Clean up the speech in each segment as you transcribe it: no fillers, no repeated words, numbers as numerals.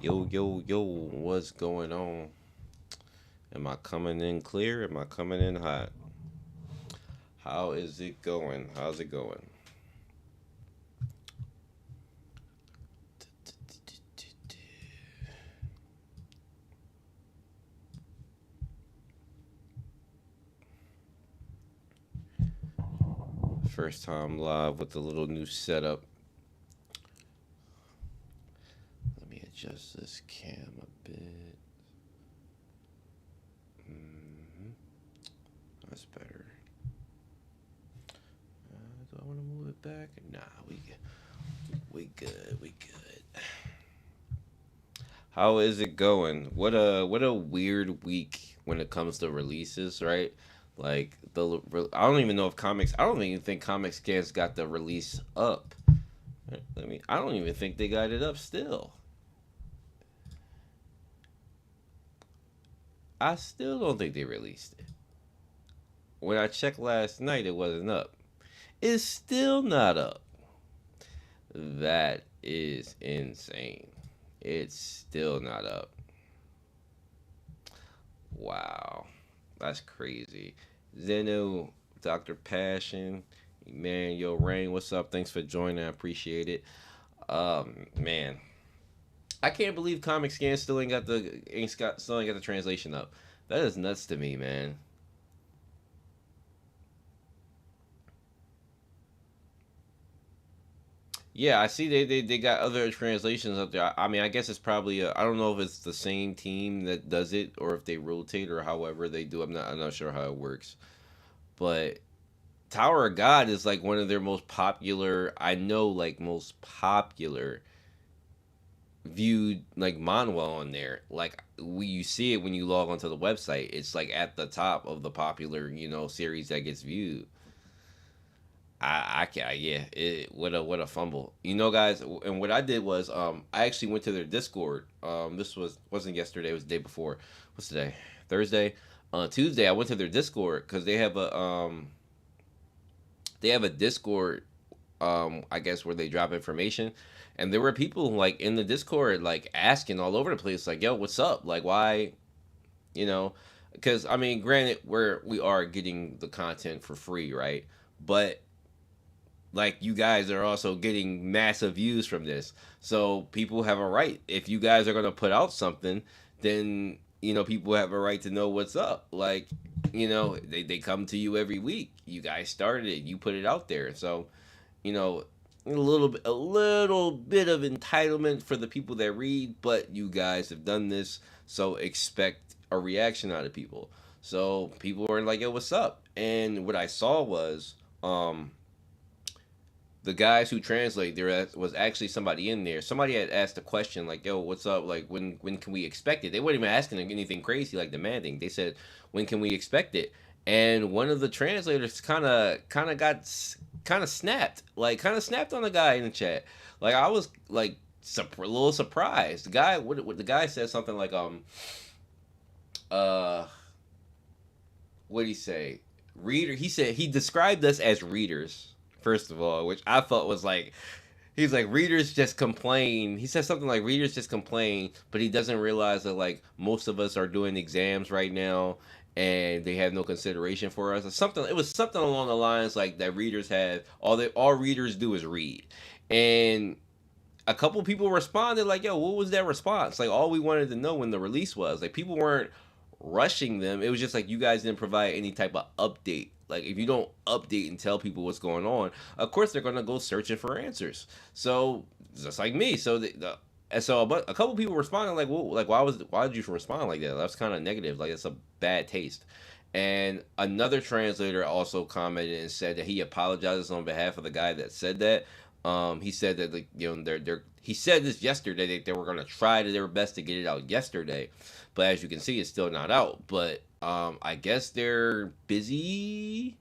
Yo, yo, yo, what's going on? Am I coming in clear? Am I coming in hot? How is it going? How's it going? First time live with a little new setup. Let me adjust this cam a bit. hmm That's better. Do I want to move it back? Nah, we good. We good. How is it going? What a weird week when it comes to releases, right? Like I don't even know if comics. I don't even think Comic Scans got the release up. I don't even think they got it up still. I still don't think they released it. When I checked last night, it wasn't up. It's still not up. That is insane. It's still not up. Wow. That's crazy. Zeno, Dr. Passion, man, yo, Rain, what's up? Thanks for joining. I appreciate it. Man, I can't believe Comic Scan still ain't got the translation up. That is nuts to me, man. Yeah, I see they got other translations up there. I mean, I guess it's probably I don't know if it's the same team that does it or if they rotate or however they do. I'm not sure how it works. But Tower of God is like one of their most popular, I know, like most popular viewed like manhwa on there. Like you see it when you log onto the website. It's like at the top of the popular, series that gets viewed. I can't. Yeah, what a fumble. Guys, and what I did was I actually went to their Discord. This wasn't yesterday. It was the day before. What's today? Thursday. On Tuesday, I went to their Discord because they have a Discord. I guess where they drop information, and there were people like in the Discord like asking all over the place, like, "Yo, what's up? Like, why?" You know, because I mean, granted, we are getting the content for free, right? But like you guys are also getting massive views from this. So people have a right. If you guys are gonna put out something, then people have a right to know what's up. Like, they come to you every week. You guys started it, you put it out there. So, you know, a little bit of entitlement for the people that read, but you guys have done this, so expect a reaction out of people. So people were like, "Yo, what's up?" And what I saw was the guys who translate was actually somebody in there. Somebody had asked a question like, "Yo, what's up? Like, when can we expect it?" They weren't even asking anything crazy like demanding. They said, "When can we expect it?" And one of the translators kind of snapped, like kind of snapped on the guy in the chat. Like I was like a little surprised. The guy, what the guy said something like, uh, what did he say? Reader. He said he described us as readers. First of all, which I thought was like, he's like, readers just complain. He said something like readers just complain, but he doesn't realize that like most of us are doing exams right now and they have no consideration for us. Or something, it was something along the lines like that readers have all readers do is read. And a couple people responded like, "Yo, what was that response?" Like all we wanted to know when the release was. Like people weren't rushing them. It was just like you guys didn't provide any type of update. Like if you don't update and tell people what's going on, of course they're gonna go searching for answers. So just like me. So and so a couple people responded like, "Well, like why did you respond like that? That's kind of negative. Like it's a bad taste." And another translator also commented and said that he apologizes on behalf of the guy that said that. He said that like they're he said this yesterday that they were gonna try to their best to get it out yesterday, but as you can see, it's still not out. But I guess they're busy.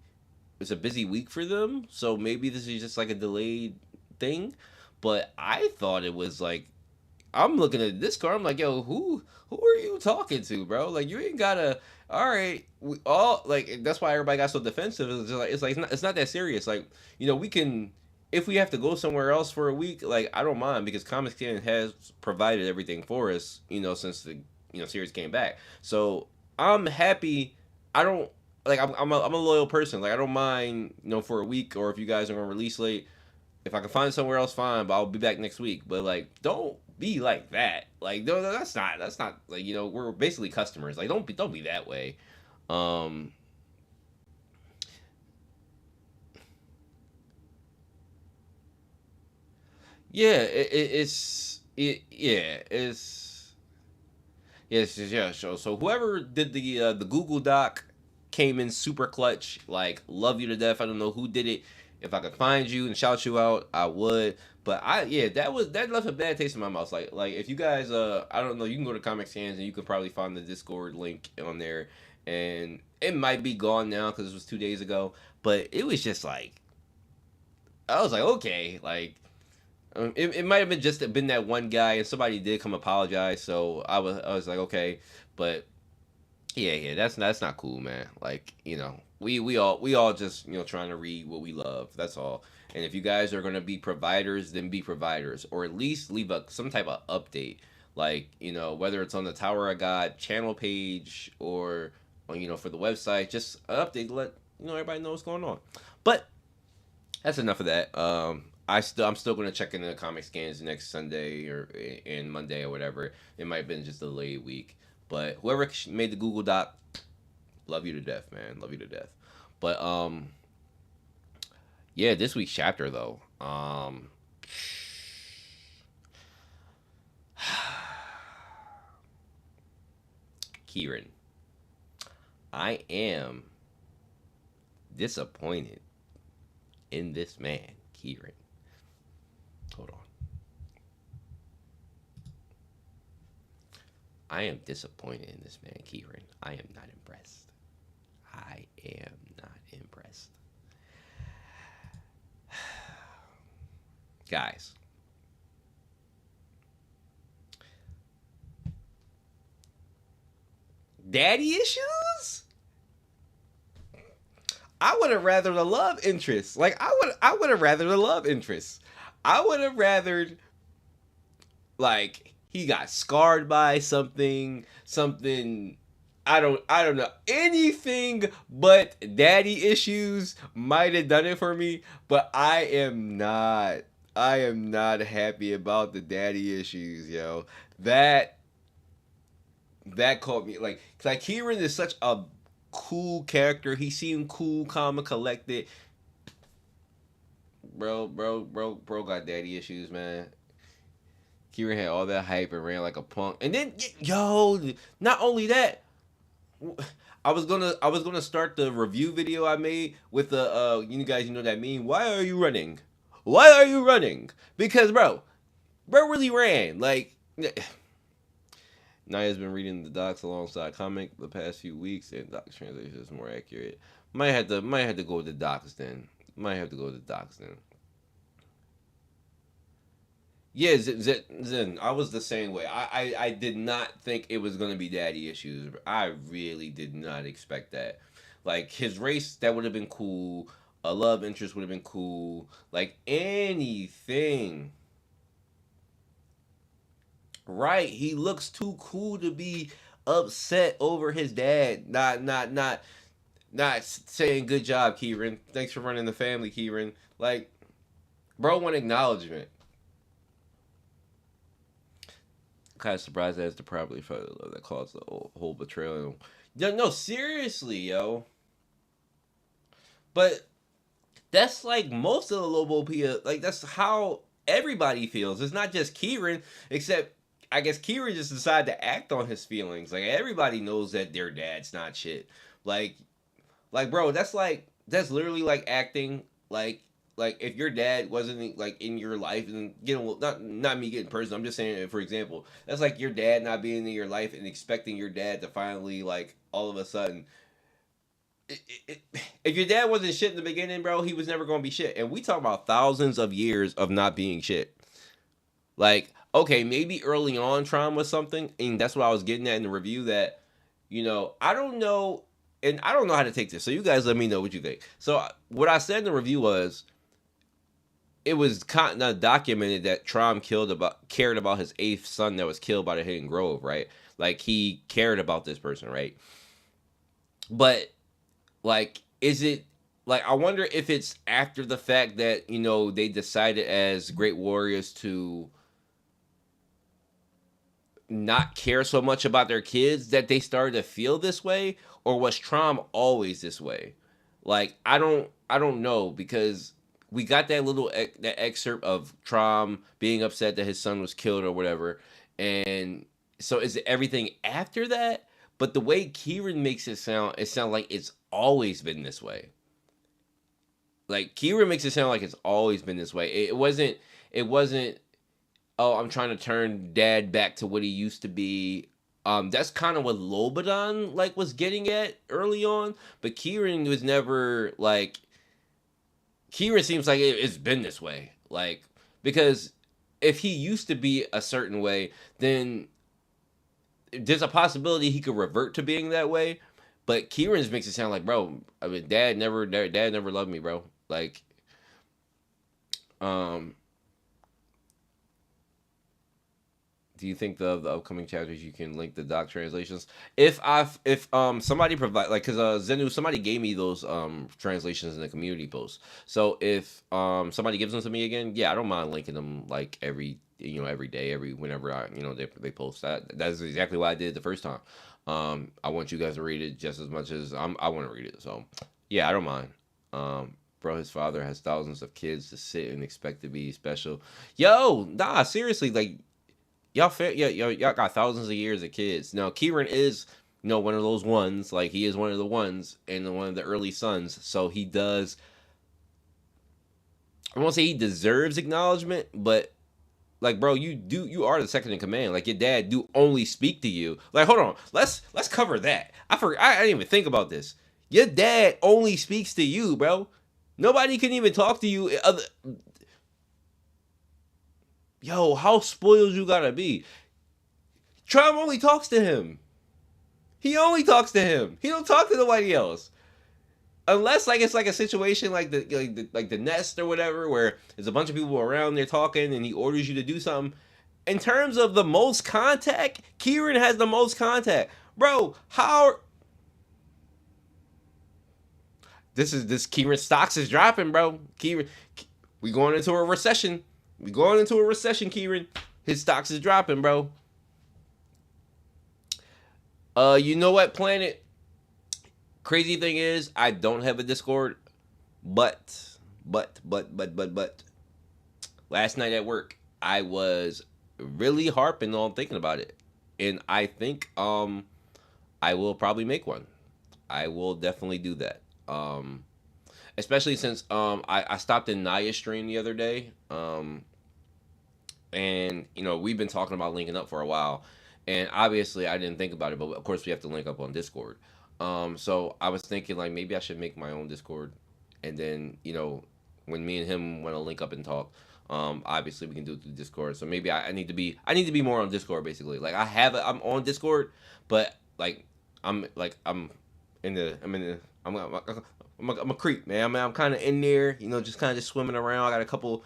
It's a busy week for them, so maybe this is just like a delayed thing. But I thought it was like I'm looking at this car. I'm like, yo, who are you talking to, bro? Like, you ain't gotta. All right, we all like. That's why everybody got so defensive. It's just like it's not that serious. Like, we can. if we have to go somewhere else for a week, like I don't mind because Comics Canon has provided everything for us, since the series came back. So I'm happy. I don't like I'm a loyal person. Like I don't mind, for a week, or if you guys are gonna release late, if I can find somewhere else, fine. But I'll be back next week. But like, don't be like that. Like, no, that's not like we're basically customers. Like, don't be that way. Um, yeah, yeah, it's yes, yeah. So whoever did the Google Doc came in super clutch. Like, love you to death. I don't know who did it. If I could find you and shout you out, I would. But yeah, that left a bad taste in my mouth. Like if you guys I don't know, you can go to Comics Hands and you can probably find the Discord link on there, and it might be gone now because it was 2 days ago. But it was just like I was like, okay, like it might have been just been that one guy, and somebody did come apologize. So I was like, okay, but yeah, that's not cool, man. Like we all just trying to read what we love. That's all. And if you guys are gonna be providers, then be providers, or at least leave some type of update, like whether it's on the Tower of God channel page or for the website, just an update to let everybody know what's going on. But that's enough of that. I'm still gonna check in the comic scans next Sunday or in Monday or whatever. It might have been just a late week, but whoever made the Google Doc, love you to death, man. Love you to death. But yeah, this week's chapter though. Kieran, I am disappointed in this man, Kieran. Hold on. I am disappointed in this man, Kieran. I am not impressed. I am not impressed. Guys, daddy issues? I would have rather the love interest. Like I would have rather the love interest. I would have rather like he got scarred by something I don't know. Anything but daddy issues might have done it for me, but I am not happy about the daddy issues, yo. That that caught me like Kieran is such a cool character. He seemed cool, calm, and collected. Bro got daddy issues, man. Kieran had all that hype and ran like a punk. And then not only that, I was gonna start the review video I made with the you guys that meme. Why are you running? Why are you running? Because bro really ran. Like Naya's been reading the docs alongside comic the past few weeks, and docs translation is more accurate. Might have to go with the docs then. Might have to go with the docs then. Yeah, Zen, I was the same way. I did not think it was gonna be daddy issues. I really did not expect that. Like his race, that would have been cool. A love interest would have been cool. Like anything, right? He looks too cool to be upset over his dad. Not saying good job, Kieran. Thanks for running the family, Kieran. Like, bro, want acknowledgement. Kind of surprised as to probably that caused the whole betrayal. Yeah, no, seriously, yo. But that's like most of the Lobopia. Like that's how everybody feels. It's not just Kieran, except I guess Kieran just decided to act on his feelings. Like everybody knows that their dad's not shit. Like, bro, that's literally like acting like if your dad wasn't like in your life and not me getting personal. I'm just saying for example, that's like your dad not being in your life and expecting your dad to finally like all of a sudden if your dad wasn't shit in the beginning, bro, he was never gonna be shit. And we talk about thousands of years of not being shit. Like, okay, maybe early on trauma was something, and that's what I was getting at in the review. That I don't know, and I don't know how to take this. So you guys let me know what you think. So what I said in the review was it was kind of documented that Trom cared about his eighth son that was killed by the Hidden Grove, right? Like he cared about this person, right? But like, is it like I wonder if it's after the fact that they decided as great warriors to not care so much about their kids that they started to feel this way, or was Trom always this way? Like I don't know, because we got that that excerpt of Trom being upset that his son was killed or whatever, and so is it everything after that? But the way Kieran makes it sounds like it's always been this way. Like Kieran makes it sound like it's always been this way. It wasn't oh, I'm trying to turn dad back to what he used to be. That's kind of what Lobadan like was getting at early on, but Kieran was never like. Kieran seems like it's been this way, like, because if he used to be a certain way, then there's a possibility he could revert to being that way. But Kieran's makes it sound like, bro, I mean, dad never loved me, bro. Like, um, do you think the upcoming chapters you can link the doc translations? If somebody provide, like, because Zenu, somebody gave me those translations in the community post. So if somebody gives them to me again, yeah, I don't mind linking them like every day, every whenever they post that. That's exactly what I did the first time. I want you guys to read it just as much as I want to read it. So yeah, I don't mind. Bro, his father has thousands of kids to sit and expect to be special. Yo, nah, seriously, like, y'all got thousands of years of kids. Now, Kieran is, one of those ones. Like, he is one of the ones and one of the early sons. So he does. I won't say he deserves acknowledgement, but like, bro, you are the second in command. Like, your dad do only speak to you. Like, hold on, let's cover that. I didn't even think about this. Your dad only speaks to you, bro. Nobody can even talk to you. Yo, how spoiled you gotta be? Trump only talks to him. He only talks to him. He don't talk to nobody else. Unless like it's like a situation like the nest or whatever, where there's a bunch of people around there talking and he orders you to do something. In terms of the most contact, Kieran has the most contact. Bro, how this Kieran stocks is dropping, bro. Kieran, we going into a recession. We going into a recession, Kieran. His stocks is dropping, bro. You know what, Planet? Crazy thing is, I don't have a Discord, but last night at work, I was really harping on thinking about it, and I think I will probably make one. I will definitely do that. Especially since I stopped in Naya's stream the other day. And we've been talking about linking up for a while, and obviously I didn't think about it, but of course we have to link up on Discord. So I was thinking like maybe I should make my own Discord, and then when me and him want to link up and talk, obviously we can do it through Discord. So maybe I need to be more on Discord basically. Like I'm on Discord, but like I'm I'm a creep, man. I'm kind of in there, just kind of just swimming around. I got a couple,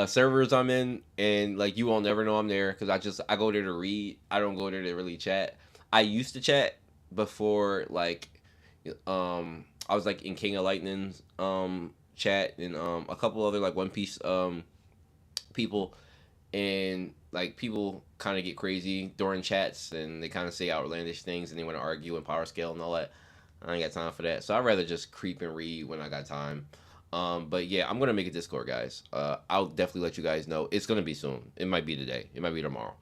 servers I'm in, and like you won't never know I'm there because I go there to read. I don't go there to really chat. I used to chat before, like, I was like in King of Lightning's chat, and a couple other like One Piece people, and like people kind of get crazy during chats, and they kind of say outlandish things, and they want to argue and power scale and all that. I ain't got time for that, so I'd rather just creep and read when I got time. But yeah, I'm gonna make a Discord, guys. I'll definitely let you guys know. It's gonna be soon. It might be today. It might be tomorrow.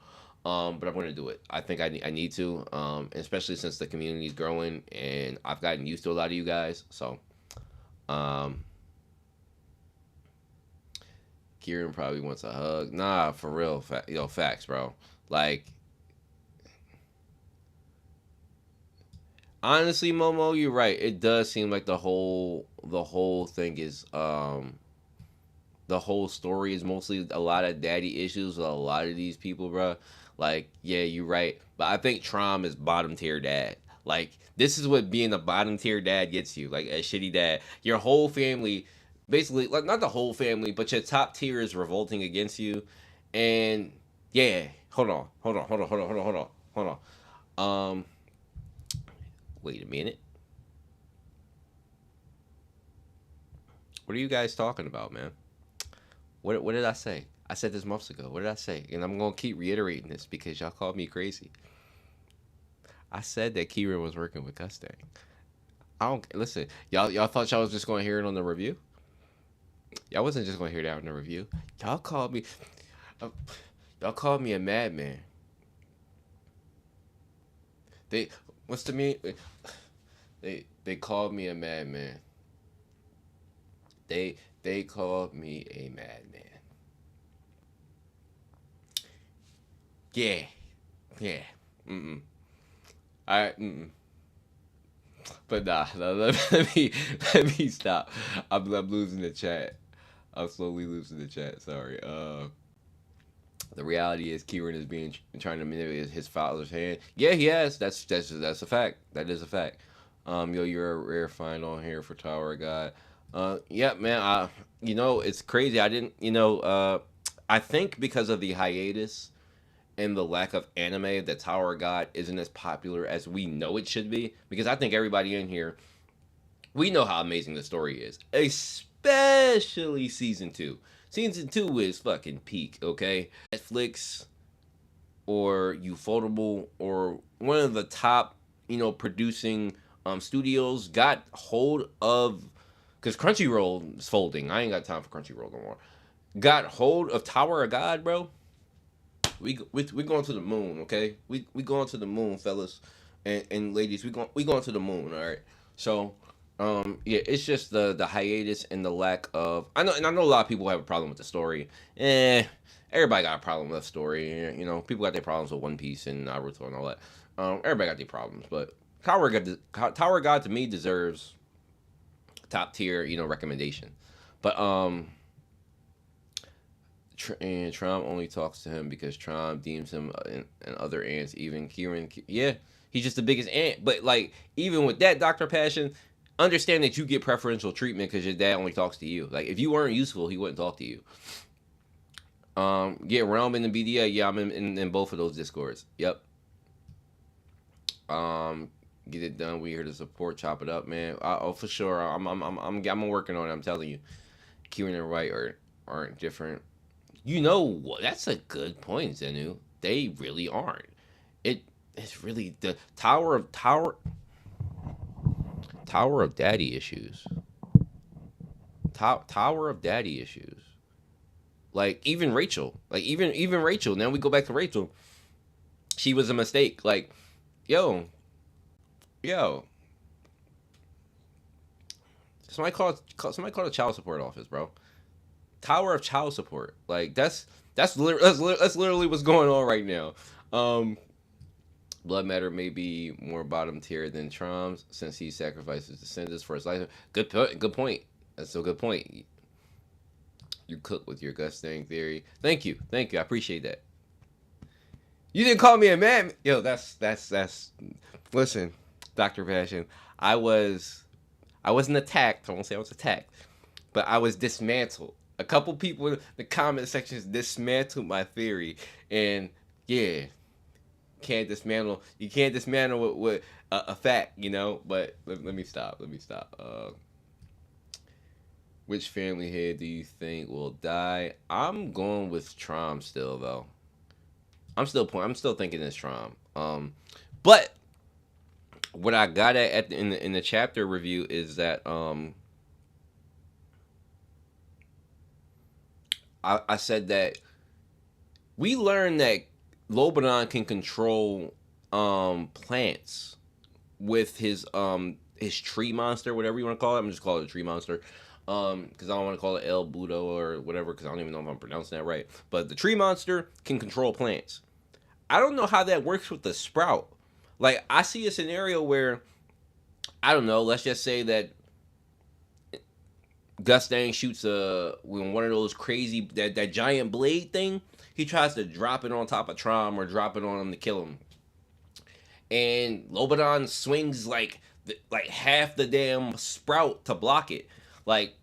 But I'm gonna do it. I think I need to. Especially since the community is growing and I've gotten used to a lot of you guys. So, um, Kieran probably wants a hug. Nah, for real. Facts, bro. Like, honestly, Momo, you're right. It does seem like the whole thing is the whole story is mostly a lot of daddy issues with a lot of these people, bro. Like, yeah, you're right. But I think Trom is bottom tier dad. Like, this is what being a bottom tier dad gets you. Like, a shitty dad. Your whole family, basically like not the whole family, but your top tier is revolting against you. And yeah, hold on. Um, wait a minute. What are you guys talking about, man? What did I say? I said this months ago. What did I say? And I'm gonna keep reiterating this because y'all called me crazy. I said that Kieran was working with Mustang. I don't listen. Y'all thought y'all was just gonna hear it on the review. Y'all wasn't just gonna hear that on the review. Y'all called me. Uh, y'all called me a madman. They what's the mean? They called me a madman. They called me a madman. Yeah, yeah. Mm-mm. I mm-mm. But nah, let me stop. I'm losing the chat. I'm slowly losing the chat. Sorry. The reality is Kieran is being trying to manipulate his father's hand. Yeah, he has. That's a fact. That is a fact. Yo, you're a rare find on here for Tower of God. Yeah, man. It's crazy. I didn't. I think because of the hiatus and the lack of anime, that Tower of God isn't as popular as we know it should be. Because I think everybody in here, we know how amazing the story is, especially season two. Season two is fucking peak, okay? Netflix or Ufotable or one of the top, producing studios got hold of, because Crunchyroll is folding. I ain't got time for Crunchyroll no more. Got hold of Tower of God, bro. We going to the moon, okay? We going to the moon, fellas and ladies. We going to the moon, all right. So, yeah, it's just the hiatus and the lack of. I know a lot of people have a problem with the story. Everybody got a problem with the story. People got their problems with One Piece and Naruto and all that. Everybody got their problems, but Tower God to me deserves top tier, recommendation. But and Trump only talks to him because Trump deems him and other ants, even Kieran. Yeah, he's just the biggest ant. But like, even with that, Doctor Passion, understand that you get preferential treatment because your dad only talks to you. Like, if you weren't useful, he wouldn't talk to you. Get Realm in the BDA. Yeah, I'm in both of those discords. Yep. Get it done. We here to support. Chop it up, man. Oh, for sure. I'm working on it. I'm telling you, Kieran and Wright aren't different. You know what? That's a good point, Zenu. They really aren't. It's really the Tower of Daddy issues. Tower of Daddy issues. Like even Rachel. Like even Rachel. Now we go back to Rachel. She was a mistake. Like, yo, yo. Somebody call the child support office, bro. Tower of child support. Like that's literally what's going on right now. Um, Blood Matter may be more bottom tier than Trom's since he sacrifices descendants for his life. Good point. That's a good point. You cook with your gut staying theory. Thank you. I appreciate that. You didn't call me a man. Yo, that's. Listen, Doctor Passion. I was I wasn't attacked. I won't say I was attacked, but I was dismantled. A couple people in the comment sections dismantled my theory, and yeah, can't dismantle. You can't dismantle with a fact, But let me stop. Let me stop. Which family head do you think will die? I'm going with Trom still though. I'm still thinking it's Trom. But what I got in the chapter review is that I said that we learned that Lobanon can control plants with his tree monster, whatever you want to call it. I'm just calling it a tree monster. Because I don't want to call it El Budo or whatever, because I don't even know if I'm pronouncing that right. But the tree monster can control plants. I don't know how that works with the sprout. Like, I see a scenario where, I don't know, let's just say that Gustang shoots one of those crazy, that giant blade thing. He tries to drop it on top of Trom or drop it on him to kill him. And Lobodon swings like half the damn sprout to block it. Like,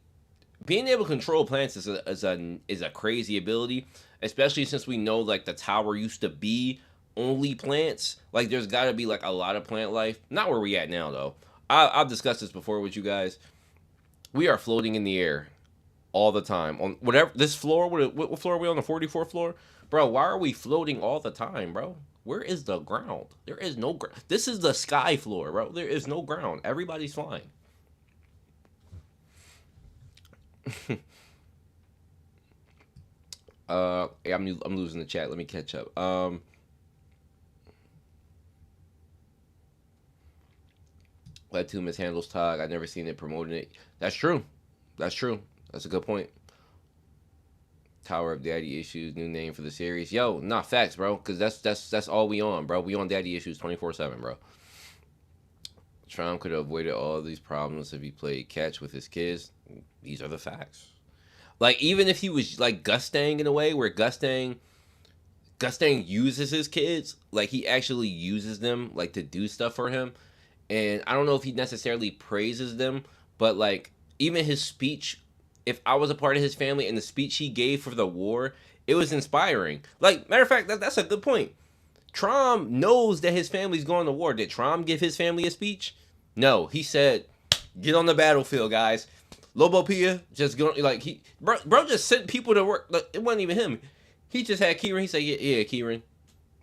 being able to control plants is a crazy ability, especially since we know like the tower used to be only plants. Like there's got to be like a lot of plant life. Not where we at now though. I've discussed this before with you guys. We are floating in the air all the time on whatever this floor. What floor are we on? The 44th floor, bro. Why are we floating all the time, bro? Where is the ground? There is no ground. This is the sky floor, bro. There is no ground. Everybody's flying. Yeah, I'm losing the chat. Let me catch up. Webtoon mishandles Tog. I've never seen it promoting it. That's true. That's true. That's a good point. Tower of Daddy Issues, new name for the series. Yo, not facts, bro. Cause that's all we on, bro. We on Daddy Issues 24/7, bro. Trump could have avoided all these problems if he played catch with his kids. These are the facts. Like even if he was like Gustang in a way where Gustang uses his kids, like he actually uses them like to do stuff for him. And I don't know if he necessarily praises them, but like even his speech, if I was a part of his family and the speech he gave for the war, it was inspiring. Like matter of fact, that's a good point. Trom knows that his family's going to war. Did Trom give his family a speech? No, he said, "Get on the battlefield, guys." Lobo Pia just going like bro just sent people to work. Like, it wasn't even him. He just had Kieran. He said, "Yeah, Kieran.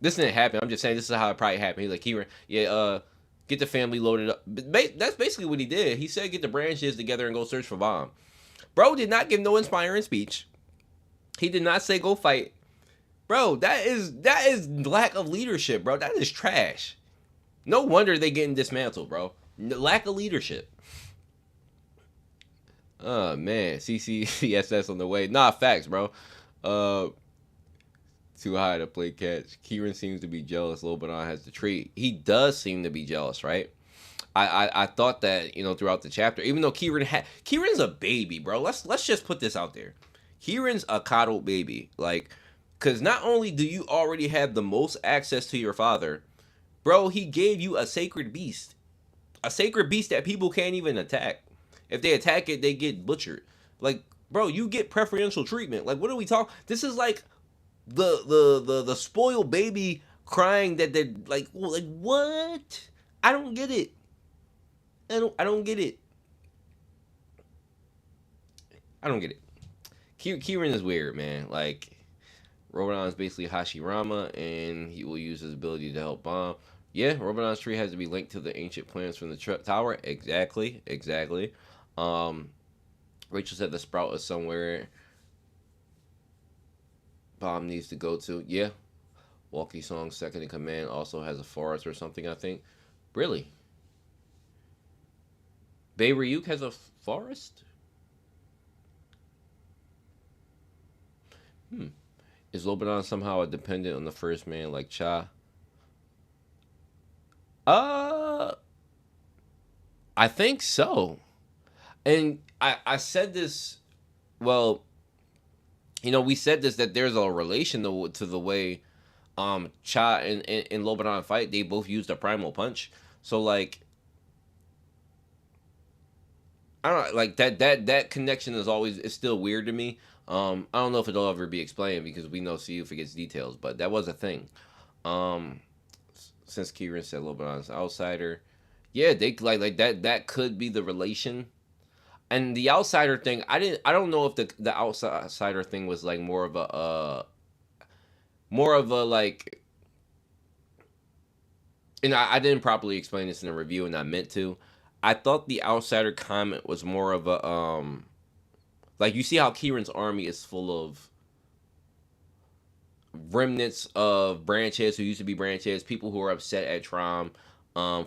This didn't happen. I'm just saying this is how it probably happened." He's like, "Kieran, yeah, get the family loaded up." That's basically what he did. He said, "Get the branches together and go search for bomb." Bro did not give no inspiring speech. He did not say go fight. Bro, that is lack of leadership, bro. That is trash. No wonder they getting dismantled, bro. Lack of leadership. Oh man, CCSS on the way. Nah, facts, bro. Uh, too high to play catch. Kieran seems to be jealous. Lobanon has the tree. He does seem to be jealous, right? I thought that throughout the chapter, even though Kieran's a baby, bro. Let's just put this out there. Kieran's a coddled baby, like, because not only do you already have the most access to your father, bro, he gave you a sacred beast that people can't even attack. If they attack it, they get butchered. Like, bro, you get preferential treatment. Like, what are we talking? This is like the spoiled baby crying that they're like, well, like what? I don't get it. I don't get it. I don't get it. Kieran is weird, man. Like, Robodon is basically Hashirama, and he will use his ability to help bomb. Yeah, Robodon's tree has to be linked to the ancient plants from the tower. Exactly, exactly. Um, Rachel said the sprout is somewhere bomb needs to go to. Yeah, Walkie Song's second in command also has a forest or something, I think. Really? Bay Ryuk has a forest? Hmm. Is Lobanon somehow a dependent on the first man like Cha? Uh, I think so. And I said this, well, we said this that there's a relation to the way Cha and Lobanon fight. They both used a primal punch. So like I don't know, like that connection is still weird to me. I don't know if it'll ever be explained because we know CU forgets details, but that was a thing. Um, since Kieran said Lobanon's outsider, yeah, they like that could be the relation. And the outsider thing, I don't know if the outsider thing was like more of a like, and I didn't properly explain this in the review, and I meant to. I thought the outsider comment was more of a like, you see how Kieran's army is full of remnants of branch heads who used to be branch heads, people who are upset at Trom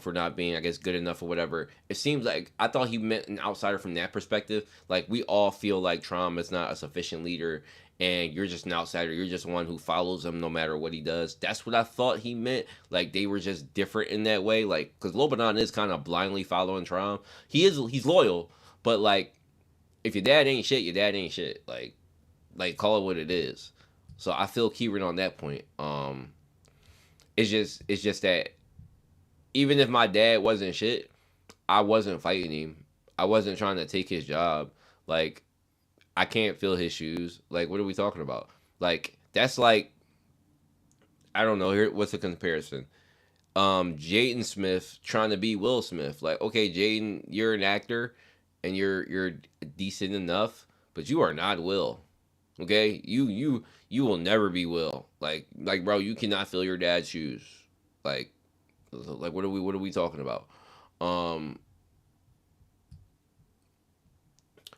for not being, I guess, good enough or whatever. It seems like I thought he meant an outsider from that perspective. Like, we all feel like Trom is not a sufficient leader, and you're just an outsider. You're just one who follows him no matter what he does. That's what I thought he meant. Like, they were just different in that way. Like, because Lobanon is kind of blindly following Trom. He's loyal, but like, if your dad ain't shit, your dad ain't shit. Like call it what it is. So I feel Kieran on that point. It's just that even if my dad wasn't shit, I wasn't fighting him. I wasn't trying to take his job. Like, I can't fill his shoes. Like, what are we talking about? Like, that's like, I don't know. Here, what's the comparison? Jaden Smith trying to be Will Smith. Like, okay, Jaden, you're an actor and you're decent enough, but you are not Will. Okay? You will never be Will. Like bro, you cannot fill your dad's shoes. Like what are we talking about? Um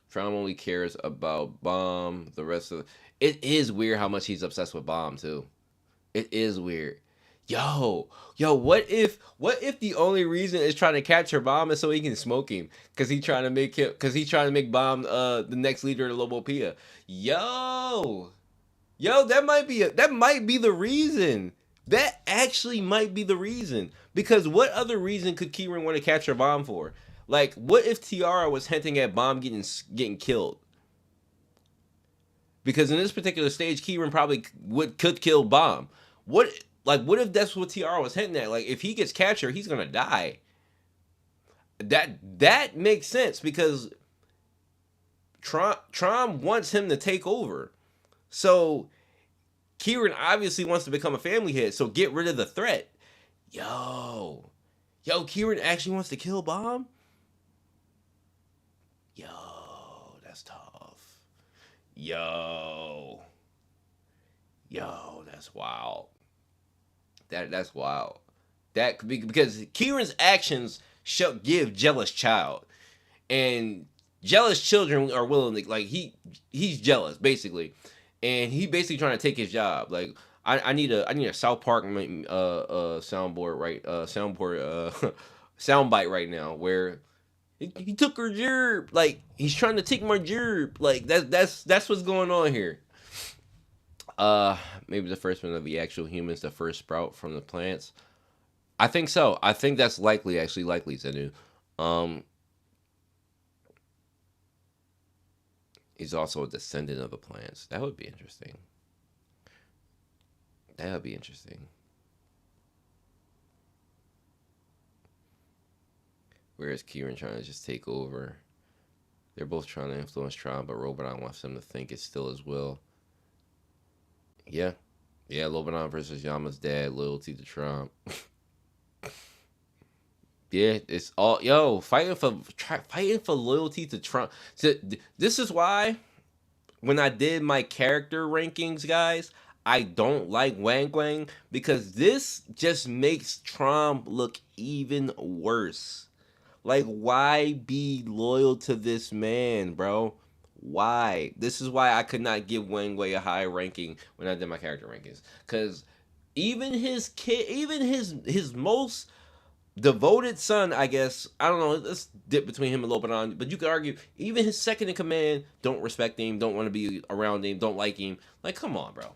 Trump only cares about Bomb. The rest of it is weird how much he's obsessed with Bomb too. It is weird. Yo, what if the only reason is trying to capture Bomb is so he can smoke him? Cause he's trying to make Bomb the next leader of Lobopia. Yo, that might be the reason. That actually might be the reason. Because what other reason could Kieran want to capture Bomb for? Like, what if Tiara was hinting at Bomb getting killed? Because in this particular stage, Kieran probably could kill Bomb. What what if that's what Tiara was hinting at? Like if he gets captured, he's gonna die. That makes sense because Trom wants him to take over. So Kieran obviously wants to become a family head. So get rid of the threat. Yo, Kieran actually wants to kill Bomb. Yo, that's tough. Yo, that's wild. That's wild. That because Kieran's actions give jealous child, and jealous children are willing to he's jealous basically, and he basically trying to take his job. Like I need a South Park soundboard soundbite right now where he took her gerb. Like he's trying to take my gerb. Like that's what's going on here. Maybe the first one of the actual humans, the first sprout from the plants. I think so. I think that's likely, Zenu. Um, he's also a descendant of the plants. That would be interesting. That would be interesting. Whereas Kieran trying to just take over. They're both trying to influence Tron, but Roboton wants them to think it's still his will. Yeah. Yeah, Lobanon versus Yama's dad, loyalty to Trump. Yeah, it's all fighting for loyalty to Trump. So this is why when I did my character rankings, guys, I don't like Wang Wang because this just makes Trump look even worse. Like, why be loyal to this man, bro? Why? This is why I could not give Wang Wei a high ranking when I did my character rankings. Cause even his kid, even his most devoted son, I guess. I don't know. Let's dip between him and Lobanon, but you could argue even his second in command don't respect him, don't want to be around him, don't like him. Like, come on, bro.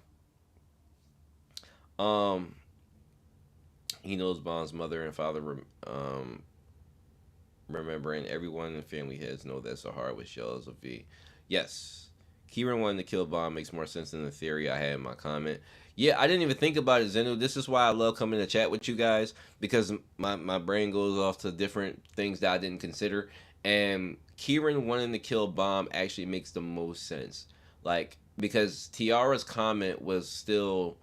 Um, he knows Bond's mother and father. Remembering everyone in family heads know that Sahara was jealous of V. Yes, Kieran wanting to kill Bond makes more sense than the theory I had in my comment. Yeah, I didn't even think about it, Zenu. This is why I love coming to chat with you guys because my brain goes off to different things that I didn't consider. And Kieran wanting to kill Bomb actually makes the most sense. Like, because Tiara's comment was still,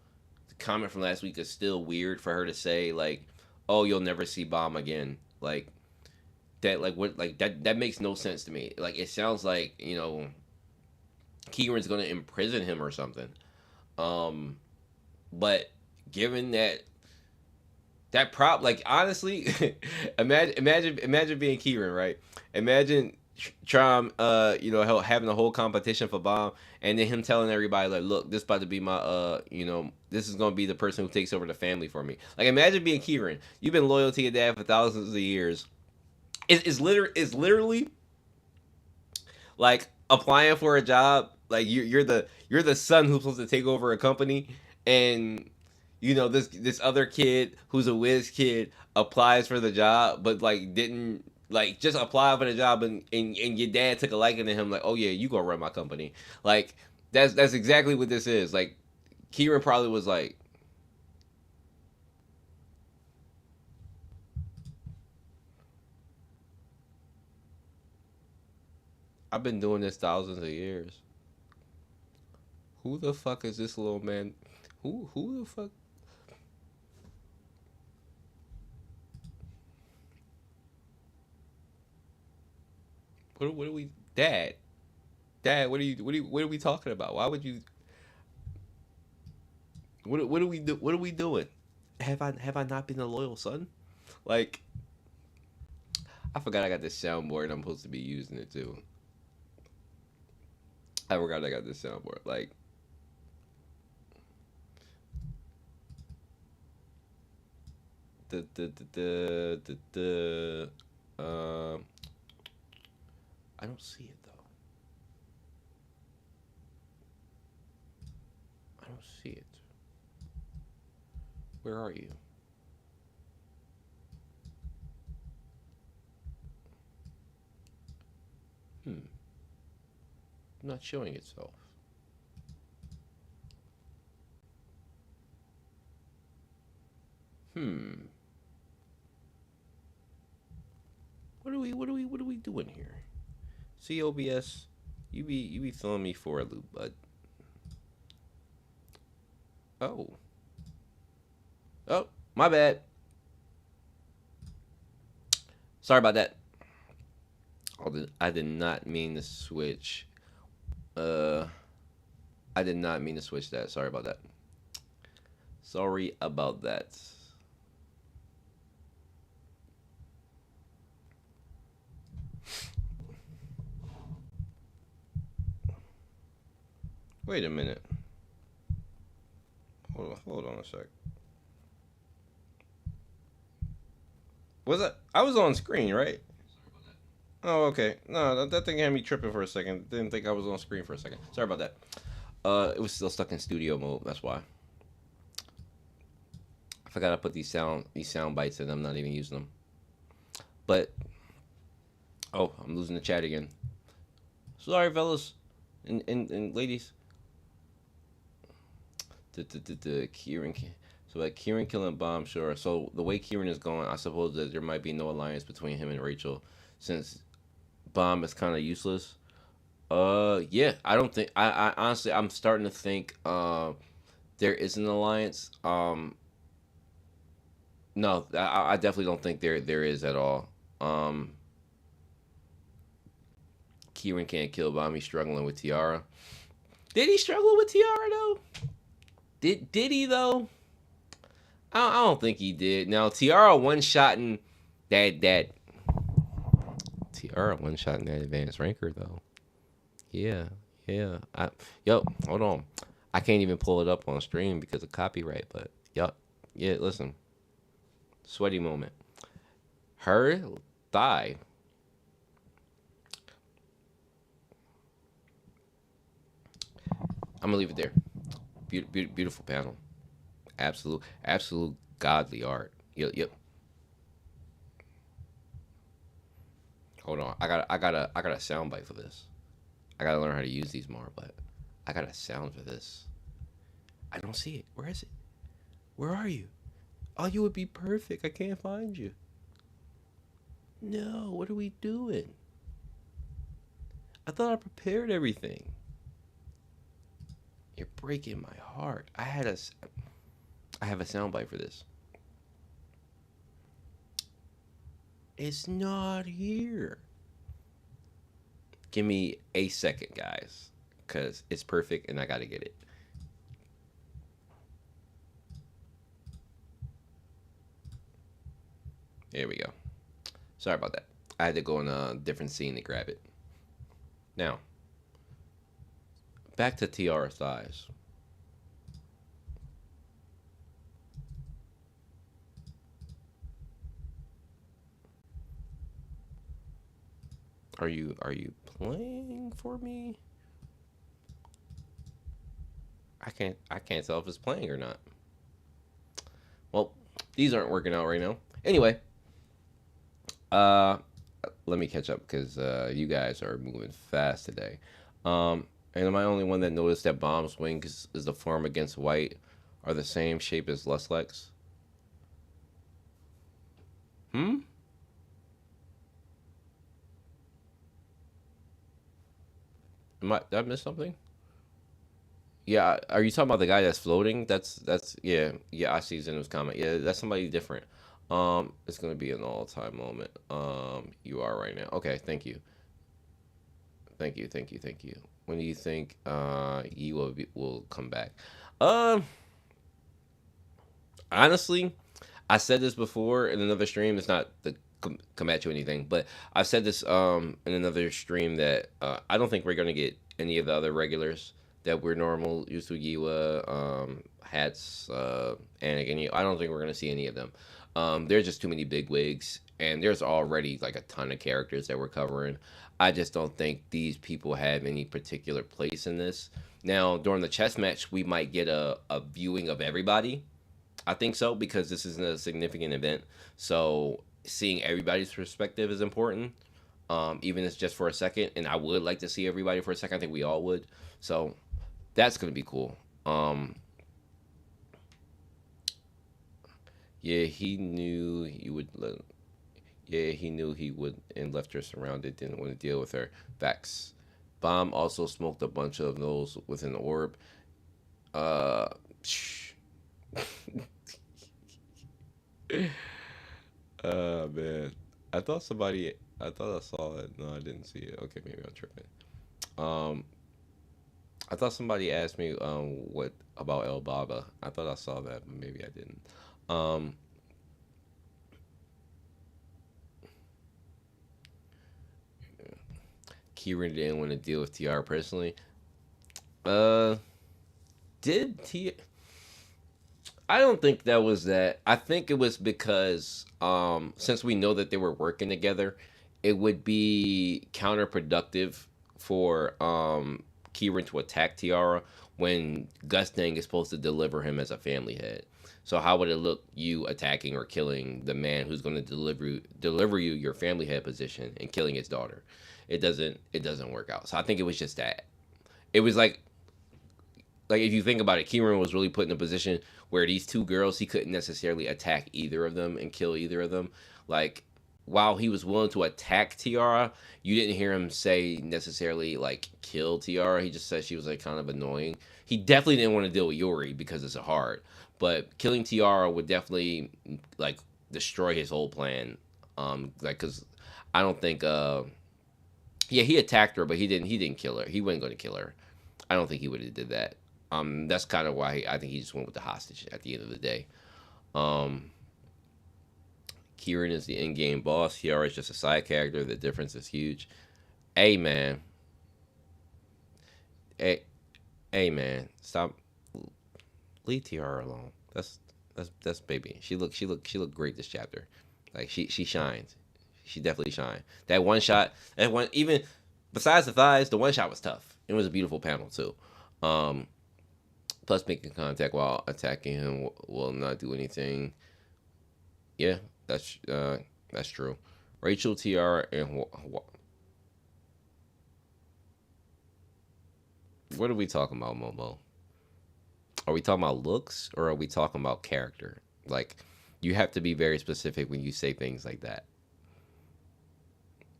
the comment from last week is still weird for her to say, like, oh, you'll never see Bomb again. Like, that, like, what, like, that makes no sense to me. Like, it sounds like, Kieran's gonna imprison him or something. Um, but given that prop, like honestly, imagine being Kieran, right? Imagine Trom, having a whole competition for Bomb, and then him telling everybody like, "Look, this about to be my, this is gonna be the person who takes over the family for me." Like, imagine being Kieran. You've been loyal to your dad for thousands of years. It's literally like applying for a job. Like you're the son who's supposed to take over a company, and this other kid who's a whiz kid applies for the job, but like didn't like just apply for the job, and your dad took a liking to him. Like, oh yeah, you gonna run my company. Like that's exactly what this is. Like Kieran probably was like, I've been doing this thousands of years. Who the fuck is this little man? Who the fuck? What are we, Dad? Dad, what are we talking about? Why would you? What are we do? What are we doing? Have I not been a loyal son? Like, I forgot I got this soundboard. I'm supposed to be using it too. I forgot I got this soundboard. Like, the I don't see it though. I don't see it. Where are you? Hmm. Not showing itself. Hmm. What are we doing here? COBS, you be throwing me for a loop, bud. Oh. Oh, my bad. Sorry about that. I did not mean to switch. Uh, I did not mean to switch that. Sorry about that. Sorry about that. Wait a minute. Hold on a sec. Was that? I was on screen, right? Oh, okay. No, that thing had me tripping for a second. Didn't think I was on screen for a second. Sorry about that. It was still stuck in studio mode. That's why. I forgot to put these sound bites in. I'm not even using them. But oh, I'm losing the chat again. Sorry, fellas and ladies. The Kieran. So like Kieran killing Bomb, sure. So the way Kieran is going, I suppose that there might be no alliance between him and Rachel, since Bomb is kind of useless. Yeah, I don't think. I honestly, I'm starting to think there is an alliance. No, I definitely don't think there is at all. Um, Kieran can't kill Bomb. He's struggling with Tiara. Did he struggle with Tiara though? Did he though? I don't think he did. Now Tiara one shot in that Tiara one shot in that advanced ranker though. Yeah, yeah. Yo, hold on. I can't even pull it up on stream because of copyright. But yup, yeah. Listen, sweaty moment. Her thigh. I'm gonna leave it there. Beautiful panel. Absolute godly art. Yep. Hold on. I got a sound bite for this. I gotta learn how to use these more, but I got a sound for this. I don't see it. Where is it? Where are you? Oh, you would be perfect. I can't find you. No, what are we doing? I thought I prepared everything. You're breaking my heart. I have a soundbite for this. It's not here. Give me a second, guys, because it's perfect and I gotta get it. There we go. Sorry about that. I had to go in a different scene to grab it. Now, back to Tiara thighs. Are you playing for me? I can't tell if it's playing or not. Well, these aren't working out right now. Anyway, uh let me catch up because you guys are moving fast today. And am I the only one that noticed that Bomb's wings is the form against white are the same shape as Leslex? Hmm? Did I miss something? Yeah, are you talking about the guy that's floating? That's yeah. I see Zeno's comment. Yeah, that's somebody different. It's gonna be an all time moment. You are right now. Okay, thank you. When do you think you will come back? Um, Honestly, I said this before in another stream. It's not to come at you or anything, but I've said this in another stream that I don't think we're gonna get any of the other regulars that we're normal used to Giwa, Hats, Anakin. I don't think we're gonna see any of them. There's just too many big wigs, and there's already like a ton of characters that we're covering. I just don't think these people have any particular place in this. Now, during the chess match, we might get a viewing of everybody. I think so because this is a significant event. So seeing everybody's perspective is important, even if it's just for a second. And I would like to see everybody for a second. I think we all would. So that's gonna be cool. Yeah, he knew he would. Yeah, he knew he would and left her surrounded. Didn't want to deal with her. Facts. Bomb also smoked a bunch of those within the orb. Uh. Man, I thought somebody. I thought I saw it. No, I didn't see it. Okay, maybe I'm tripping. Um, I thought somebody asked me what about El Baba. I thought I saw that, but maybe I didn't. Um, Kieran didn't want to deal with TR personally. Uh, did T? I don't think that was that. I think it was because since we know that they were working together, it would be counterproductive for Kieran to attack Tiara when Gustang is supposed to deliver him as a family head. So how would it look you attacking or killing the man who's going to deliver you your family head position and killing his daughter? It doesn't work out. So I think it was just that. It was like if you think about it, Kieran was really put in a position where these two girls he couldn't necessarily attack either of them and kill either of them. Like while he was willing to attack Tiara, you didn't hear him say necessarily like kill Tiara. He just said she was like kind of annoying. He definitely didn't want to deal with Yuri because it's hard, but killing Tiara would definitely like destroy his whole plan. Like because I don't think yeah, he attacked her, but he didn't kill her. He wasn't going to kill her. I don't think he would have did that. That's kind of why I think he just went with the hostage at the end of the day. Um, Kieran is the in-game boss. Tiara is just a side character. The difference is huge. Hey man, hey, hey man, stop. Leave Tiara alone. That's baby. She looked great this chapter. Like she shines. She definitely shined. That one shot, that one even besides the thighs, the one shot was tough. It was a beautiful panel too. Um, Plus, making contact while attacking him will not do anything. Yeah, that's true. Rachel, Tiara, and what are we talking about, Momo? Are we talking about looks or are we talking about character? Like, you have to be very specific when you say things like that.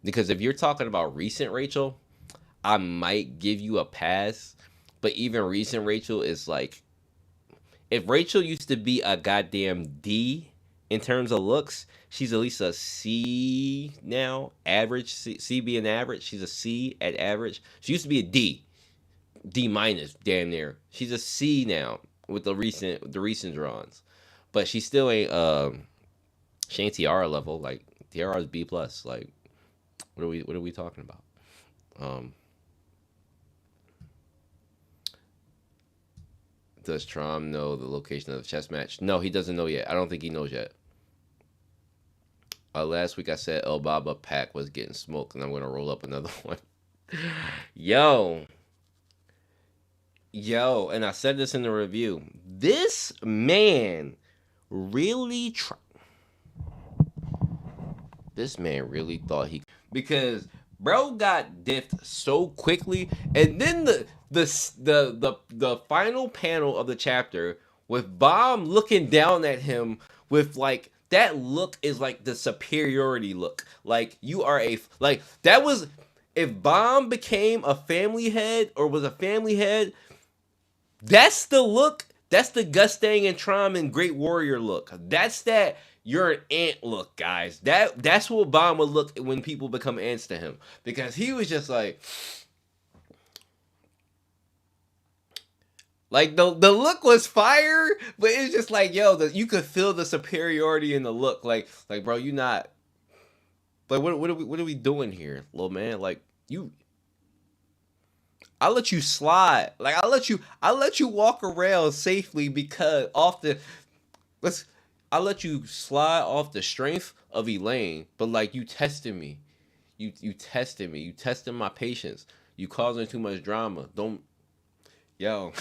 Because if you're talking about recent Rachel, I might give you a pass. But even recent Rachel is like, if Rachel used to be a goddamn D in terms of looks, she's at least a C now. Average, C being average. She's a C at average. She used to be a D, D minus, damn near. She's a C now with the recent drawings, but she still ain't she ain't Tiara level. Like Tiara's B plus. Like what are we talking about? Um, does Trom know the location of the chess match? No, he doesn't know yet. I don't think he knows yet. Last week I said El Baba pack was getting smoked, and I'm gonna roll up another one. Yo, yo, and I said this in the review. This man really this man really thought he because bro got diffed so quickly, and then the final panel of the chapter with Bomb looking down at him with like that look is like the superiority look. Like you are like that was if Bomb became a family head or was a family head, that's the look. That's the Gustang and Trom and Great Warrior look. That's that you're an ant look, guys. That's what Bomb would look when people become ants to him. Because he was just like the look was fire, but it's just like, yo, you could feel the superiority in the look. Like bro, you not like what are we doing here, little man? Like you I let you slide. Like I let you walk around safely because off the let's I let you slide off the strength of Elaine, but like you tested me. You tested me. You tested my patience. You causing too much drama. Don't yo.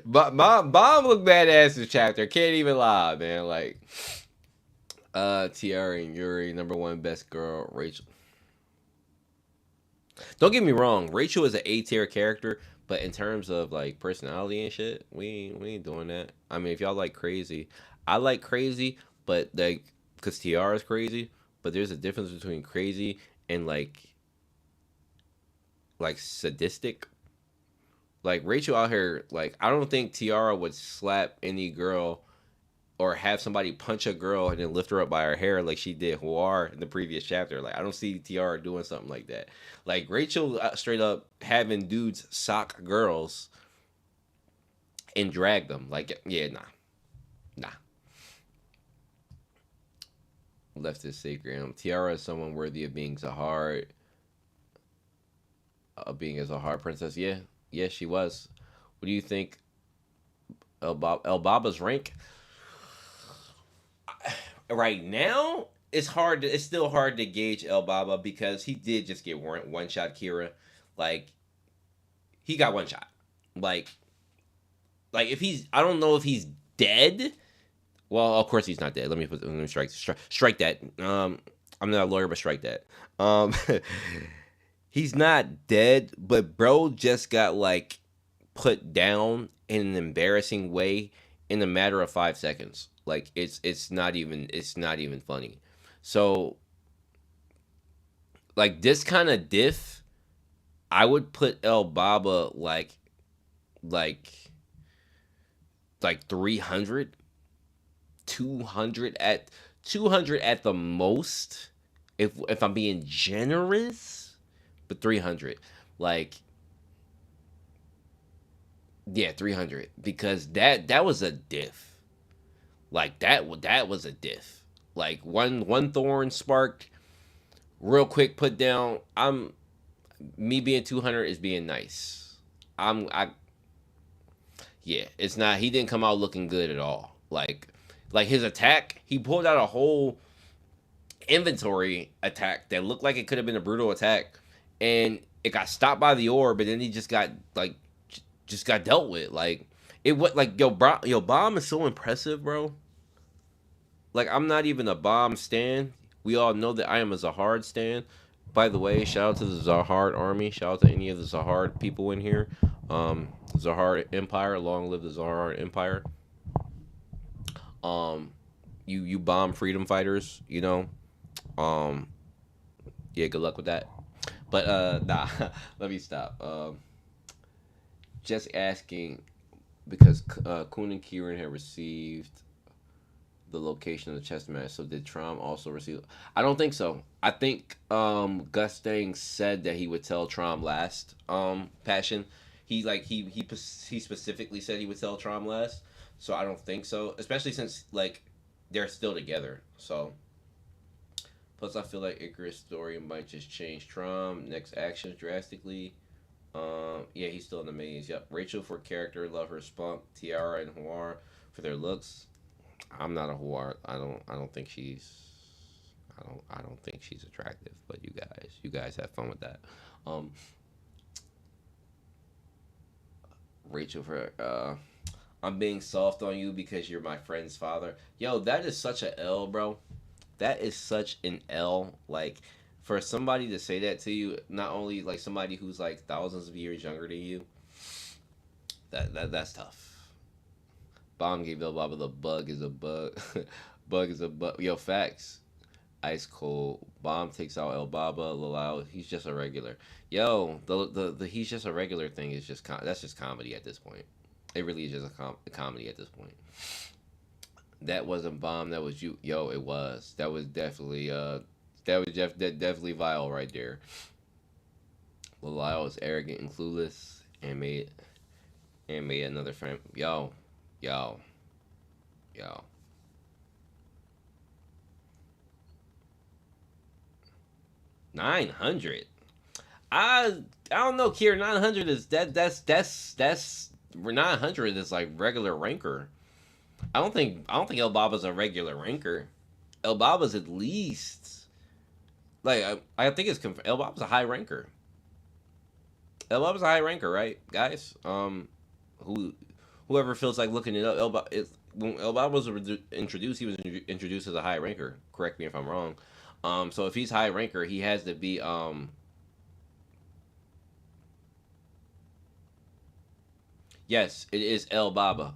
But mom looked badass this chapter. Can't even lie, man. Like Tiara and Yuri, number one best girl, Rachel. Don't get me wrong, Rachel is an A tier character, but in terms of like personality and shit, we ain't doing that. I mean, if y'all like crazy, I like crazy, but like, cause Tiara is crazy, but there's a difference between crazy and like sadistic. Like Rachel out here, like I don't think Tiara would slap any girl or have somebody punch a girl and then lift her up by her hair like she did Huar in the previous chapter. Like I don't see Tiara doing something like that. Like Rachel straight up having dudes sock girls and drag them. Like yeah, nah. Left is sacred. Tiara is someone worthy of being as a hard princess. Yeah, she was. What do you think? Elbaba's rank right now, it's still hard to gauge El Baba because he did just get one shot Kira. Like he got one shot. Like if he's I don't know if he's dead. Well, of course he's not dead. Let me strike that. I'm not a lawyer, but strike that. Um he's not dead, but bro just got like put down in an embarrassing way in a matter of 5 seconds. Like it's not even funny. So like this kind of diff, I would put El Baba like like 300, 200 at 200 at the most if I'm being generous, but 300. Like yeah, 300 because that was a diff. Like that was a diff. Like one thorn sparked real quick put down. I'm me being 200 is being nice. I yeah, it's not he didn't come out looking good at all. Like his attack, he pulled out a whole inventory attack that looked like it could have been a brutal attack and it got stopped by the orb, but then he just got dealt with. Like it what like yo bomb is so impressive, bro. Like I'm not even a bomb stan. We all know that I am a Zahard stan. By the way, shout out to the Zahard army. Shout out to any of the Zahard people in here. Zahard Empire, long live the Zahard Empire. Um, you bomb freedom fighters. Um, yeah, good luck with that. But nah, let me stop. Just asking because Kun and Kieran had received the location of the chess match. So did Trom also receive? I don't think so. I think Gustang said that he would tell Trom last. Passion. He specifically said he would tell Trom last. So I don't think so. Especially since like they're still together. So plus I feel like Icarus' story might just change Trom next actions drastically. Yeah, he's still in the maze. Yep. Rachel for character, love her spunk. Tiara and Huar for their looks. I'm not a whore. I don't think she's attractive. But you guys have fun with that. Um, Rachel for I'm being soft on you because you're my friend's father. Yo, that is such a L, bro. That is such an L. Like for somebody to say that to you, not only like somebody who's like thousands of years younger than you, that's tough. Bomb gave Bill Baba the bug is a bug. Bug is a bug. Yo, facts. Ice cold. Bomb takes out El Baba. Lalau. He's just a regular. Yo, the he's just a regular thing is just that's just comedy at this point. It really is just a comedy at this point. That wasn't Bomb. That was you. Yo, it was. That was definitely that definitely vile right there. Lalau is arrogant and clueless and made another friend. Yo, yo. 900. I don't know, Kieran. 900 is that's 900 is like regular ranker. I don't think El Baba's a regular ranker. El Baba's at least like I think it's El Baba's a high ranker. El Baba's a high ranker, right, guys? Who whoever feels like looking it up, when El Baba was introduced, he was introduced as a high ranker. Correct me if I'm wrong. So if he's high ranker, he has to be yes, it is El Baba.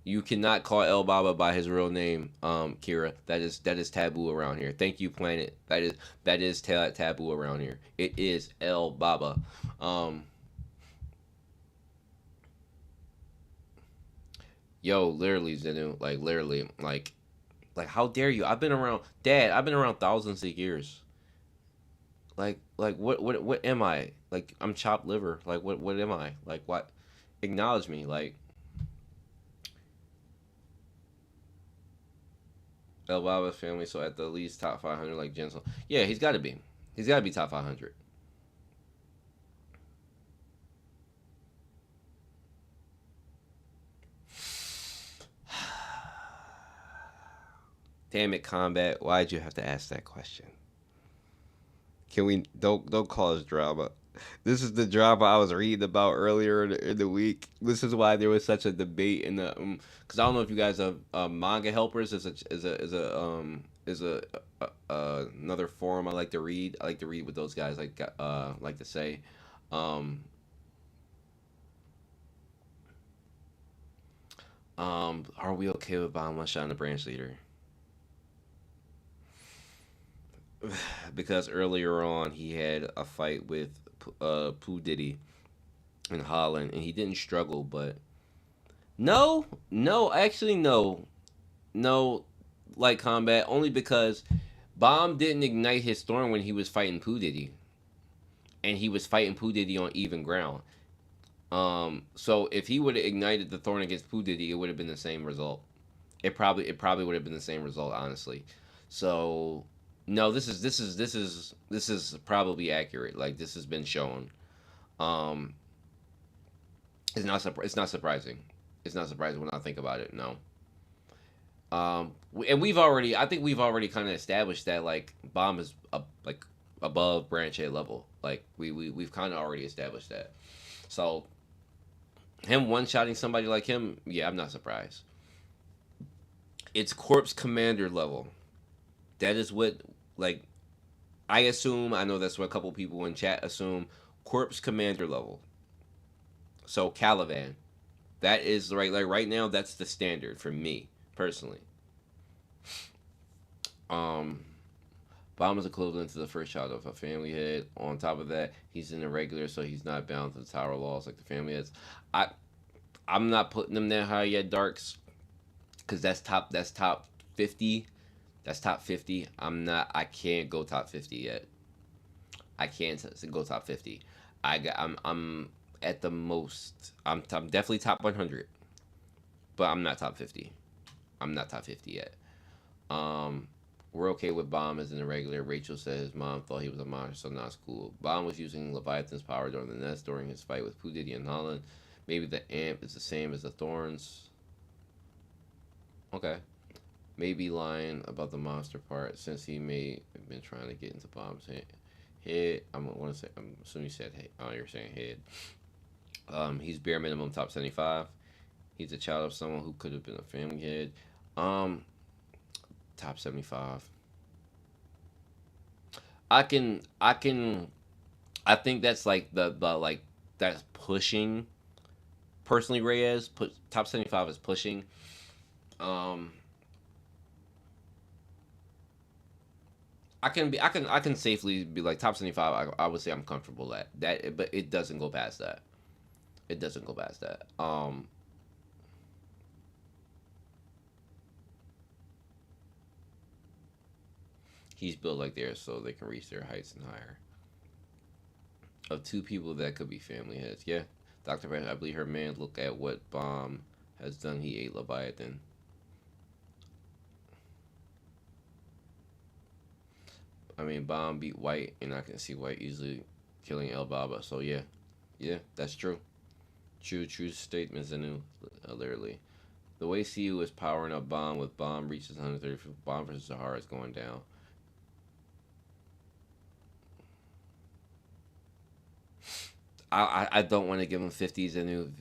You cannot call El Baba by his real name, Kira. That is taboo around here. Thank you, Planet. That is taboo around here. It is El Baba. Um, yo, literally, Zenu, like literally, like how dare you? I've been around, Dad. I've been around thousands of years. Like what am I? Like I'm chopped liver. Like what am I? Like what? Acknowledge me. Like El Baba's family, so at the least top 500, like Jensen. Yeah, he's got to be. He's got to be top 500. Damn it, Combat. Why'd you have to ask that question? Can we don't cause drama? This is the drama I was reading about earlier in the week. This is why there was such a debate in the because I don't know if you guys are manga helpers another forum I like to read. I like to read with those guys like to say. Um, are we okay with Bomb One Shot the branch leader? Because earlier on he had a fight with Pooh Diddy in Holland, and he didn't struggle. But no, no, actually no, no, like combat only because Bomb didn't ignite his thorn when he was fighting Pooh Diddy, and he was fighting Pooh Diddy on even ground. So if he would have ignited the thorn against Pooh Diddy, it would have been the same result. It probably would have been the same result, honestly. So no, this is probably accurate. Like this has been shown. Um, it's not surprising. It's not surprising when I think about it. No. And I think we've already kind of established that like Bomb is like above Branch A level. Like we've kind of already established that. So him one shotting somebody like him, yeah, I'm not surprised. It's Corpse Commander level. That is what like I assume. I know that's what a couple people in chat assume. Corpse Commander level. So Caliban. That is right. Like right now, that's the standard for me personally. Um, Bomb is equivalent to the first child of a family head. On top of that, he's an irregular, so he's not bound to the tower laws like the family heads. I I'm not putting them that high yet, Darks, because that's top 50. That's top 50. I can't go top 50 yet. I can't go top 50. I'm at the most. I'm definitely top 100, but I'm not top 50. I'm not top 50 yet. Um, we're okay with Bomb as an irregular. Rachel said his mom thought he was a monster, so not cool. Bomb was using Leviathan's power during the nest during his fight with Pooh Diddy and Holland. Maybe the amp is the same as the thorns. Okay. Maybe lying about the monster part since he may have been trying to get into Bomb's head. I'm want to say. I'm assuming you said head. Oh, you're saying head. He's bare minimum top 75. He's a child of someone who could have been a family head. Um, top 75. I think that's like the like that's pushing. Personally, Reyes put top 75 is pushing. Um, I can safely be like top 75. I would say I'm comfortable at that, but it doesn't go past that. It doesn't go past that. He's built like theirs, so they can reach their heights and higher. Of two people that could be family heads, yeah. Doctor Van, I believe her man. Look at what Bomb has done. He ate Leviathan. I mean, Bomb beat White, and I can see White easily killing El Baba. So yeah, yeah, that's true. True statements. And literally. The way CU is powering up Bomb with Bomb reaches 130. Bomb versus Zahara is going down. I don't want to give him 50s a new.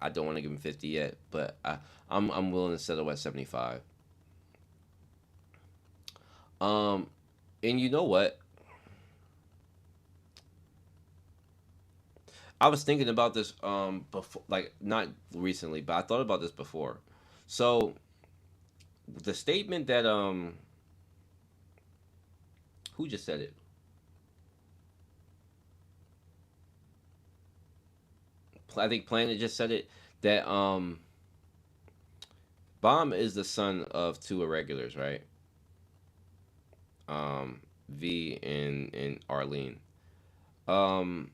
I don't want to give him 50 yet, but I'm willing to settle at 75. Um, and you know what? I was thinking about this before, like not recently, but I thought about this before. So the statement that who just said it? I think Planet just said it, that Bomb is the son of two irregulars, right? V and Arlene. Um,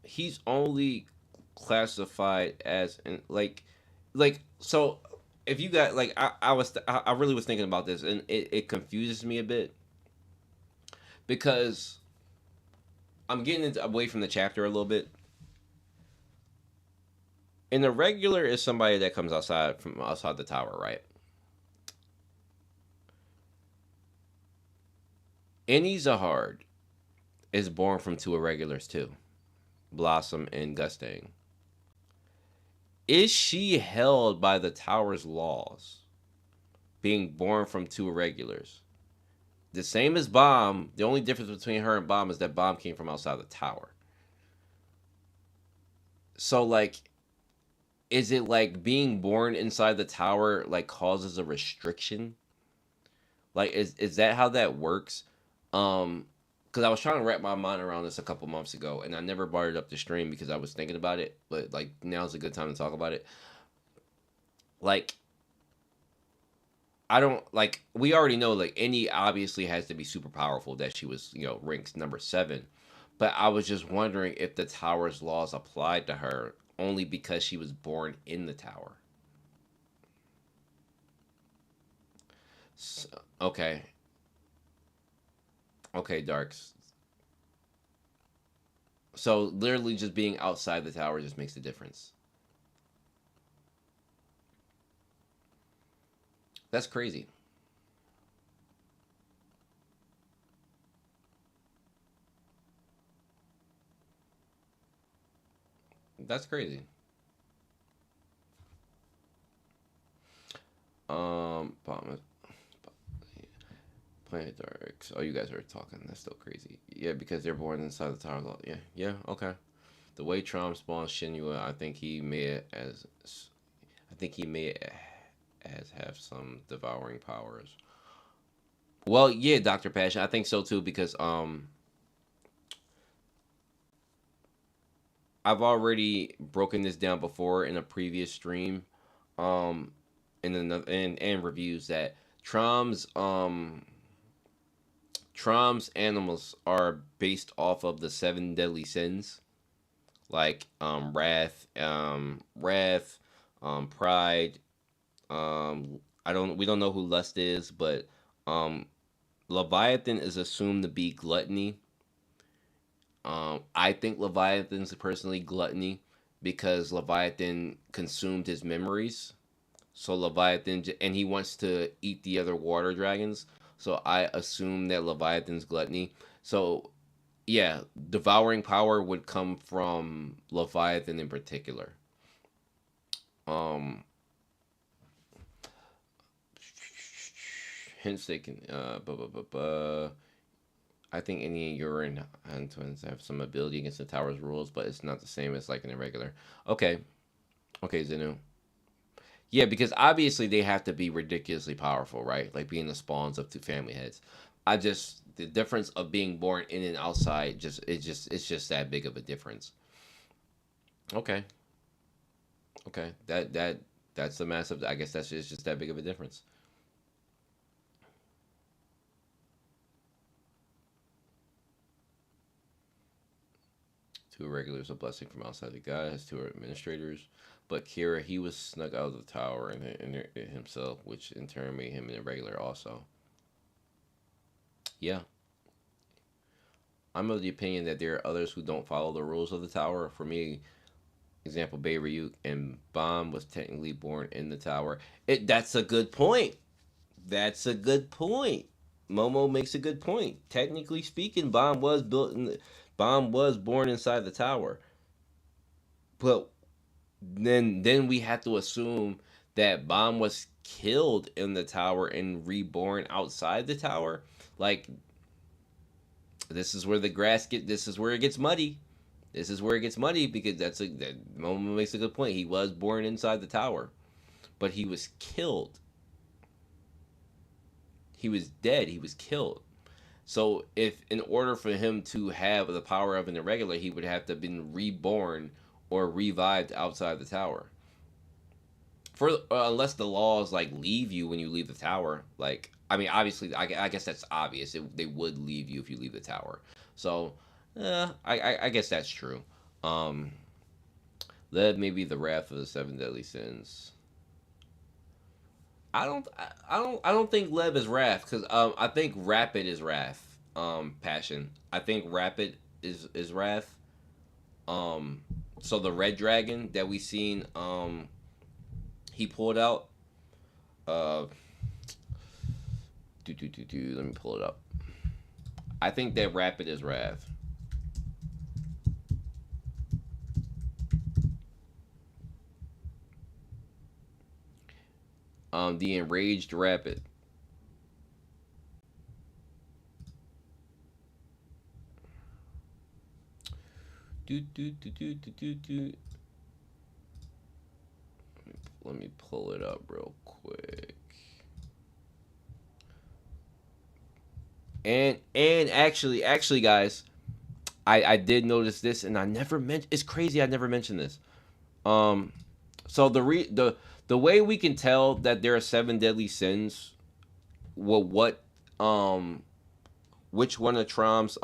he's only classified as like so. If you got like I really was thinking about this, and it confuses me a bit because I'm getting away from the chapter a little bit. An irregular is somebody that comes outside from outside the tower, right? Any Zahard is born from two irregulars too, Blossom and Gustang. Is she held by the tower's laws, being born from two irregulars? The same as Bomb. The only difference between her and Bomb is that Bomb came from outside the tower. So like, is it like being born inside the tower like causes a restriction? Like, is that how that works? Because I was trying to wrap my mind around this a couple months ago, and I never brought it up the stream because I was thinking about it. But like, now's a good time to talk about it. Like, I don't like. We already know like any obviously has to be super powerful that she was ranked number 7. But I was just wondering if the tower's laws applied to her only because she was born in the tower. So, okay, okay, Darks. So literally just being outside the tower just makes a difference. That's crazy. That's crazy. Bomb Planet Darks. Oh, you guys are talking. That's still crazy. Yeah, because they're born inside the tower. Yeah, yeah, okay. The way Trump spawns Shinua, I think he may as have some devouring powers. Well, yeah, Doctor Passion, I think so too because I've already broken this down before in a previous stream, um, and reviews that Trum's Trum's animals are based off of the seven deadly sins, like wrath, pride. I don't we don't know who lust is, but um, Leviathan is assumed to be gluttony. I think Leviathan's personally gluttony because Leviathan consumed his memories. So and he wants to eat the other water dragons. So I assume that Leviathan's gluttony. So yeah, devouring power would come from Leviathan in particular. Um, Hence they can I think any urine and twins have some ability against the tower's rules, but it's not the same as like an irregular. Okay, okay, Zenu. Yeah, because obviously they have to be ridiculously powerful, right? Like being the spawns of two family heads. I just the difference of being born in and outside it's just that big of a difference. Okay, okay, that's the massive. I guess that's just that big of a difference. Two irregulars, a blessing from outside the god, has two administrators. But Kira, he was snuck out of the tower and himself, which in turn made him an irregular also. Yeah, I'm of the opinion that there are others who don't follow the rules of the tower. For me, example, Beirut and Bomb was technically born in the tower. That's a good point. That's a good point. Momo makes a good point. Technically speaking, Bomb was born inside the tower. But then we have to assume that Bomb was killed in the tower and reborn outside the tower. Like this is where it gets muddy. This is where it gets muddy because that Momo makes a good point. He was born inside the tower, but he was killed. He was dead. He was killed. So if in order for him to have the power of an irregular, he would have to have been reborn or revived outside the tower. For unless the laws like leave you when you leave the tower, like I mean, obviously, I guess that's obvious. They would leave you if you leave the tower. So, I guess that's true. Um, Lead may be the wrath of the seven deadly sins. I don't think Lev is wrath because I think rapid is wrath. Passion. I think rapid is wrath. Um, so the red dragon that we seen he pulled out. Uh, Let me pull it up. I think that rapid is wrath. The enraged rapid. Let me pull it up real quick. And actually, guys, I did notice this, and I never mentioned. It's crazy. I never mentioned this. Um, so the way we can tell that there are seven deadly sins, what um which one of Trum's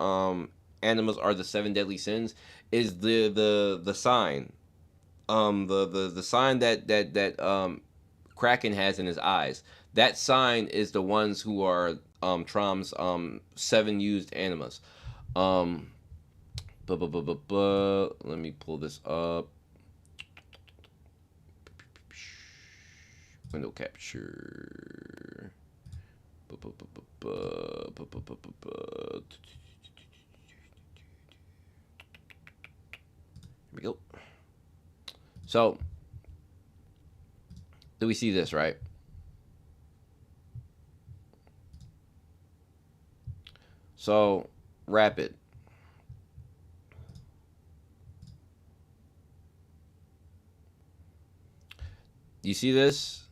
animals are the seven deadly sins is the sign the sign that Kraken has in his eyes. That sign is the ones who are Trom's seven used animas. Um, Let me pull this up. Window capture. Here we go. So, do we see this right? So, rapid. Do you see this?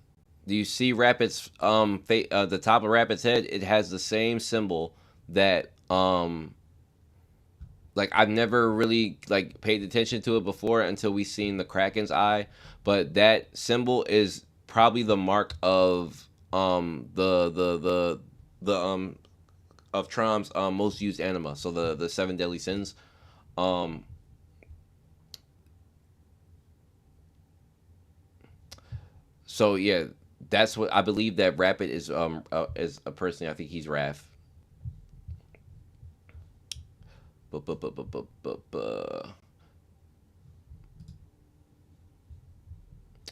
Do you see Rapid's the top of Rapid's head? It has the same symbol that like I've never really like paid attention to it before until we seen the Kraken's eye, but that symbol is probably the mark of the of Trom's most used anima. So the seven deadly sins. Um so yeah, that's what I believe that Rapid is a person. I think he's Wrath.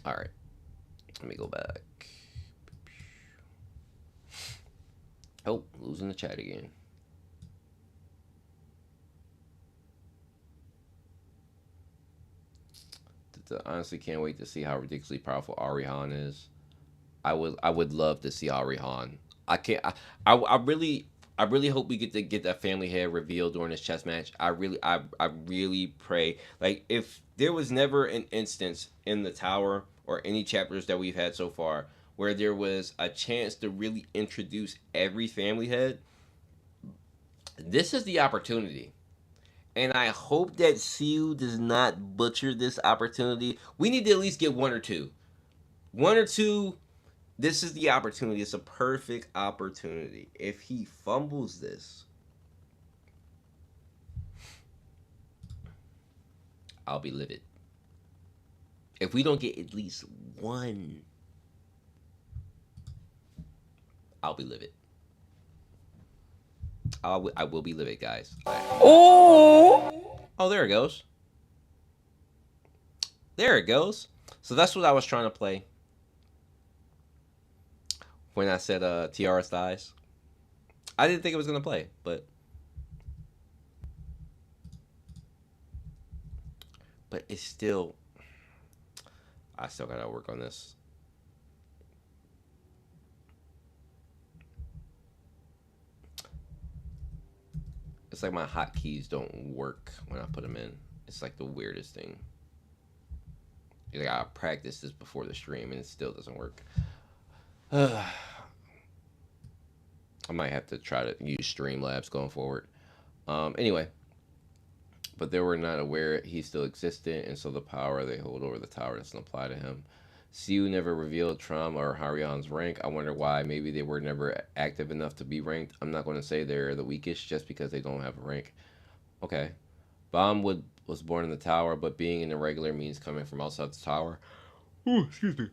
All right, let me go back. Oh, losing the chat again. Honestly can't wait to see how ridiculously powerful Arihan is. I would love to see Arihan. I can't. I really hope we get that family hair revealed during this chess match. I really pray. Like if there was never an instance in the tower or any chapters that we've had so far where there was a chance to really introduce every family head, this is the opportunity. And I hope that Siu does not butcher this opportunity. We need to at least get one or two. One or two. This is the opportunity. It's a perfect opportunity. If he fumbles this, I'll be livid. If we don't get at least one, I'll be livid. I will be livid, guys. Oh, there it goes. There it goes. So that's what I was trying to play when I said Tiara dies. I didn't think it was gonna play, but it's still. I still gotta work on this. It's like my hotkeys don't work when I put them in. It's like the weirdest thing. Like I practiced this before the stream and it still doesn't work. I might have to try to use Streamlabs going forward. Anyway, but they were not aware he still existed, and so the power they hold over the tower doesn't apply to him. Siu never revealed Trum or Harion's rank. I wonder why. Maybe they were never active enough to be ranked. I'm not going to say they're the weakest just because they don't have a rank. Okay. Was born in the tower, but being an irregular means coming from outside the tower. Ooh, excuse me.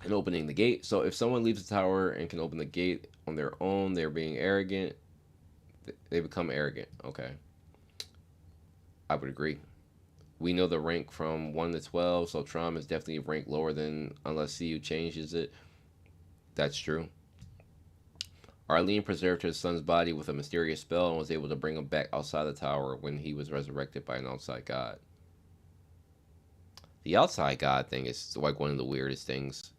And opening the gate. So if someone leaves the tower and can open the gate on their own, they're being arrogant. They become arrogant. Okay. I would agree. We know the rank from 1 to 12, so Trom is definitely ranked lower than unless CU changes it. That's true. Arlene preserved her son's body with a mysterious spell and was able to bring him back outside the tower when he was resurrected by an outside god. The outside god thing is like one of the weirdest things.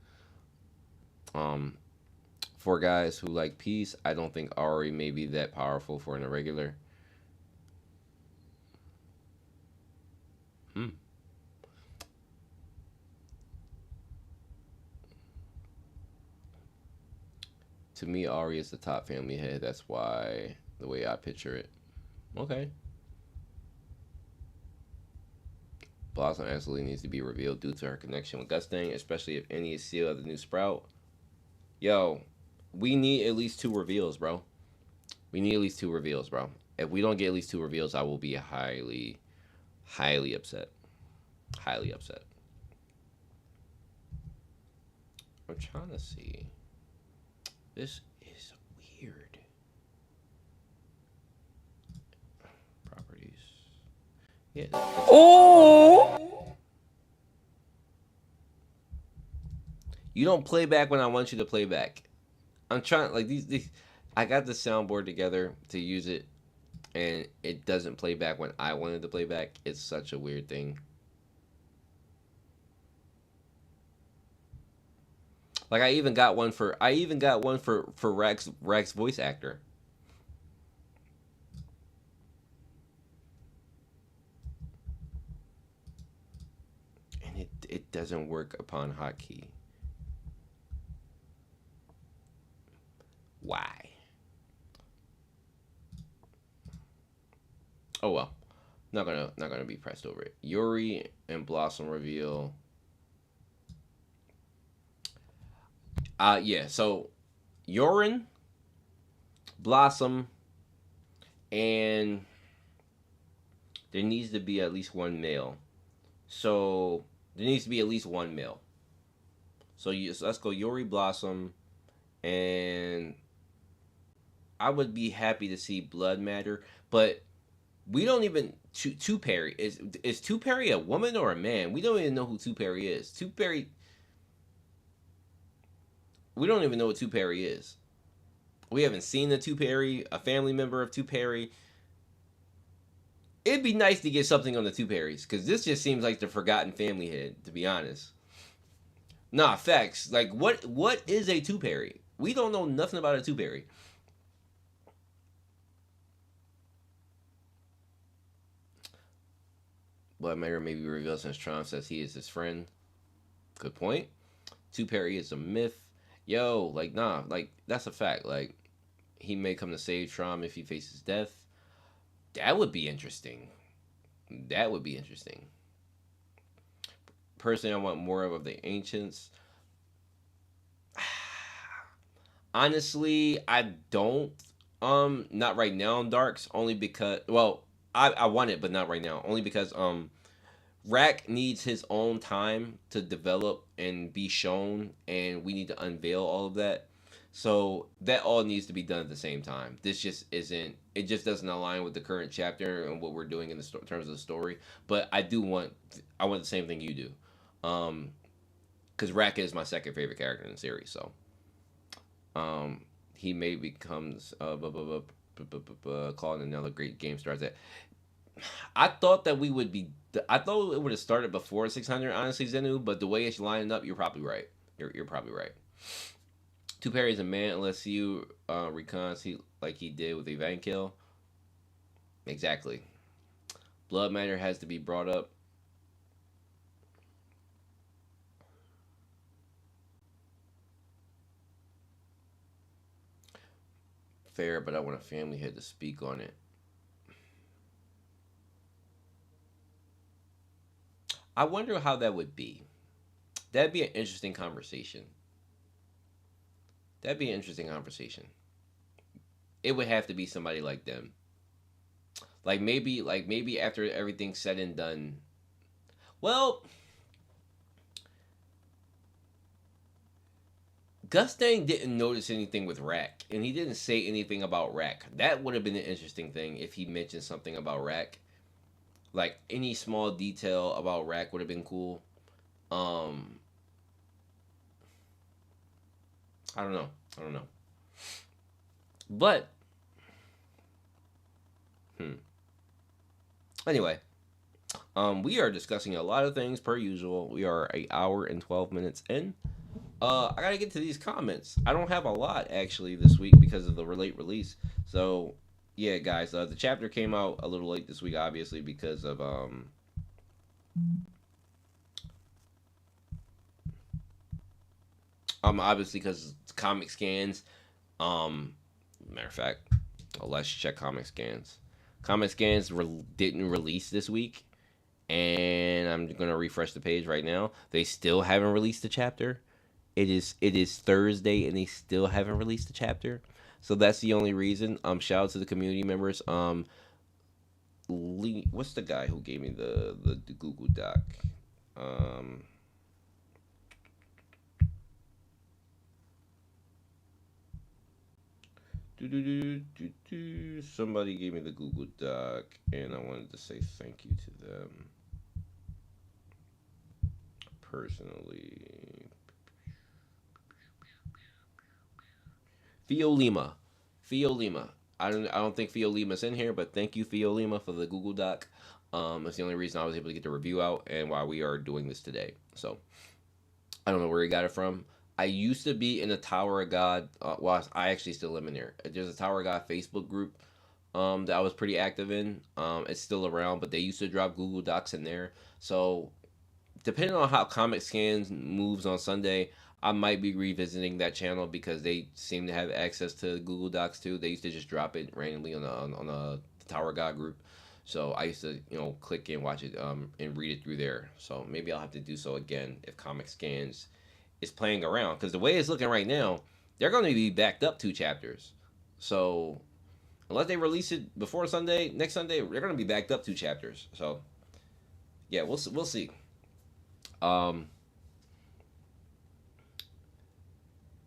For guys who like peace, I don't think Ari may be that powerful for an irregular. To me, Ari is the top family head. That's why the way I picture it. Okay. Blossom absolutely needs to be revealed due to her connection with Gustang, especially if any is sealed of the new sprout. Yo, we need at least 2 reveals, bro. We need at least 2 reveals, bro. If we don't get at least 2 reveals, I will be highly, highly upset. Highly upset. I'm trying to see. This is weird. Properties. Yeah. Oh! You don't play back when I want you to play back. I'm trying, like, these I got the soundboard together to use it, and it doesn't play back when I wanted to play back. It's such a weird thing. Like I even got one for Rack's voice actor. And it doesn't work upon hotkey. Why? Oh well. Not gonna be pressed over it. Yuri and Blossom reveal. Yeah, so Yorin, Blossom, and there needs to be at least one male. So there needs to be at least one male. So let's go Yuri, Blossom, and I would be happy to see Blood Matter, but we don't even Two Perry is Two Perry a woman or a man? We don't even know who Two Perry is. Two Perry. We don't even know what Two Perry is. We haven't seen the Two Perry, a family member of Two Perry. It'd be nice to get something on the Two Perrys, because this just seems like the forgotten family head, to be honest. Nah, facts. Like, what is a Two Perry? We don't know nothing about a Two Perry. Blood Matter may be revealed since Tron says he is his friend. Good point. Two Perry is a myth. Yo, like nah, like that's a fact. Like he may come to save Trom if he faces death. That would be interesting. That would be interesting. Personally, I want more of the ancients. Honestly, I don't. Not right now in Darks, only because well, I want it, but not right now. Only because Rack needs his own time to develop and be shown, and we need to unveil all of that. So that all needs to be done at the same time. This just isn't. It just doesn't align with the current chapter and what we're doing in the terms of the story. But I do want. I want the same thing you do, because Rack is my second favorite character in the series. So he may becomes calling another great game starts. That I thought that we would be. I thought it would have started before 600. Honestly, Zenu, but the way it's lining up, you're probably right. You're probably right. Two parries a man unless you recons he like he did with Evankill. Exactly. Blood matter has to be brought up. Fair, but I want a family head to speak on it. I wonder how that would be. That'd be an interesting conversation. That'd be an interesting conversation. It would have to be somebody like them. Like maybe after everything's said and done. Well, Gustang didn't notice anything with Rack, and he didn't say anything about Rack. That would have been an interesting thing if he mentioned something about Rack. Like any small detail about Rack would have been cool. Um, I don't know. I don't know. But hmm. Anyway, we are discussing a lot of things per usual. We are an hour and 12 minutes in. I gotta get to these comments. I don't have a lot actually this week because of the late release. So yeah, guys, the chapter came out a little late this week, obviously because of obviously because comic scans. Matter of fact, let's check comic scans. Comic scans didn't release this week, and I'm gonna refresh the page right now. They still haven't released the chapter. It is Thursday and they still haven't released the chapter. So that's the only reason. Shout out to the community members. Lee, what's the guy who gave me the Google Doc? Um, somebody gave me the Google Doc, and I wanted to say thank you to them personally. Theo Lima. Theo Lima. I don't think Theo Lima's in here, but thank you, Theo Lima, for the Google Doc. That's the only reason I was able to get the review out and why we are doing this today. So I don't know where he got it from. I used to be in the Tower of God. Well, I actually still live in there. There's a Tower of God Facebook group that I was pretty active in. It's still around, but they used to drop Google Docs in there. So depending on how Comic Scans moves on Sunday, I might be revisiting that channel because they seem to have access to Google Docs too. They used to just drop it randomly on the Tower God group. So I used to click and watch it and read it through there. So maybe I'll have to do so again if Comic Scans is playing around because the way it's looking right now, they're going to be backed up 2 chapters. So unless they release it before Sunday, next Sunday, they're going to be backed up 2 chapters. So yeah, we'll see. Um,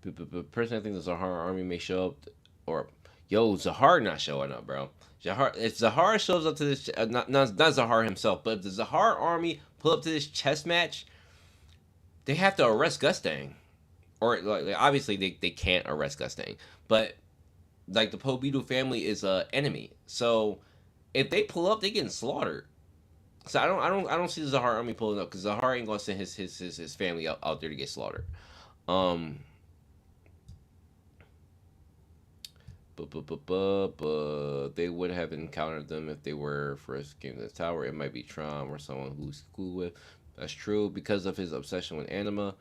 Personally, I think the Zahar army may show up, or Zahar not showing up, bro. Zahar, if Zahar shows up to this, not Zahar himself, but if the Zahar army pull up to this chess match, they have to arrest Gustang, or like obviously they can't arrest Gustang, but like the Pobidu family is a enemy, so if they pull up, they getting slaughtered. So I don't see the Zahar army pulling up because Zahar ain't gonna send his family out there to get slaughtered. Um, but they would have encountered them if they were first came to the tower. It might be Trom or someone who's cool with. That's true because of his obsession with anima.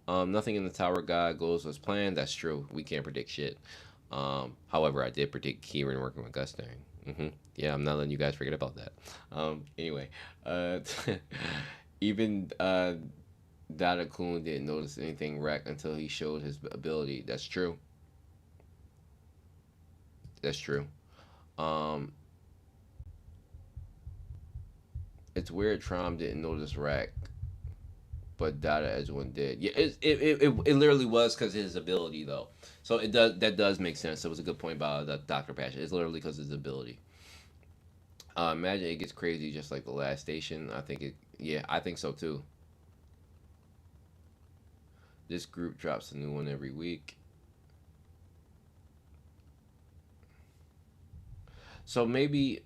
Nothing in the Tower of God goes as planned. That's true. We can't predict shit. However, I did predict Kieran working with Gustang. Yeah, I'm not letting you guys forget about that. Anyway, uh, even Dada Kun didn't notice anything wreck until he showed his ability. That's true. That's true. Um, it's weird Trom didn't notice wreck, but Dada Edgewood did. Yeah, it literally was because of his ability though. So that does make sense. It was a good point about Doctor Passion. It's literally because of his ability. Imagine it gets crazy just like the last station. I think it. Yeah, I think so too. This group drops a new one every week. So maybe.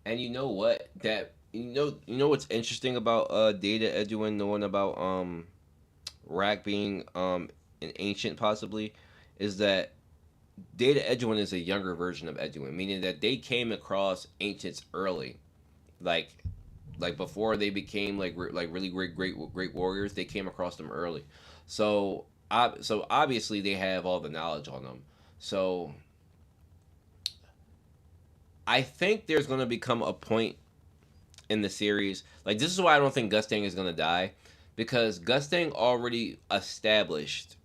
And you know what? You know what's interesting about Data Edwin knowing about Rack being an ancient possibly is that Data Edwin is a younger version of Edwin, meaning that they came across ancients early, like before they became like really great warriors. They came across them early, so so obviously they have all the knowledge on them. So I think there's gonna become a point in the series. Like this is why I don't think Gustang is gonna die, because Gustang already established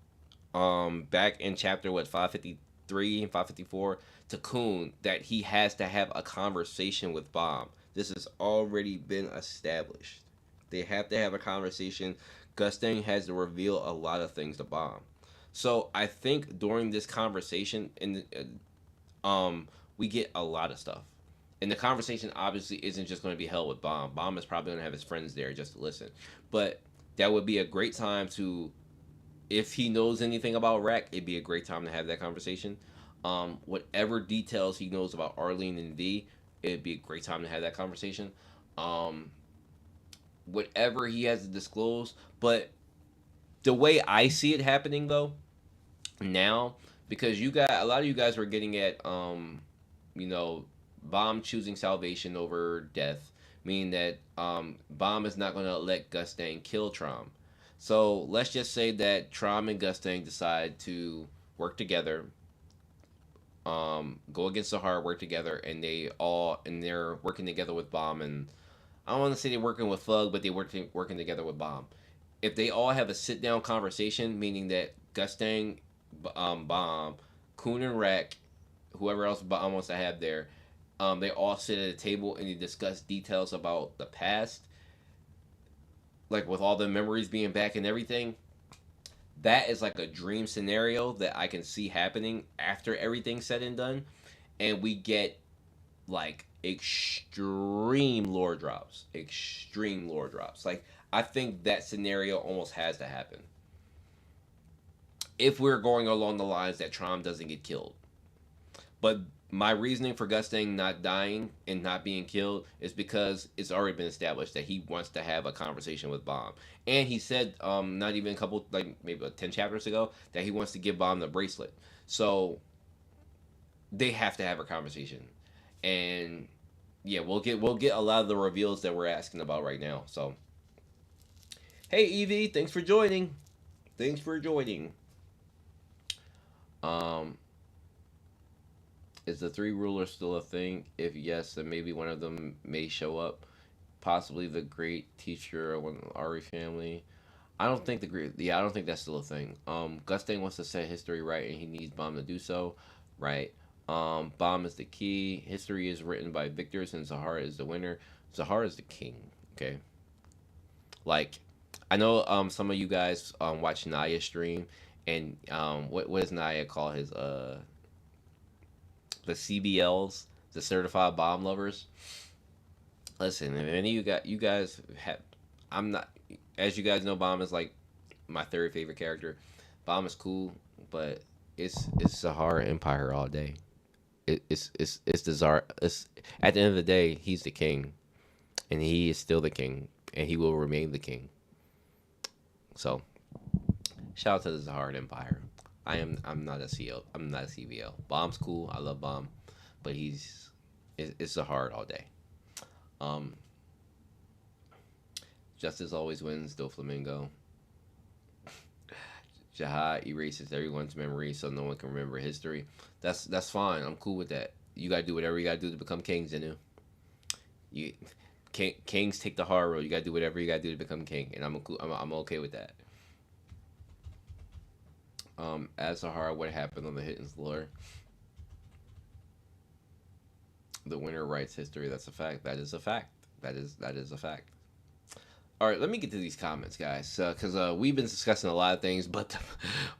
back in chapter what 553 and 554 to Coon that he has to have a conversation with Bomb. This has already been established. They have to have a conversation. Gustang has to reveal a lot of things to Bomb. So I think during this conversation we get a lot of stuff. And the conversation obviously isn't just going to be held with Bomb. Bomb is probably going to have his friends there just to listen. But that would be a great time to, if he knows anything about Rack, it'd be a great time to have that conversation. Whatever details he knows about Arlene and V, it'd be a great time to have that conversation. Um, Whatever he has to disclose, but the way I see it happening though now, because you got a lot of you guys were getting at you know, Bomb choosing salvation over death, meaning that Bomb is not going to let Gustang kill Trom. So let's just say that Trom and Gustang decide to work together, go against Sahara, work together, and they're working together with Bomb, and I don't want to say they're working with Thug, but they're working together with Bomb. If they all have a sit down conversation, meaning that Gustang, Bomb, Coon and Rack, whoever else Bomb wants to have there, they all sit at a table and they discuss details about the past, like with all the memories being back and everything. That is like a dream scenario that I can see happening after everything's said and done, and we get like extreme lore drops. Like I think that scenario almost has to happen if we're going along the lines that Trom doesn't get killed. But my reasoning for Gustang not dying and not being killed is because it's already been established that he wants to have a conversation with Bomb. And he said, not even a couple, like maybe 10 chapters ago, that he wants to give Bomb the bracelet. So they have to have a conversation. And yeah, we'll get a lot of the reveals that we're asking about right now. So hey Evie, thanks for joining. Thanks for joining. Um, is the three rulers still a thing? If yes, then maybe one of them may show up. Possibly the great teacher of the Ari family. I don't think the great. Yeah, I don't think that's still a thing. Gustang wants to set history right, and he needs Bomb to do so. Right. Bomb is the key. History is written by victors, and Zahara is the winner. Zahara is the king. Okay. Like, I know some of you guys watch Naya stream, and what does Naya call his the CBLs, the certified bomb lovers. Listen, if any of you guys have, I'm not, as you guys know, Bomb is like my third favorite character. Bomb is cool, but it's Sahara Empire all day. It's the Czar. It's at the end of the day, he's the king, and he is still the king, and he will remain the king. So, shout out to the Sahara Empire. I'm not a CL. I'm not a CVL. Bomb's cool. I love Bomb, but it's a hard all day. Um, Justice always wins. Doflamingo. Jihad erases everyone's memory so no one can remember history. That's fine. I'm cool with that. You gotta do whatever you gotta do to become king, Zenu. You kings take the hard road. You gotta do whatever you gotta do to become king, and I'm okay with that. As Sahara, what happened on the Hidden Lore? The winner writes history. That's a fact. That is a fact. That is a fact. All right, let me get to these comments, guys, because we've been discussing a lot of things, but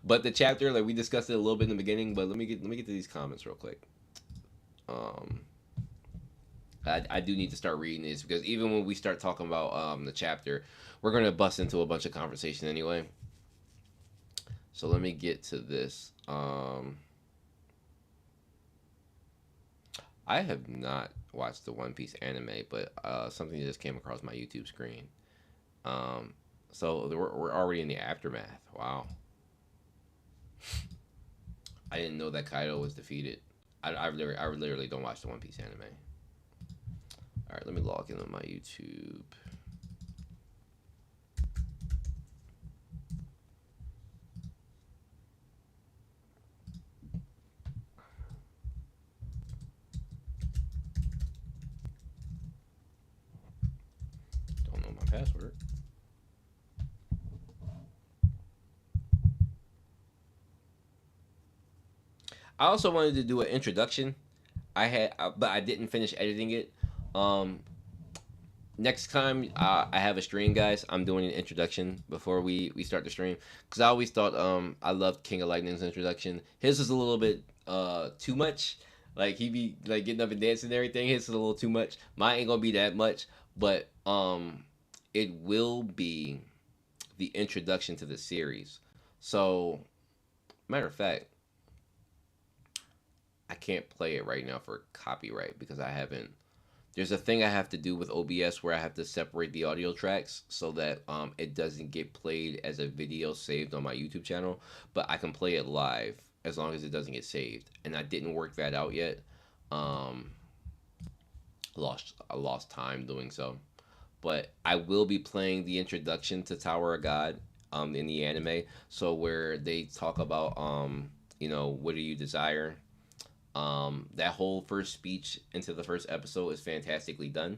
but the chapter, like we discussed it a little bit in the beginning. But let me get to these comments real quick. Um, I do need to start reading these because even when we start talking about the chapter, we're gonna bust into a bunch of conversation anyway. So let me get to this. I have not watched the One Piece anime, but something just came across my YouTube screen. Um, so we're already in the aftermath. Wow, I didn't know that Kaido was defeated. I literally don't watch the One Piece anime. All right, let me log in on my YouTube. Don't know my password. I also wanted to do an introduction. But I didn't finish editing it. Um, Next time I have a stream, guys, I'm doing an introduction before we start the stream because I always thought I loved King of Lightning's introduction. His is a little bit too much. Like he be like getting up and dancing and everything. His is a little too much. Mine ain't gonna be that much, but it will be the introduction to the series. So matter of fact, I can't play it right now for copyright because I haven't. There's a thing I have to do with OBS where I have to separate the audio tracks so that it doesn't get played as a video saved on my YouTube channel, but I can play it live as long as it doesn't get saved. And I didn't work that out yet. Um, I lost time doing so, but I will be playing the introduction to Tower of God in the anime. So where they talk about what do you desire. That whole first speech into the first episode is fantastically done,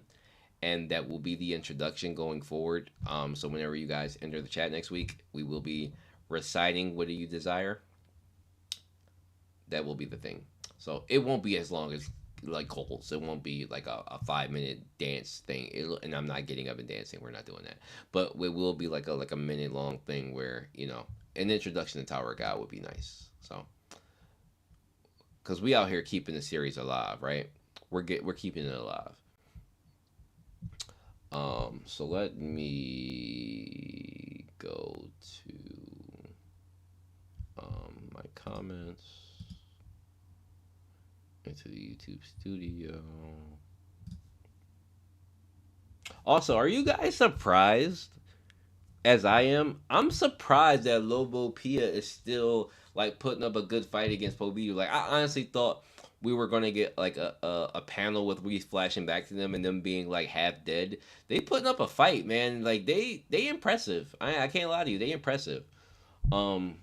and that will be the introduction going forward. So whenever you guys enter the chat next week, we will be reciting "What Do You Desire." That will be the thing. So it won't be as long as like Cole's. It won't be like a 5 minute dance thing. And I'm not getting up and dancing. We're not doing that. But it will be like a minute long thing where an introduction to Tower of God would be nice. So because we out here keeping the series alive, right? We're keeping it alive. So let me go to my comments into the YouTube studio. Also, are you guys surprised as I am? I'm surprised that Lobo Pia is still like putting up a good fight against Pobiu. Like I honestly thought we were gonna get like a panel with we flashing back to them and them being like half dead. They putting up a fight, man. Like they impressive. I can't lie to you, they impressive. Um,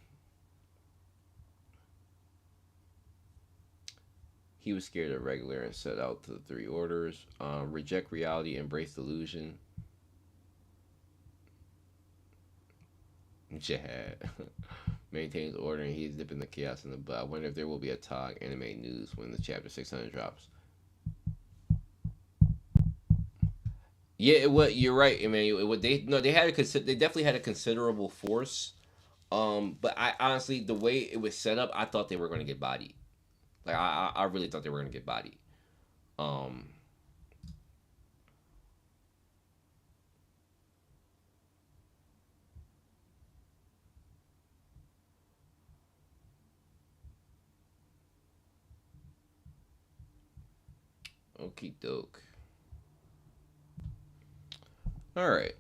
he was scared of regular and set out to the three orders. Reject reality, embrace delusion. Jihad maintains order and he's dipping the chaos in the butt. I wonder if there will be a talk anime news when the chapter 600 drops. Yeah, what you're right. I mean, what they no, they had they definitely had a considerable force. But I honestly, the way it was set up, I thought they were going to get bodied. Like I really thought they were going to get bodied. Um, Okie doke. All right.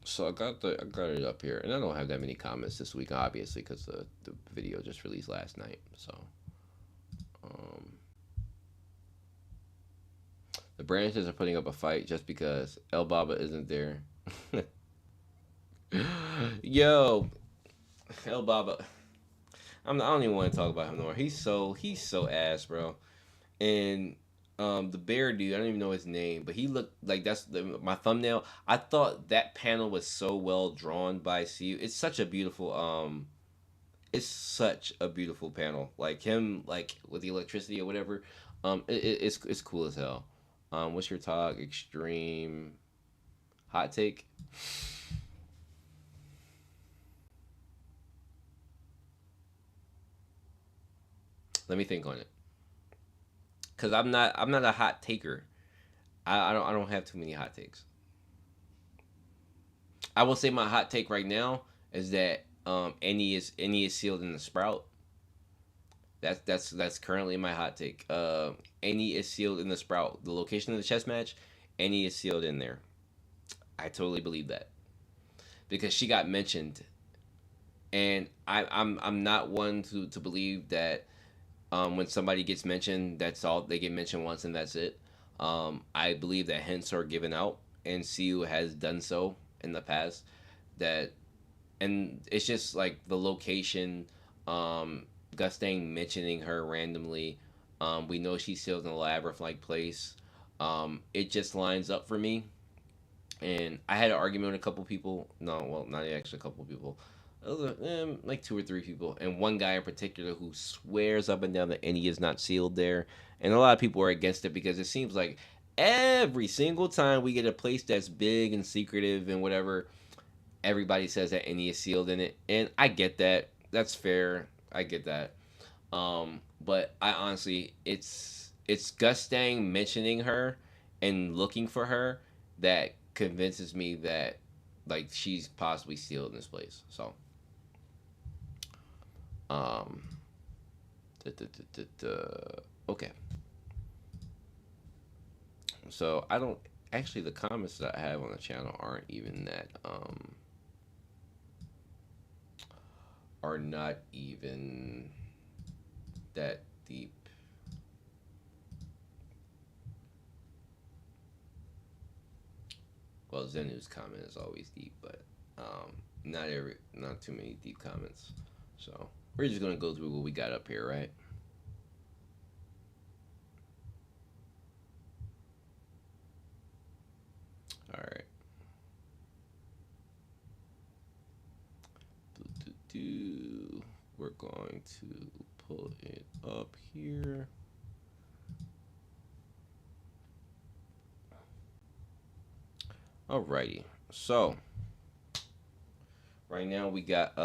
So I got it up here, and I don't have that many comments this week, obviously, because the video just released last night. So um, the branches are putting up a fight just because El Baba isn't there. Yo, El Baba. I don't even want to talk about him no more. He's so ass, bro. And the bear dude, I don't even know his name, but he looked like my thumbnail. I thought that panel was so well drawn by CU. It's such a beautiful panel. Like him, like with the electricity or whatever. It's cool as hell. What's your talk? Extreme hot take? Let me think on it, cause I'm not a hot taker. I don't have too many hot takes. I will say my hot take right now is that Any is sealed in the sprout. That's currently my hot take. Any is sealed in the sprout. The location of the chess match, Any is sealed in there. I totally believe that because she got mentioned, and I'm not one to believe that when somebody gets mentioned, that's all they get mentioned once and that's it. I believe that hints are given out, and CU has done so in the past. That and it's just like the location, Gustang mentioning her randomly. We know she's still in a labyrinth like place. It just lines up for me. And I had an argument with a couple people. No, well, not actually a couple people. It was like two or three people, and one guy in particular who swears up and down that any is not sealed there. And a lot of people are against it because it seems like every single time we get a place that's big and secretive and whatever, everybody says that any is sealed in it, and I get that. That's fair. I get that. But I honestly, it's Gustang mentioning her and looking for her that convinces me that like she's possibly sealed in this place. So, um, okay. So I don't actually the comments that I have on the channel aren't even that are not even that deep. Well, Zenu's comment is always deep, but not too many deep comments. So we're just gonna go through what we got up here, right? All right. We're going to pull it up here. Alrighty. So right now we got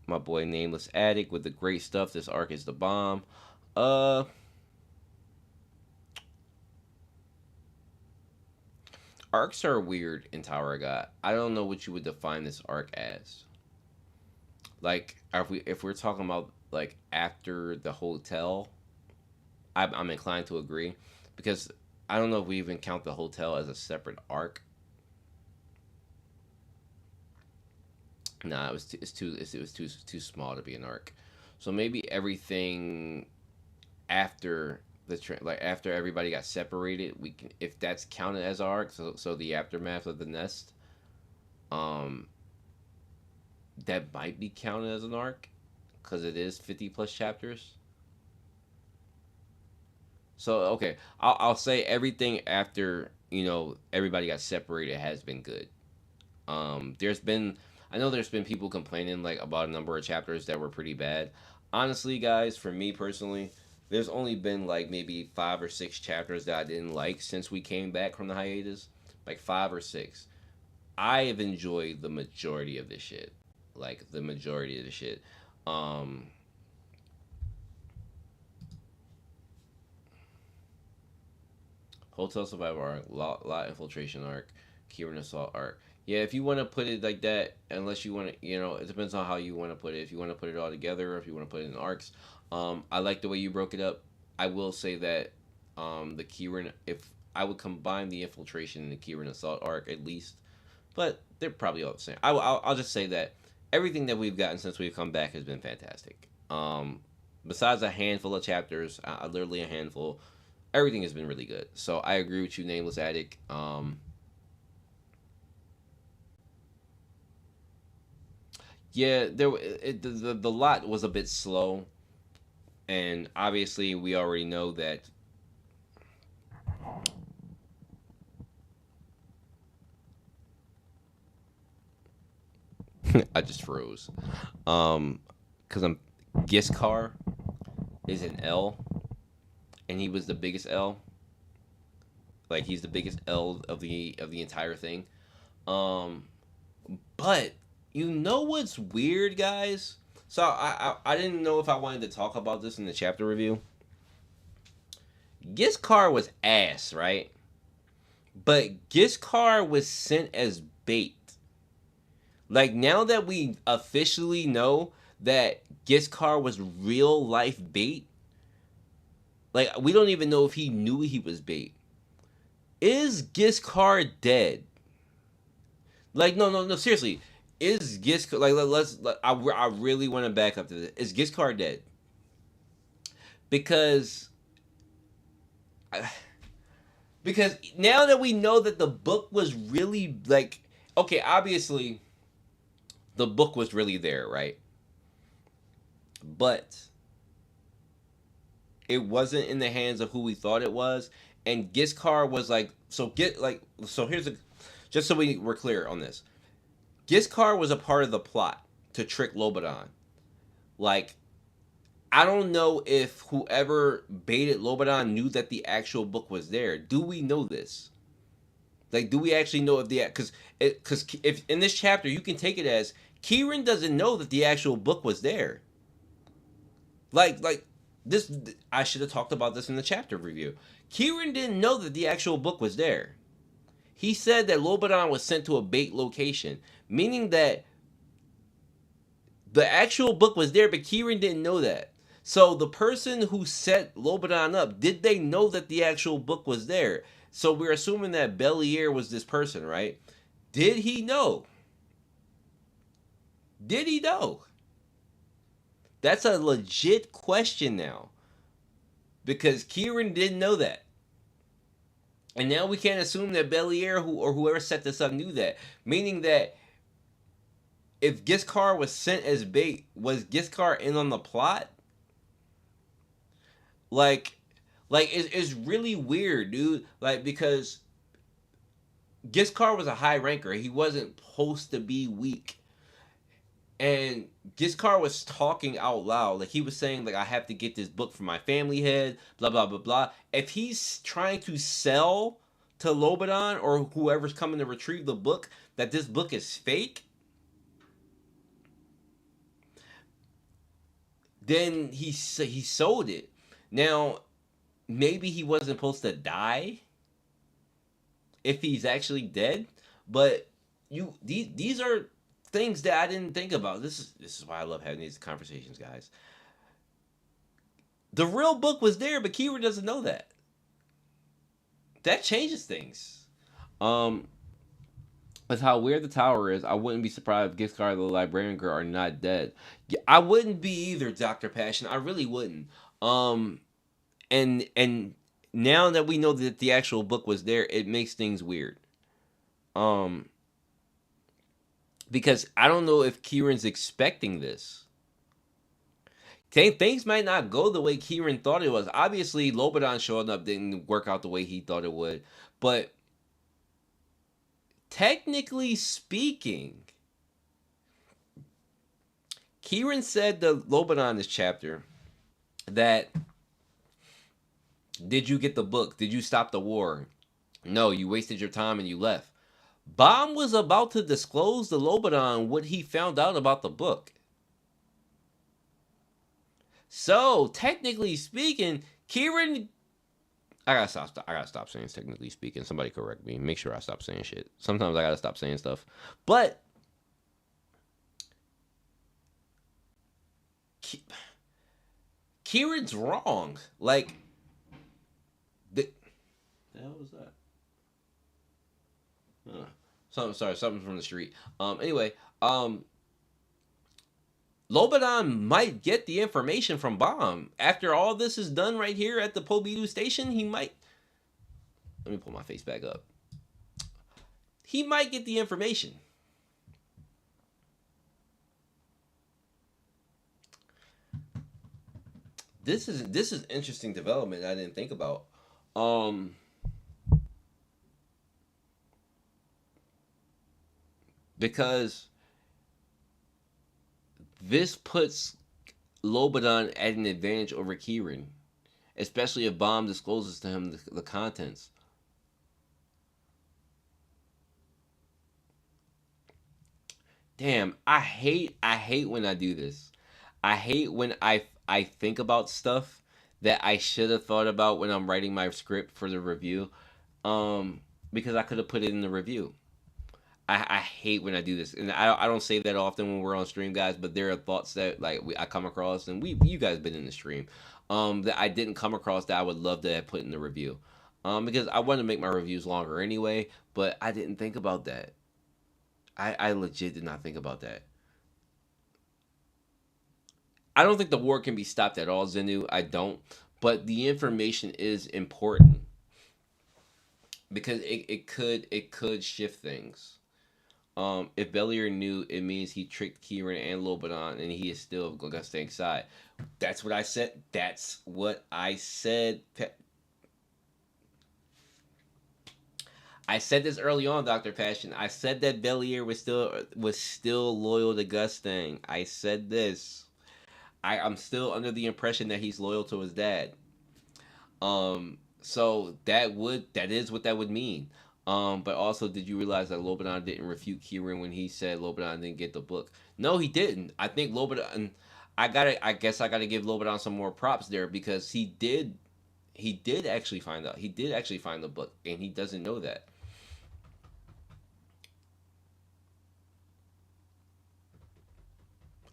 my boy Nameless Addict with the great stuff. This arc is the bomb. Uh Arcs are weird in Tower of God. I don't know what you would define this arc as. Like if we're talking about like after the hotel, I'm inclined to agree because I don't know if we even count the hotel as a separate arc. Nah, it was too small to be an arc. So maybe everything after like after everybody got separated, we can if that's counted as arc. So the aftermath of the nest, um, that might be counted as an arc because it is 50 plus chapters. So okay, I'll say everything after everybody got separated has been good. There's been I know there's been people complaining like about a number of chapters that were pretty bad. Honestly, guys, for me personally, there's only been like maybe 5 or 6 chapters that I didn't like since we came back from the hiatus. Like 5 or 6. I have enjoyed the majority of this shit. Like the majority of the shit. Um, Hotel Survivor arc, Lot Infiltration arc, Kieran Assault arc. Yeah, if you want to put it like that, unless you want to, it depends on how you want to put it. If you want to put it all together, or if you want to put it in arcs, I like the way you broke it up. I will say that the Kieran, if I would combine the infiltration and the Kieran assault arc at least, but they're probably all the same. I'll just say that everything that we've gotten since we've come back has been fantastic. Besides a handful of chapters, literally a handful, everything has been really good. So I agree with you, Nameless Addict. Yeah, the lot was a bit slow, and obviously we already know that. I just froze. Because I'm Giskar is an L, and he was the biggest L. Like he's the biggest L of the entire thing. Um, but you know what's weird, guys? So I didn't know if I wanted to talk about this in the chapter review. Giskar was ass, right? But Giskar was sent as bait. Like now that we officially know that Giskar was real life bait, like we don't even know if he knew he was bait. Is Giskar dead? Like no seriously. Is Giskar like I really want to back up to this. Is Giskar dead? Because because now that we know that the book was really like okay, obviously the book was really there, right? But it wasn't in the hands of who we thought it was, and Giskar was like so here's a just so we're clear on this. Giskar was a part of the plot to trick Lobadan. Like I don't know if whoever baited Lobadan knew that the actual book was there. Do we know this? Like, do we actually know if the because if in this chapter you can take it as Kieran doesn't know that the actual book was there. Like this, I should have talked about this in the chapter review. Kieran didn't know that the actual book was there. He said that Lobadan was sent to a bait location, meaning that the actual book was there, but Kieran didn't know that. So the person who set Lobadan up, did they know that the actual book was there? So we're assuming that Belier was this person, right? Did he know? Did he know? That's a legit question now. Because Kieran didn't know that. And now we can't assume that Belier or whoever set this up knew that. Meaning that if Giskar was sent as bait, was Giskar in on the plot? Like, it's really weird, dude. Like, because Giskar was a high ranker. He wasn't supposed to be weak. And Giskar was talking out loud. Like, he was saying, like, I have to get this book for my family head, blah, blah, blah, blah. If he's trying to sell to Lobadan or whoever's coming to retrieve the book that this book is fake, then he sold it. Now, maybe he wasn't supposed to die if he's actually dead, but these are things that I didn't think about. This is why I love having these conversations, guys. The real book was there, but Kira doesn't know that. That changes things. Um, with how weird the tower is, I wouldn't be surprised if Giskar the librarian girl are not dead. Yeah, I wouldn't be either, Doctor Passion. I really wouldn't. Um, and now that we know that the actual book was there, it makes things weird. Um, because I don't know if Kieran's expecting this. Things might not go the way Kieran thought it was. Obviously, Lobadan showing up didn't work out the way he thought it would. But technically speaking, Kieran said to Lobadan this chapter that, did you get the book? Did you stop the war? No, you wasted your time and you left. Baum was about to disclose to Lobadan what he found out about the book. So, technically speaking, Kieran. I gotta stop saying technically speaking. Somebody correct me. Make sure I stop saying shit. Sometimes I gotta stop saying stuff. But Kieran's wrong. Like, the, The hell was that? Something from the street. Anyway, Lobanon might get the information from Bomb. After all this is done right here at the Pobidu station, he might. Let me pull my face back up. He might get the information. This is interesting development I didn't think about. Because this puts Lobanon at an advantage over Kieran, especially if Bomb discloses to him the contents. Damn, I hate when I do this. I hate when I think about stuff that I should have thought about when I'm writing my script for the review. Because I could have put it in the review. I hate when I do this, and I don't say that often when we're on stream, guys. But there are thoughts that I come across, and you guys been in the stream, that I didn't come across that I would love to have put in the review, because I want to make my reviews longer anyway. But I didn't think about that. I legit did not think about that. I don't think the war can be stopped at all, Zenu. I don't. But the information is important because it could shift things. If Bellier knew, it means he tricked Kieran and Lobanon, and he is still gonna stay inside. That's what I said. That's what I said. I said this early on, Dr. Passion. I said that Bellier was still loyal to Gustang. I said this. I'm still under the impression that he's loyal to his dad. So that is what that would mean. But also, did you realize that Lobanon didn't refute Kieran when he said Lobanon didn't get the book? No, he didn't. I think Lobanon. I guess I gotta give Lobanon some more props there because he did. He did actually find out. He did actually find the book, and he doesn't know that.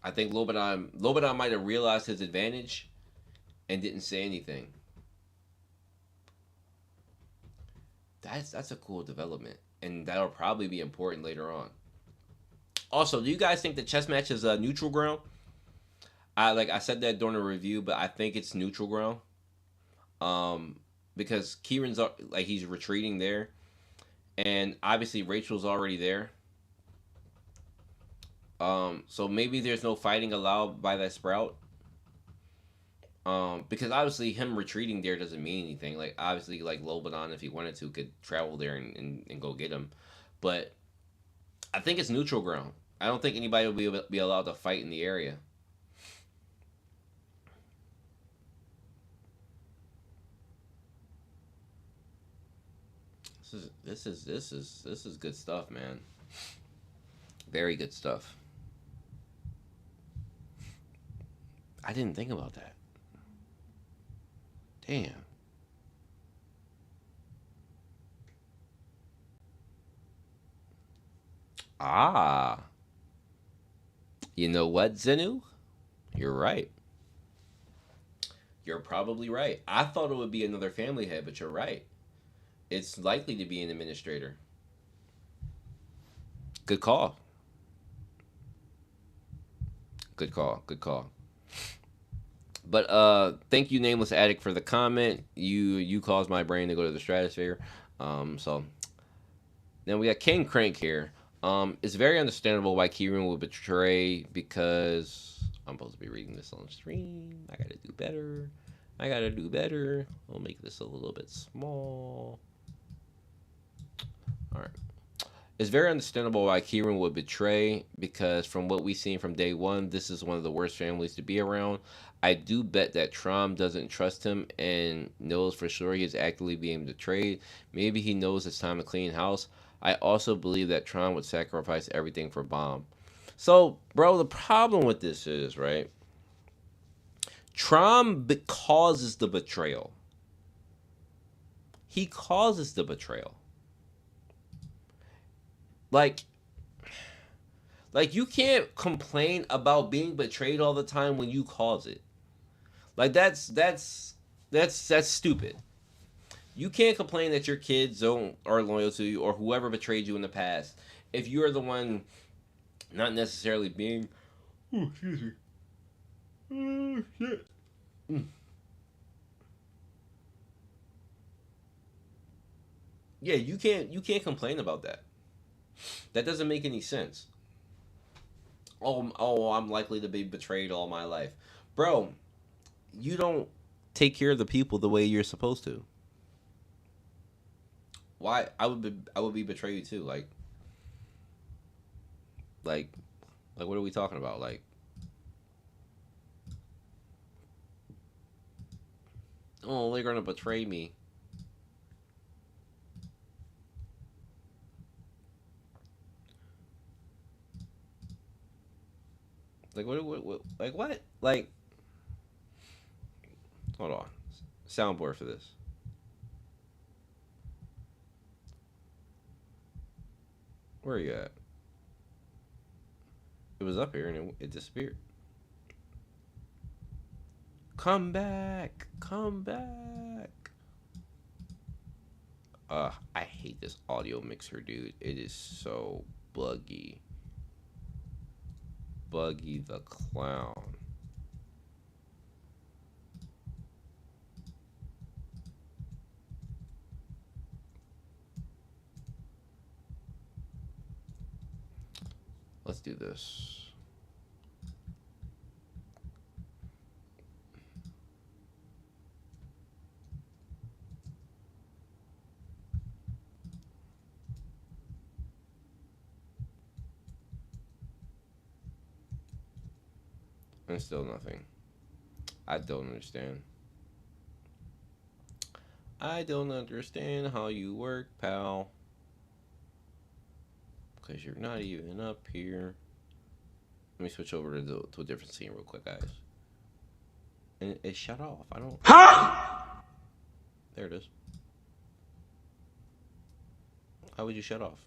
I think Lobanon might have realized his advantage and didn't say anything. That's a cool development, and that'll probably be important later on. Also, do you guys think the chess match is a neutral ground? I said that during the review, but I think it's neutral ground. Because Kieran's he's retreating there, and obviously Rachel's already there. So maybe there's no fighting allowed by that sprout. Because obviously him retreating there doesn't mean anything. Like obviously, like Lobanon, if he wanted to, could travel there and go get him. But I think it's neutral ground. I don't think anybody will be allowed to fight in the area. This is good stuff, man. Very good stuff. I didn't think about that. Damn. Ah. You know what, Zenu? You're right. You're probably right. I thought it would be another family head, but you're right. It's likely to be an administrator. Good call. Good call. Good call. But thank you, Nameless Addict, for the comment. You caused my brain to go to the stratosphere. So then we got King Crank here. It's very understandable why Kieran would betray because I'm supposed to be reading this on stream. I gotta do better. I gotta do better. I'll make this a little bit small. All right. It's very understandable why Kieran would betray because from what we've seen from day one, this is one of the worst families to be around. I do bet that Trom doesn't trust him and knows for sure he is actively being betrayed. Maybe he knows it's time to clean house. I also believe that Tron would sacrifice everything for Bomb. So, bro, the problem with this is, right? Tron causes the betrayal. He causes the betrayal. Like you can't complain about being betrayed all the time when you cause it. Like that's stupid. You can't complain that your kids don't are loyal to you or whoever betrayed you in the past. If you're the one not necessarily being, oh, excuse me. Oh, shit. Mm. Yeah, you can't complain about that. That doesn't make any sense. Oh, I'm likely to be betrayed all my life, bro. You don't take care of the people the way you're supposed to. Why? I would be betrayed too. Like like what are we talking about? Oh, they're gonna betray me. Like what like what? Like hold on. Soundboard for this. Where are you at? It was up here and it disappeared. Come back. Come back. I hate this audio mixer, dude. It is so buggy. Buggy the clown. Let's do this. And still nothing. I don't understand. I don't understand how you work, pal. Because you're not even up here. Let me switch over to a different scene real quick, guys. And it shut off. I don't. Huh? There it is. How would you shut off?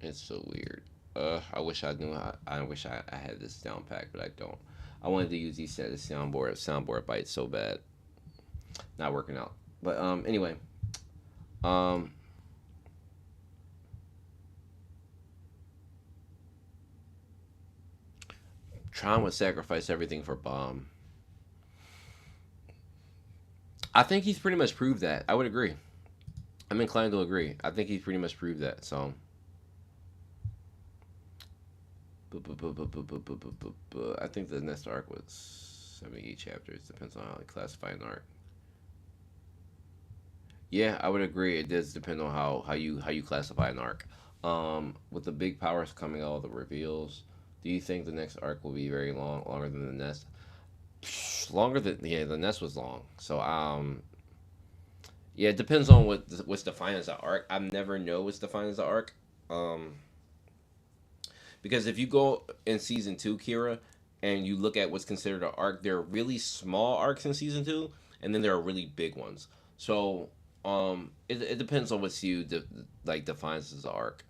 It's so weird. I wish I knew. I wish I had this down pack, but I don't. I wanted to use these set of soundboard bites so bad. Not working out. But anyway, um, Tron would sacrifice everything for Bomb. I think he's pretty much proved that. I would agree. I'm inclined to agree. I think he's pretty much proved that. So, I think the next arc was 78 chapters. Depends on how you classify an arc. Yeah, I would agree. It does depend on how you classify an arc. With the big powers coming out of the reveals, do you think the next arc will be very long, longer than the nest? Longer than yeah, the nest was long. So yeah, it depends on what's defined as an arc. I never know what's defined as an arc. Um, because if you go in season two, Kira, and you look at what's considered an arc, there are really small arcs in season two, and then there are really big ones. So it depends on what you like defines as an arc.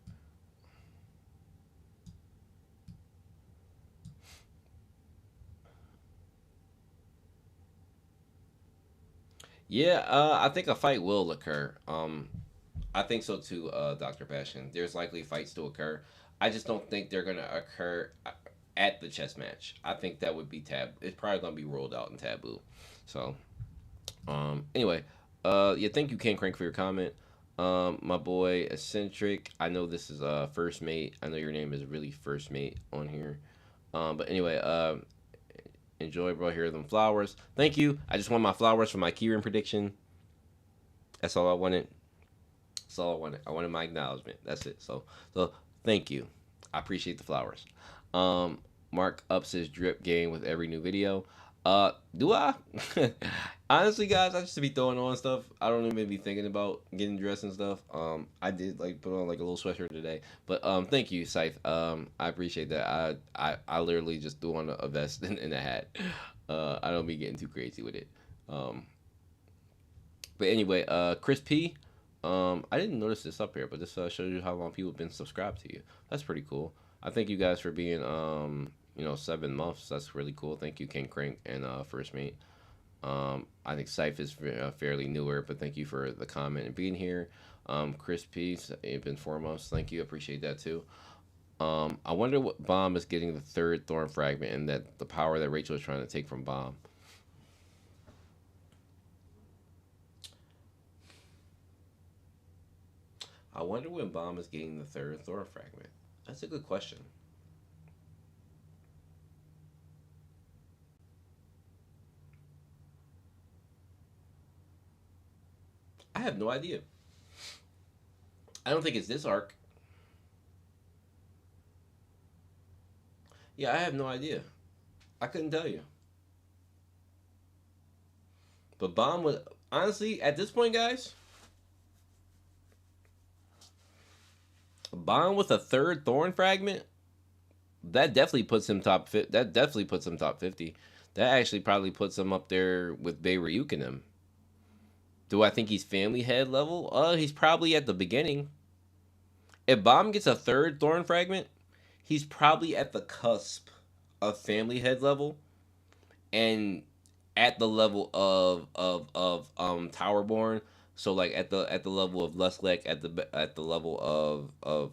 Yeah, I think a fight will occur. I think so too, Doctor Passion. There's likely fights to occur. I just don't think they're gonna occur at the chess match. I think that would be It's probably gonna be rolled out in taboo. So, anyway, yeah, thank you, Ken Crank, for your comment. My boy Eccentric. I know this is first mate. I know your name is really first mate on here. But anyway, enjoy, bro. Here are them flowers. Thank you. I just want my flowers for my Kieran prediction. That's all I wanted. That's all I wanted. I wanted my acknowledgement. That's it. So thank you. I appreciate the flowers. Um, Mark ups his drip game with every new video. Do I? Honestly, guys, I just be throwing on stuff. I don't even be thinking about getting dressed and stuff. I did like put on like a little sweatshirt today, but thank you, Scythe. I appreciate that. I literally just threw on a vest and a hat. I don't be getting too crazy with it. Um, But anyway, Chris P. I didn't notice this up here, but this shows you how long people have been subscribed to you. That's pretty cool. I thank you guys for being 7 months. That's really cool. Thank you, King Crank and First Mate. I think Scythe is fairly newer, but thank you for the comment and being here. Chris P. It's been 4 months. Thank you. Appreciate that too. I wonder what Bomb is getting the third Thorn fragment and that the power that Rachel is trying to take from Bomb. I wonder when Bomb is getting the third Thorn fragment. That's a good question. I have no idea. I don't think it's this arc. Yeah, I have no idea. I couldn't tell you. But Bomb was honestly at this point, guys. Bomb with a third Thorn fragment. That definitely puts him top. That definitely puts him top 50. That actually probably puts him up there with Beirut and him. Do I think he's family head level? He's probably at the beginning. If Bomb gets a third Thorn fragment, he's probably at the cusp of family head level and at the level of Towerborn. So like at the level of Lustlek, at the level of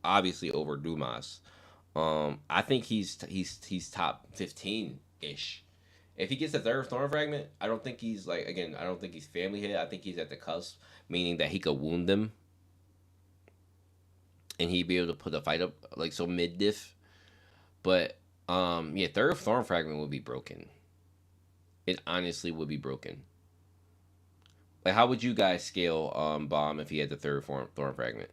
obviously over Dumas. I think he's top 15 ish. If he gets a third Thorn fragment, I don't think he's like again. I don't think he's family hit. I think he's at the cusp, meaning that he could wound them, and he'd be able to put a fight up like so mid diff. But yeah, third Thorn fragment would be broken. It honestly would be broken. Like, how would you guys scale Bomb if he had the third Thorn fragment?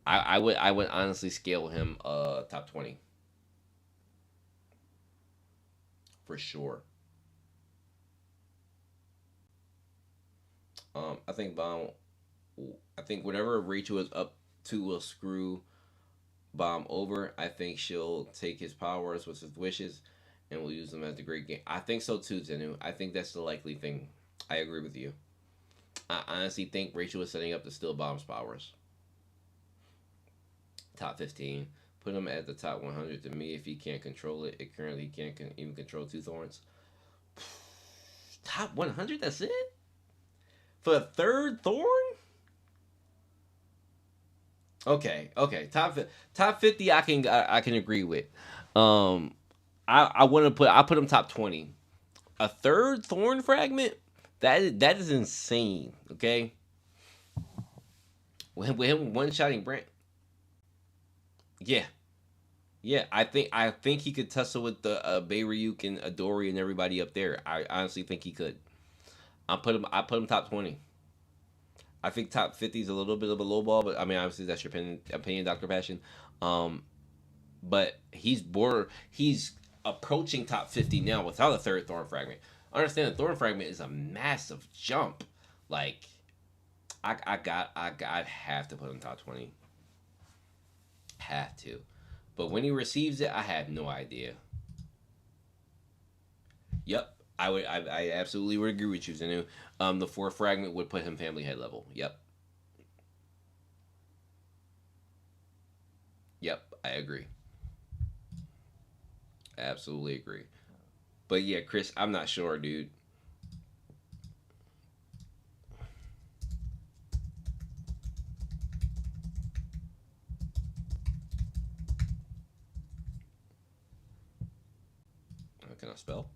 I would honestly scale him top 20 for sure. I think Bomb. I think whatever Rachel is up to will screw Bomb over. I think she'll take his powers with his wishes, and will use them as the great game. I think so too, Zenu. I think that's the likely thing. I agree with you. I honestly think Rachel is setting up to steal Bomb's powers. Top 15. Put him at the top 100 to me if he can't control it. It currently can't even control two thorns. Top 100, that's it? For a third thorn? Okay. Top 50 I can agree with. I want to put him top 20. A third thorn fragment? That is insane, okay? With him one-shotting Brent. Yeah. Yeah, I think he could tussle with the Beirut and Adori and everybody up there. I honestly think he could. I put him top 20. I think top 50 is a little bit of a low ball, but I mean obviously that's your opinion, Dr. Passion. But he's approaching top 50 now without a third Thorn fragment. Understand the Thorn fragment is a massive jump. Like I have to put him top 20. Have to. But when he receives it, I have no idea. Yep. I absolutely would agree with you, Zenu. The fourth fragment would put him family head level. Yep. Yep, I agree. Absolutely agree. But yeah, Chris, I'm not sure, dude. Can I spell?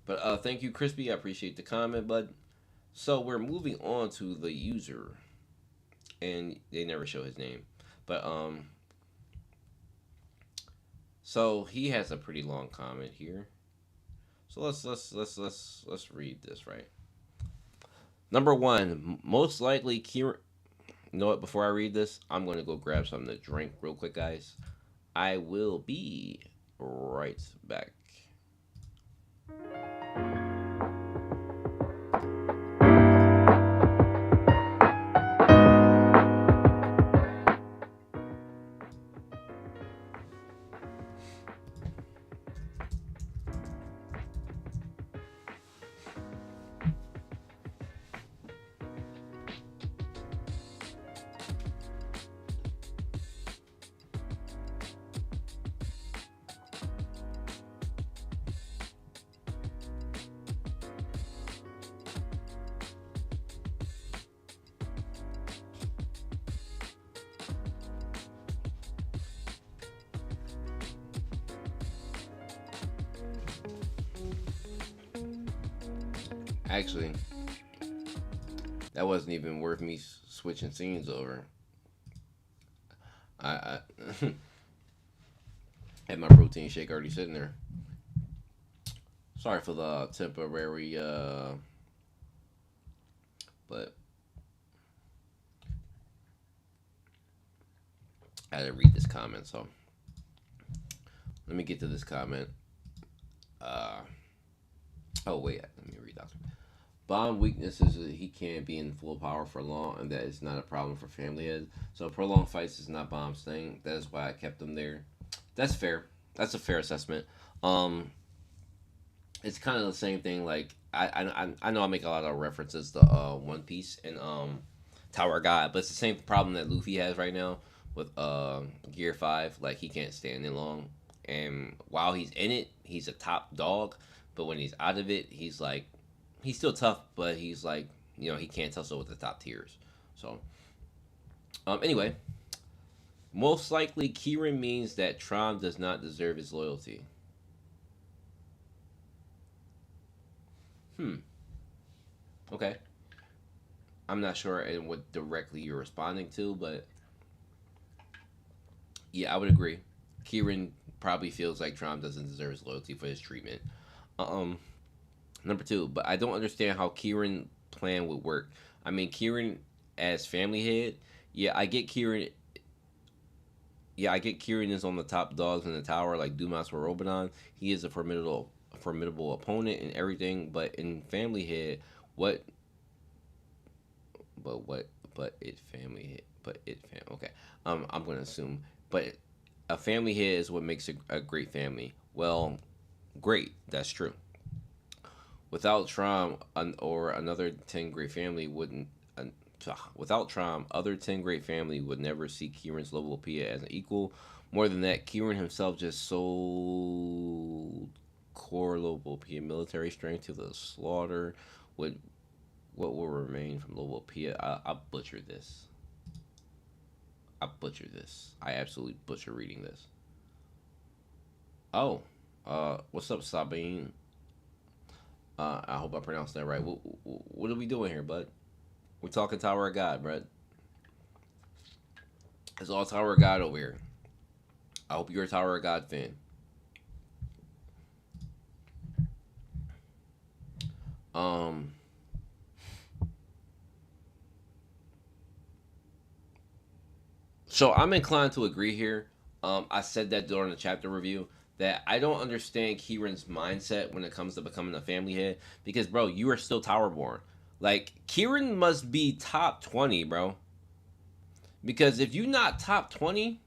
But thank you, Crispy. I appreciate the comment, bud. So we're moving on to the user, and they never show his name, but so he has a pretty long comment here. So let's read this right. Number one, most likely Kieran. You know what? Before I read this, I'm gonna go grab something to drink real quick, guys. I will be right back. Actually, that wasn't even worth me switching scenes over. I had my protein shake already sitting there. Sorry for the temporary, but I had to read this comment, so let me get to this comment. Uh, oh wait, let me read that. Bond weakness is that he can't be in full power for long, and that is not a problem for family heads. So prolonged fights is not Bomb's thing. That is why I kept him there. That's fair. That's a fair assessment. Um, it's kind of the same thing. Like I know I make a lot of references to One Piece and Tower of God, but it's the same problem that Luffy has right now with Gear 5. Like he can't stand it long, and while he's in it, he's a top dog. But when he's out of it, he's still tough, but he's like, he can't tussle with the top tiers. So anyway, most likely Kieran means that Tron does not deserve his loyalty. Hmm. Okay. I'm not sure in what directly you're responding to, but yeah, I would agree. Kieran probably feels like Tron doesn't deserve his loyalty for his treatment. Um, Number two, but I don't understand how Kieran plan would work. I mean, Kieran as family head, yeah, I get Kieran. Yeah, I get Kieran is on the top dogs in the tower like Dumas or Robodon. He is a formidable opponent and everything. But in family head, what? But it family head. But it fam. Okay, I'm gonna assume. But a family head is what makes a great family. Well, great, that's true. Without Trom or another 10 great family wouldn't. Without Trom, other 10 great family would never see Kieran's level of Pia as an equal. More than that, Kieran himself just sold core level Pia military strength to the slaughter. Would what will remain from level Pia? I butchered this. I butchered this. I absolutely butchered reading this. Oh, what's up, Sabine? I hope I pronounced that right. What are we doing here, bud? We're talking Tower of God, bud. It's all Tower of God over here. I hope you're a Tower of God fan. Um, so I'm inclined to agree here. I said that during the chapter review that I don't understand Kieran's mindset when it comes to becoming a family head because, bro, you are still Towerborn. Like Kieran must be top 20, bro. Because if you're not top 20,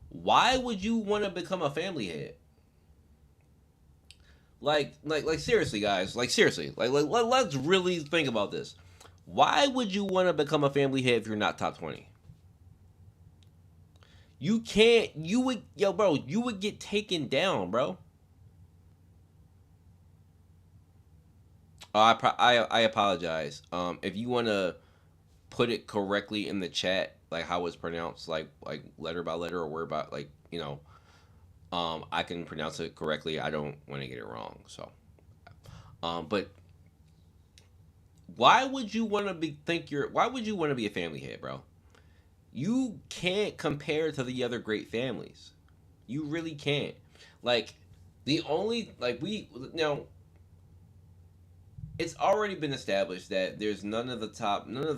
why would you want to become a family head? Like seriously, guys. Like seriously. Let's really think about this. Why would you want to become a family head if you're not top 20? You can't. You would, yo, bro. You would get taken down, bro. I apologize. If you want to put it correctly in the chat, like how it's pronounced, like letter by letter or word by like I can pronounce it correctly. I don't want to get it wrong. So, but why would you want to be think you're? Why would you want to be a family head, bro? You can't compare to the other great families. You really can't. Like the only like we now it's already been established that there's none of the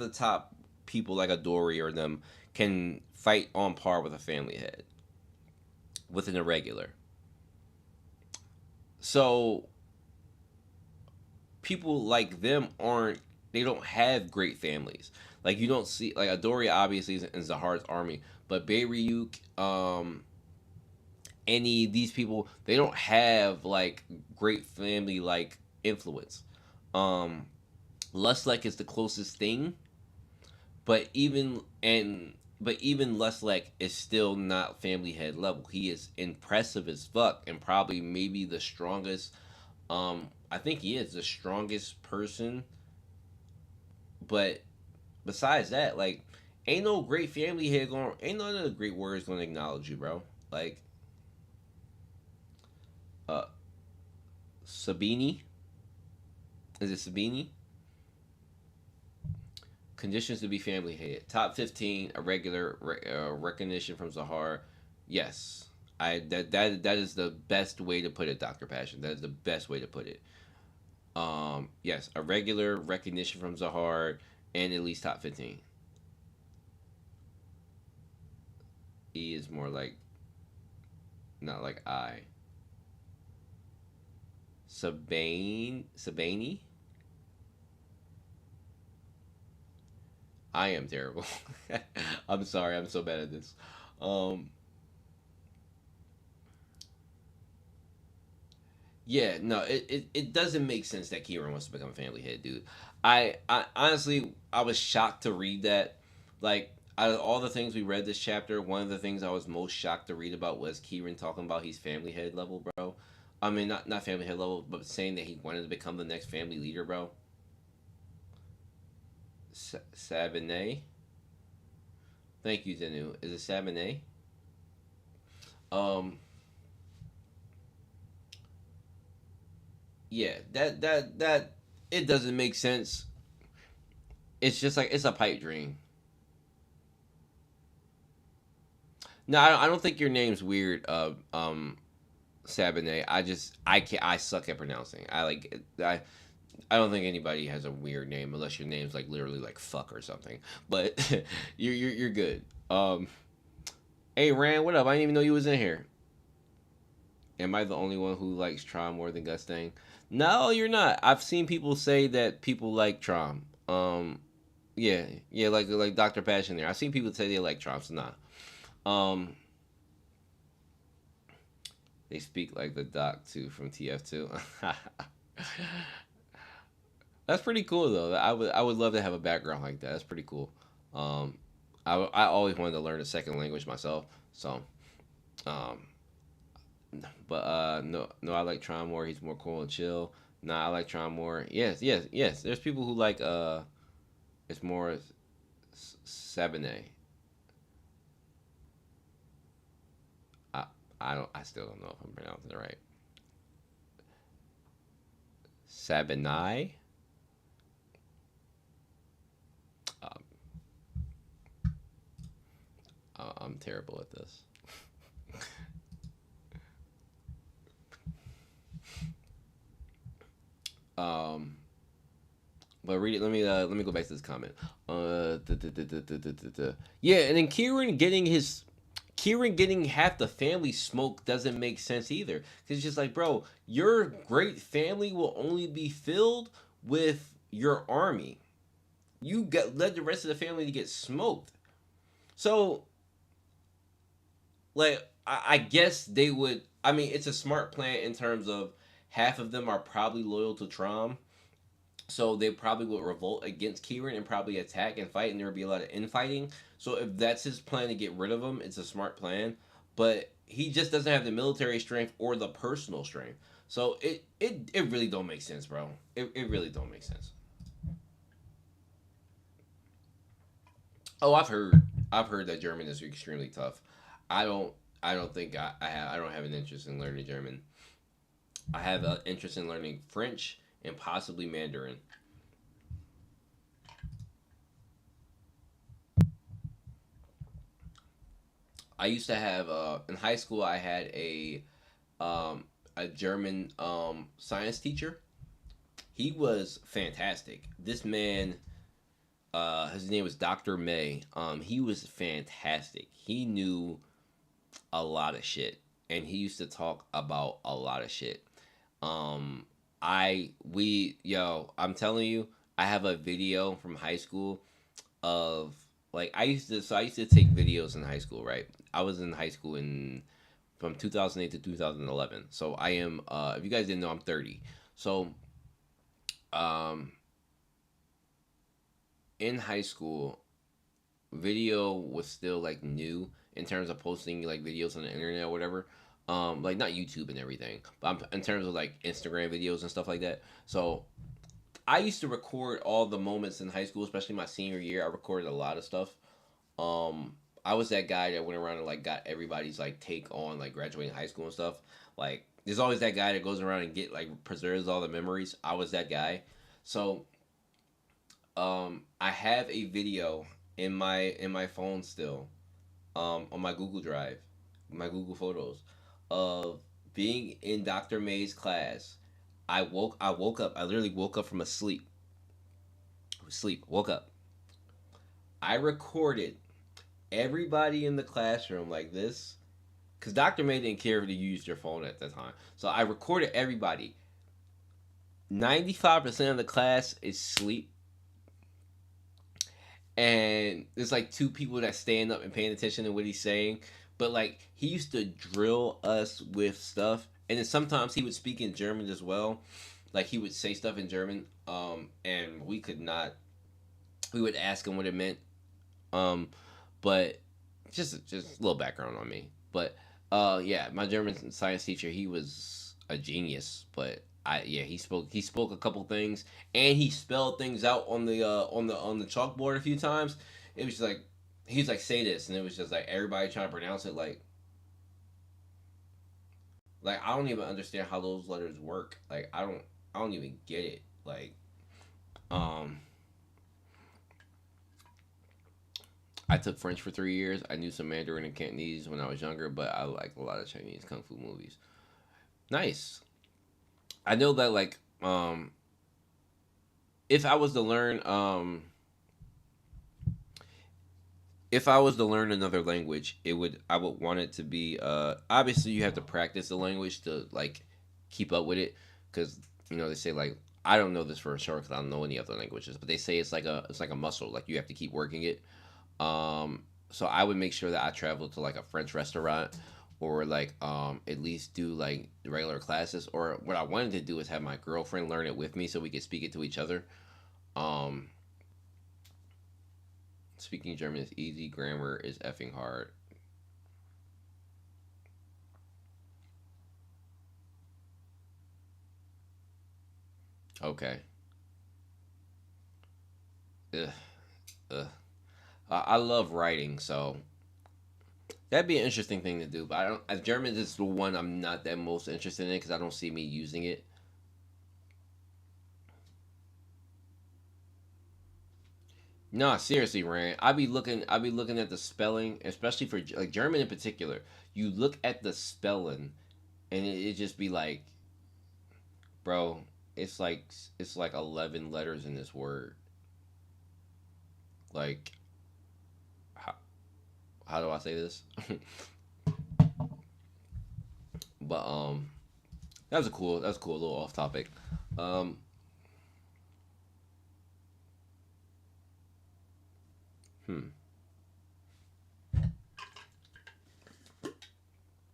top people like a Dory or them can fight on par with a family head with an irregular. So people like them aren't they don't have great families. Like you don't see like Adori obviously is in Zahar's army, but Beirut, any of these people they don't have like great family like influence. Um, Lustlek is the closest thing, but even Lustlek is still not family head level. He is impressive as fuck and probably maybe the strongest. I think he is the strongest person, but besides that, like, ain't no great family head going. Ain't none of the great warriors gonna acknowledge you, bro. Like, uh, Sabini. Is it Sabini? Conditions to be family head. Top 15, a regular recognition from Zahar. Yes. That is the best way to put it, Dr. Passion. That is the best way to put it. Yes, a regular recognition from Zahar and at least top 15. E is more like not like I. Sabani? I am terrible. I'm sorry, I'm so bad at this. Um Yeah, no, it doesn't make sense that Kieran wants to become a family head, dude. I honestly I was shocked to read that. Like out of all the things we read this chapter, one of the things I was most shocked to read about was Kieran talking about he's family head level, bro. I mean, not family head level, but saying that he wanted to become the next family leader, bro. Sabanay, thank you, Zenu. Is it Sabanay? Um, yeah, that it doesn't make sense. It's just like it's a pipe dream. No, I don't think your name's weird. Sabanet. I suck at pronouncing. I don't think anybody has a weird name unless your name's like literally like fuck or something. But you're good. Hey Rand, what up? I didn't even know you was in here. Am I the only one who likes Tron more than Gustang? No, you're not. I've seen people say that people like Tron. Yeah, yeah, like Dr. Passion there. I've seen people say they like Tron, so nah. Um, they speak like the Doc too from TF2. That's pretty cool though. I would love to have a background like that. That's pretty cool. Um, I always wanted to learn a second language myself. So, um, but no, I like Tron more. He's more cool and chill. Nah, I like Tron more. Yes. There's people who like it's more Sabanet. I I still don't know if I'm pronouncing it right. Sabanai. Um, I'm terrible at this. Um, but read it. Let me go back to this comment. Yeah, and then Kieran getting half the family smoke doesn't make sense either. Cause it's just like, bro, your great family will only be filled with your army. You got led the rest of the family to get smoked. So, like, I guess they would. I mean, it's a smart plan in terms of half of them are probably loyal to Trom, so they probably would revolt against Kieran and probably attack and fight, and there would be a lot of infighting. So if that's his plan to get rid of him, it's a smart plan. But he just doesn't have the military strength or the personal strength. So it really don't make sense, bro. It really don't make sense. Oh, I've heard that German is extremely tough. I don't I don't think I don't have an interest in learning German. I have an interest in learning French and possibly Mandarin. I used to have in high school I had a German science teacher. He was fantastic. This man, his name was Dr. May. He was fantastic. He knew a lot of shit, and he used to talk about a lot of shit. Um, I'm telling you, I have a video from high school of like I used to take videos in high school, right? I was in high school in from 2008 to 2011. So I am if you guys didn't know, I'm 30. So um in high school, video was still like new in terms of posting like videos on the internet or whatever. Like not YouTube and everything, but in terms of like Instagram videos and stuff like that. So I used to record all the moments in high school, especially my senior year. I recorded a lot of stuff. Um, I was that guy that went around and like got everybody's like take on like graduating high school and stuff. Like, there's always that guy that goes around and get like preserves all the memories. I was that guy. So I have a video in my phone still, on my Google Drive, my Google Photos, of being in Dr. May's class. I woke up. I literally woke up from a sleep. Woke up. I recorded everybody in the classroom like this, because Dr. May didn't care if you used your phone at the time. So I recorded everybody. 95% of the class is sleep, and there's like two people that stand up and paying attention to what he's saying. But like, he used to drill us with stuff, and then sometimes he would speak in German as well. Like, he would say stuff in German, and we could not. We would ask him what it meant, um, but just a little background on me. But yeah, my German science teacher, he was a genius. But yeah, he spoke a couple things, and he spelled things out on the on the chalkboard a few times. It was just like, he was like, say this, and it was just like everybody trying to pronounce it like I don't even understand how those letters work. Like, I don't even get it. Like, um I took French for 3 years. I knew some Mandarin and Cantonese when I was younger, but I like a lot of Chinese kung fu movies. Nice. I know that, like, if I was to learn if I was to learn another language, it would I would want it to be, obviously you have to practice the language to like keep up with it, because they say, like, I don't know this for sure because I don't know any other languages, but they say it's like a muscle, like you have to keep working it. So I would make sure that I travel to like a French restaurant, or like at least do like the regular classes. Or what I wanted to do is have my girlfriend learn it with me so we could speak it to each other. Um, Speaking German is easy. Grammar is effing hard. Okay. Ugh, ugh. I love writing, so that'd be an interesting thing to do. But I don't. German is the one I'm not that most interested in because I don't see me using it. No, seriously, Rand. I be looking at the spelling, especially for like German in particular. You look at the spelling, and it just be like, bro, it's like it's like 11 letters in this word. Like, how, how do I say this? But that was cool, a little off topic. Um, hmm,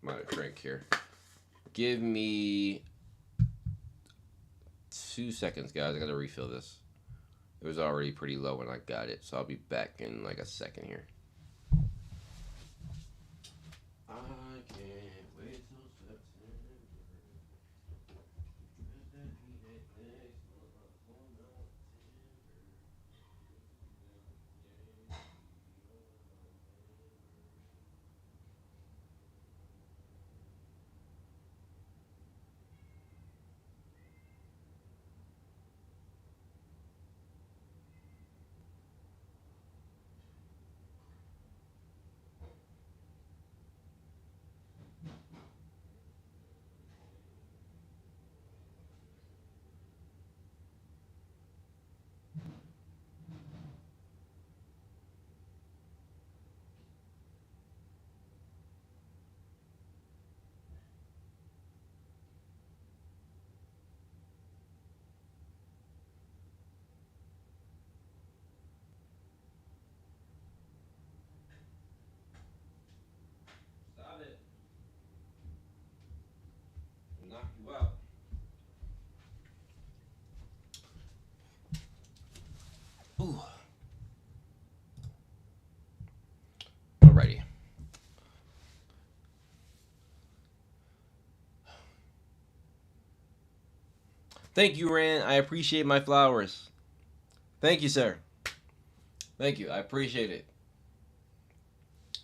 my drink here. Give me 2 seconds, guys. I gotta refill this. It was already pretty low when I got it, so I'll be back in like a second here. I can't wait till September. Stop it. Knock you out. Ooh. Alrighty. Thank you, Rand. I appreciate my flowers. Thank you, sir. Thank you. I appreciate it.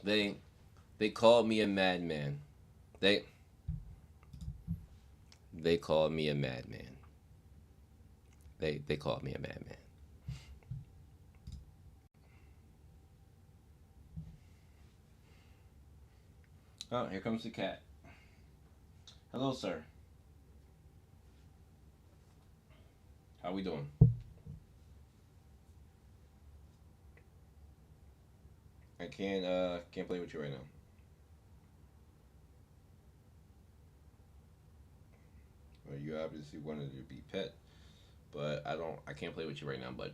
They they called me a madman. They they called me a madman. They called me a madman. Oh, here comes the cat. Hello, sir. How we doing? I can't play with you right now. Well, you obviously wanted to be pet, but I can't play with you right now, bud.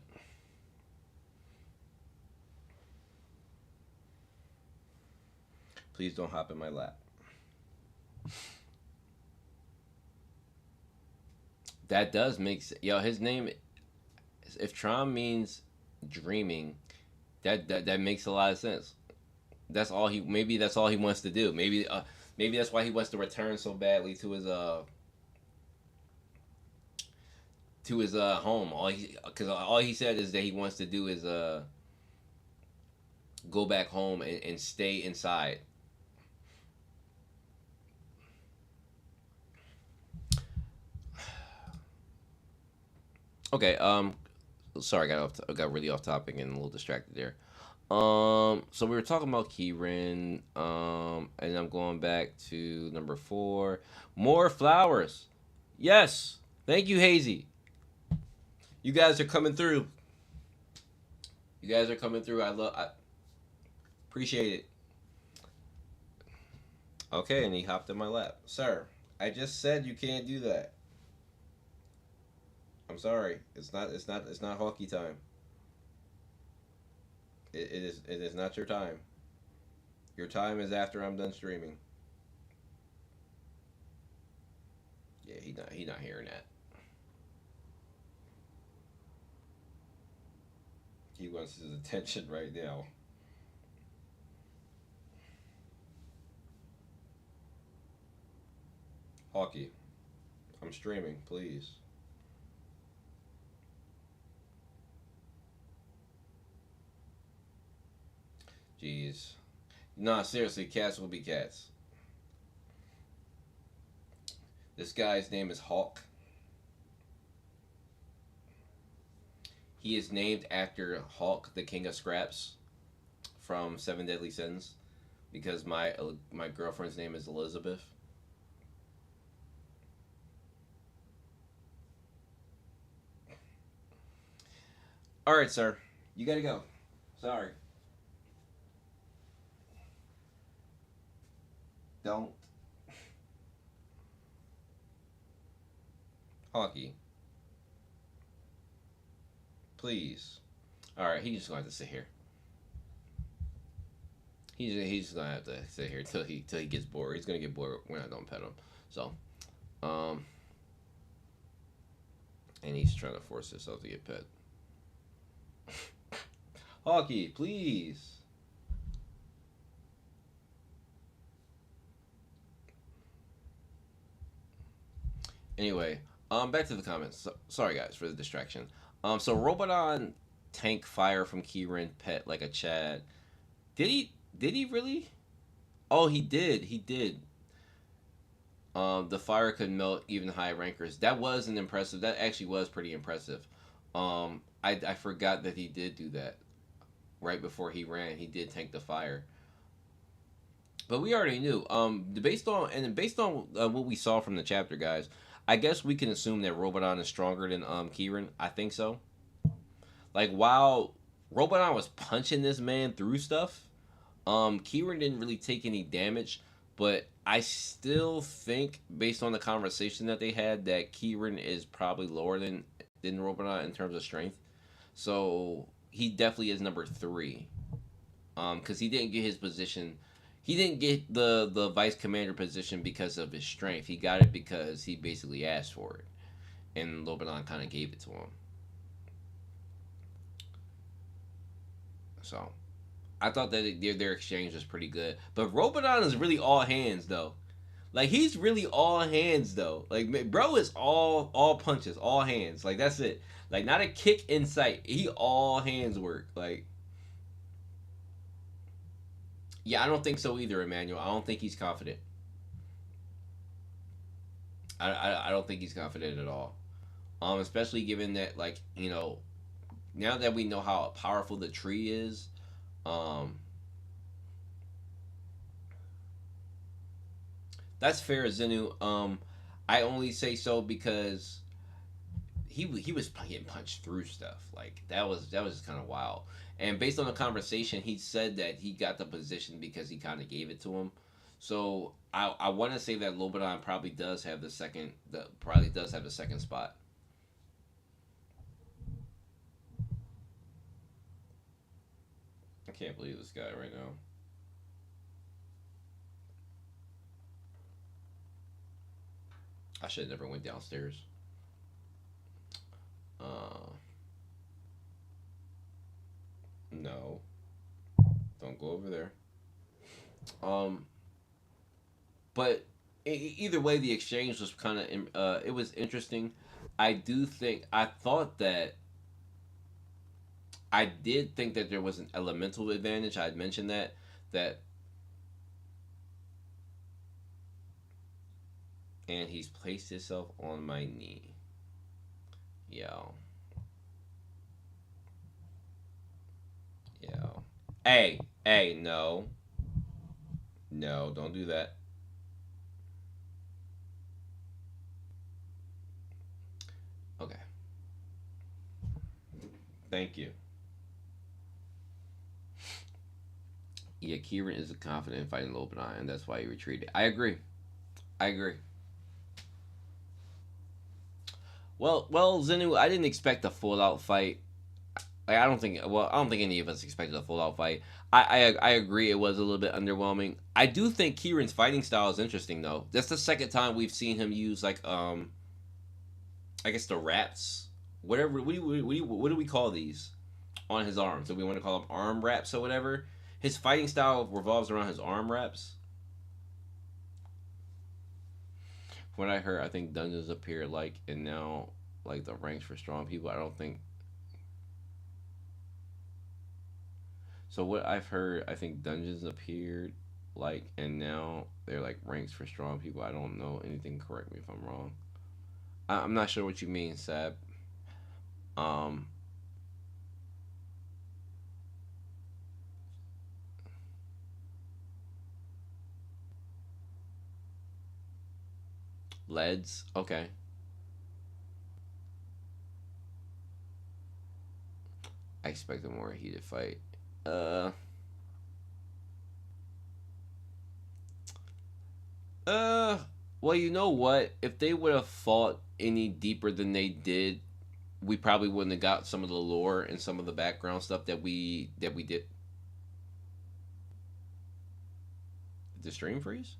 Please don't hop in my lap. That does make yo his name. If Tron means dreaming, that makes a lot of sense. That's all he. Maybe that's all he wants to do. Maybe that's why he wants to return so badly to his home. All he because all he said is that he wants to do is go back home and stay inside. Okay. Sorry, I got really off topic and a little distracted there. So we were talking about Kieran. And I'm going back to number 4. More flowers. Yes. Thank you, Hazy. You guys are coming through. You guys are coming through. I appreciate it. Okay, and he hopped in my lap. Sir, I just said you can't do that. I'm sorry. It's not hockey time. It is not your time. Your time is after I'm done streaming. Yeah, he not hearing that. He wants his attention right now. Hockey. I'm streaming, please. Jeez. Nah, seriously, cats will be cats. This guy's name is Hawk. He is named after Hawk, the King of Scraps from Seven Deadly Sins, because my girlfriend's name is Elizabeth. All right, sir. You gotta go. Sorry. Don't. Hockey. Please. All right, he's just gonna have to sit here. He's just gonna have to sit here till he gets bored. He's gonna get bored when I don't pet him. So, um, and he's trying to force himself to get pet. Hockey, please. Anyway, back to the comments. Sorry guys for the distraction. So Robodon tank fire from Kieran pet like a Chad. Did he? Did he really? Oh, he did. He did. The fire could melt even high rankers. That was an impressive. That actually was pretty impressive. I forgot that he did do that right before he ran. He did tank the fire, but we already knew. Based on what we saw from the chapter, guys, I guess we can assume that Robodon is stronger than Kieran. I think so. Like while Robodon was punching this man through stuff, Kieran didn't really take any damage, but I still think, based on the conversation that they had, that Kieran is probably lower than Robodon in terms of strength. So he definitely is number 3. Because he didn't get his position. He didn't get the vice commander position because of his strength. He got it because he basically asked for it, and Robodon kind of gave it to him. So I thought that their exchange was pretty good. But Robodon is really all hands though. Like he's really all hands though. Like bro is all punches, all hands. Like that's it. Like not a kick in sight. He all hands work. Like yeah, I don't think so either, Emmanuel. I don't think he's confident. I don't think he's confident at all. Especially given that, like, now that we know how powerful the tree is. um, that's fair, Zenu. I only say so because he was getting punched through stuff. Like that was kind of wild. And based on the conversation, he said that he got the position because he kind of gave it to him. So I want to say that Lobanon probably does have the second. The probably does have the second spot. I can't believe this guy right now. I should have never went downstairs. Uh, no, don't go over there. Um, but either way, the exchange was kind of it was interesting. I do think I thought that I did think that there was an elemental advantage. I had mentioned that, and he's placed himself on my knee. Yo, yo, hey, no, no, don't do that. Okay, thank you. Yeah, Kieran is confident in fighting Lopenai, and that's why he retreated. I agree. I agree. Well, Zenu, I didn't expect a full out fight. Like, I don't think. Well, I don't think any of us expected a full out fight. I agree. It was a little bit underwhelming. I do think Kieran's fighting style is interesting though. That's the second time we've seen him use like I guess the wraps, whatever. What do we call these on his arms? Do we want to call them arm wraps or whatever? His fighting style revolves around his arm wraps. When I heard, I think dungeons appear like, and now like the ranks for strong people. I don't think so. What I've heard, I think dungeons appeared like, and now they're like ranks for strong people. I don't know anything. Correct me if I'm wrong. I'm not sure what you mean, Sab. Um, Leads. Okay. I expect a more heated fight. Uh, uh. Well, you know what? If they would have fought any deeper than they did, we probably wouldn't have got some of the lore and some of the background stuff that we did. Did the stream freeze?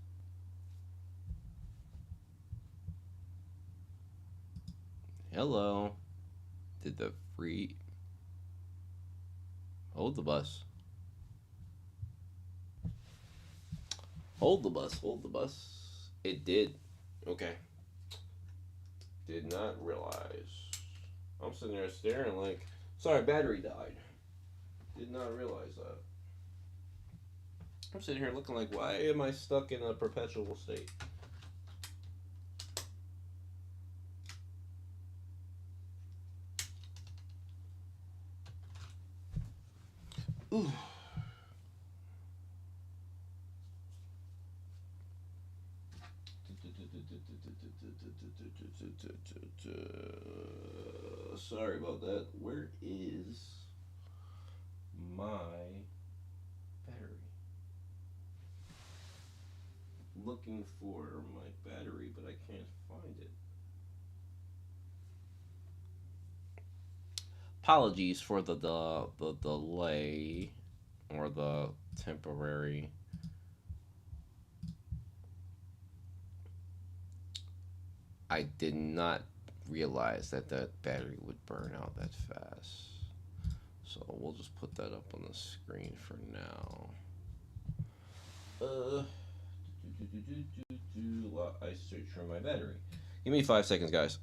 Hello. Did the free hold the bus? Hold the bus. Hold the bus. It did. Okay. Did not realize. I'm sitting there staring like, sorry, battery died. Did not realize that. I'm sitting here looking like, why am I stuck in a perpetual state? Ooh. Sorry about that. Where is my battery? Looking for my battery, but I can't find it. Apologies for the delay or the temporary. I did not realize that that battery would burn out that fast. So we'll just put that up on the screen for now. Uh, while I search for my battery. Give me 5 seconds, guys.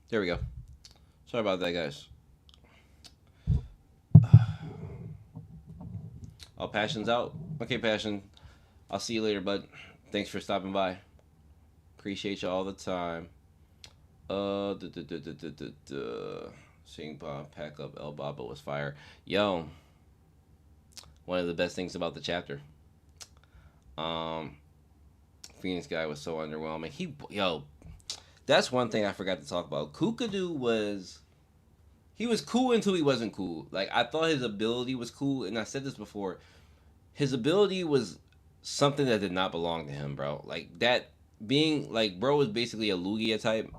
There we go. Sorry about that, guys. Oh, Passion's out. Okay, Passion. I'll see you later, bud. Thanks for stopping by. Appreciate you all the time. Duh, duh, duh, duh, duh, duh, duh. Sing Bob, pack up, El Baba was fire. Yo, one of the best things about the chapter. Um, Phoenix guy was so underwhelming. That's one thing I forgot to talk about. Kukadu was he was cool until he wasn't cool. Like I thought his ability was cool, and I said this before. His ability was something that did not belong to him, bro. Like that being like bro was basically a Lugia type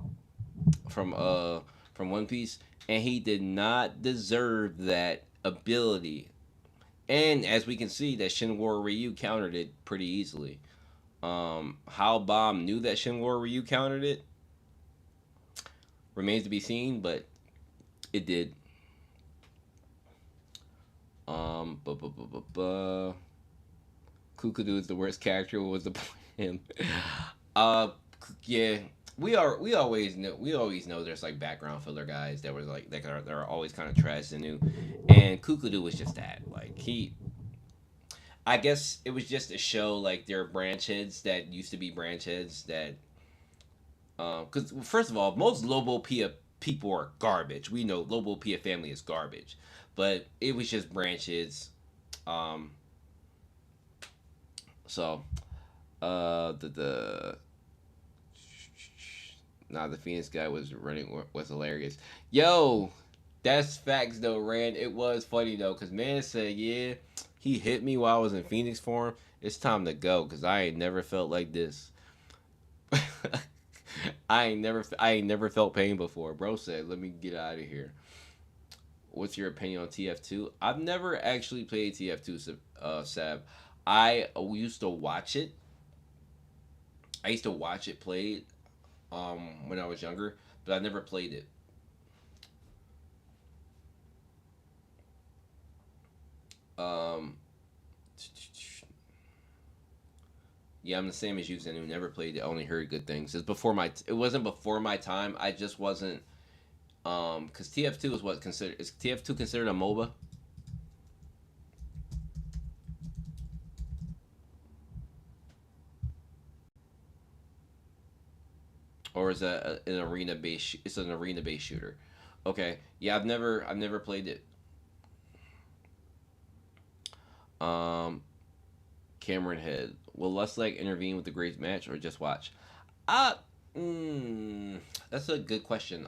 from One Piece, and he did not deserve that ability. And as we can see, that Shinwar Ryu countered it pretty easily. How Bomb knew that Shinwar Ryu countered it remains to be seen, but it did. Bu- bu- bu- bu- bu- Kukadu is the worst character. What was the point? Of him? Uh, yeah, we always know there's like background filler guys that were like that are always kind of trash and new, and Kukadu was just that. Like I guess it was just to show like their branch heads that used to be branch heads that because first of all, most Lobo Pia people are garbage. We know Lobo Pia family is garbage, but it was just branches. Um, so the nah, the Phoenix guy was running was hilarious. Yo, that's facts though, Rand. It was funny though, cause man said yeah, he hit me while I was in Phoenix form. It's time to go, cause I ain't never felt like this. I ain't never felt pain before. Bro said, "Let me get out of here." What's your opinion on TF2? I've never actually played TF2, Sab. I used to watch it. I used to watch it played when I was younger, but I never played it. Um, yeah, I'm the same as you, Zenu. Never played it. Only heard good things. It wasn't before my time. I just wasn't. Because TF2 is what considered is TF2 considered a MOBA, or is that an arena based? It's an arena based shooter. Okay, yeah, I've never played it. Um, Cameron Head. Will Lustlake intervene with the great match or just watch? Uh mm, that's a good question.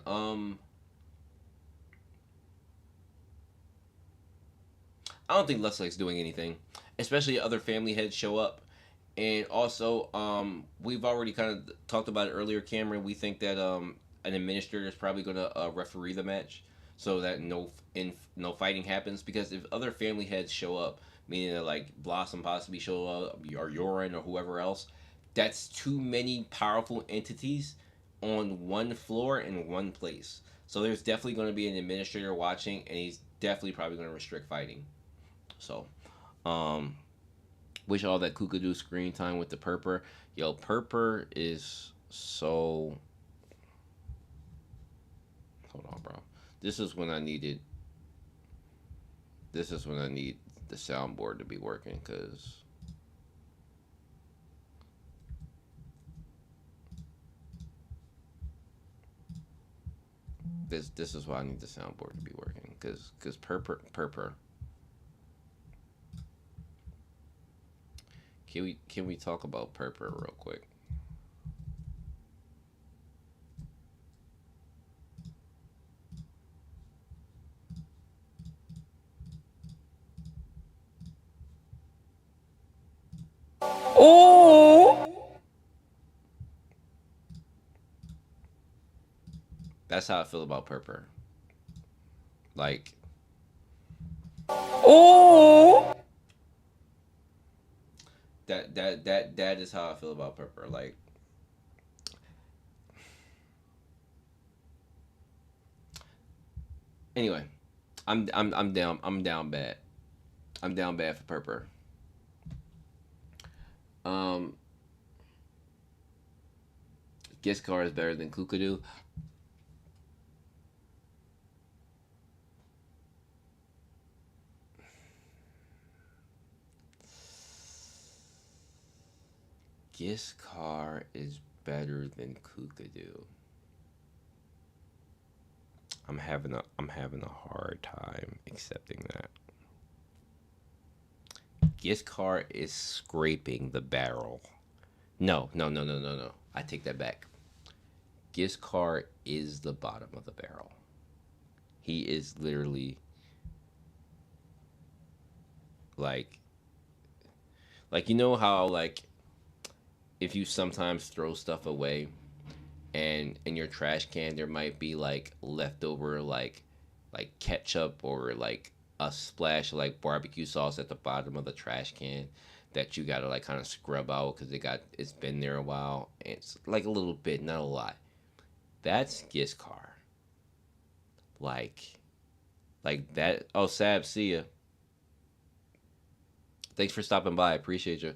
I don't think Lustlake's doing anything, especially other family heads show up. And also, we've already kind of talked about it earlier, Cameron. We think that an administrator is probably going to referee the match so that no fighting happens. Because if other family heads show up, meaning that like Blossom possibly show up or Yoran or whoever else, that's too many powerful entities on one floor in one place. So there's definitely going to be an administrator watching, and he's definitely probably going to restrict fighting. So, um, wish all that Kookadoo screen time with the Purper. Yo, Purper is so. Hold on, bro. This is when I needed. This is when I need the soundboard to be working, cause this is why I need the soundboard to be working, cause Purper. Can we talk about Purper real quick? That's how I feel about Purper. Like that is how I feel about Purper. Like anyway, I'm down bad. I'm down bad for Purper. Um, Giskar is better than Kukadu. Giscard is better than Kookadoo. I'm having a hard time accepting that. Giscard is scraping the barrel. No, no, no, no, no, no. I take that back. Giscard is the bottom of the barrel. He is literally like you know how like if you sometimes throw stuff away and in your trash can there might be like leftover like ketchup or like a splash of like barbecue sauce at the bottom of the trash can that you gotta like kind of scrub out because it's been there a while. It's like a little bit, not a lot. That's Giscard. Like that. Oh, Sab, see ya. Thanks for stopping by. I appreciate you.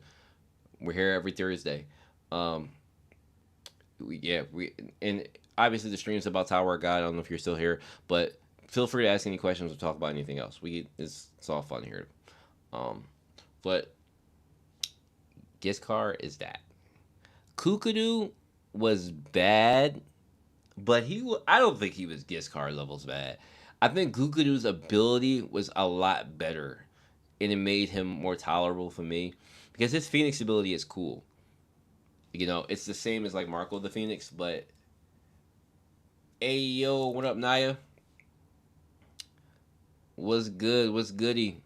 We're here every Thursday. Um, we and obviously the stream's about Tower of God. I don't know if you're still here, but feel free to ask any questions or talk about anything else. It's all fun here. Um, but Giscard is that. Kookadoo was bad, but I don't think he was Giscard levels bad. I think Kookadoo's ability was a lot better, and it made him more tolerable for me because his Phoenix ability is cool. You know, it's the same as like Marco the Phoenix, but hey yo, what up, Naya? What's good? What's goody?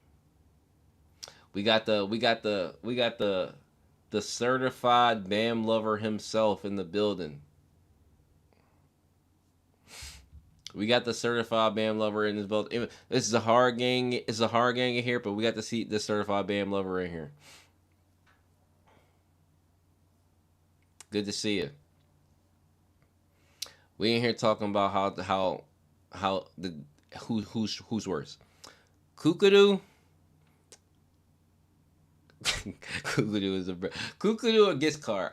We got the certified Bam lover himself in the building. We got the certified Bam lover in this building. This is a hard gang. It's a hard gang in here, but we got to see the certified Bam lover in here. Good to see you. We in here talking about how the who's worse, Kookadoo. Kookadoo is a Kookadoo or Giscard.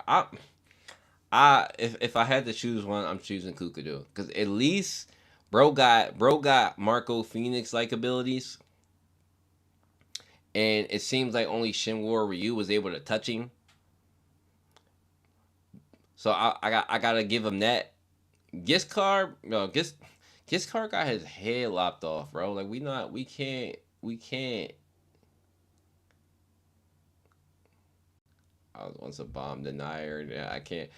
If I had to choose one, I'm choosing Kookadoo because at least bro got Marco Phoenix like abilities, and it seems like only Shinwar Ryu was able to touch him. So I gotta give him that. Giscard, no Giscard got his head lopped off, bro. Like we can't. I was once a bomb denier. Yeah, I can't.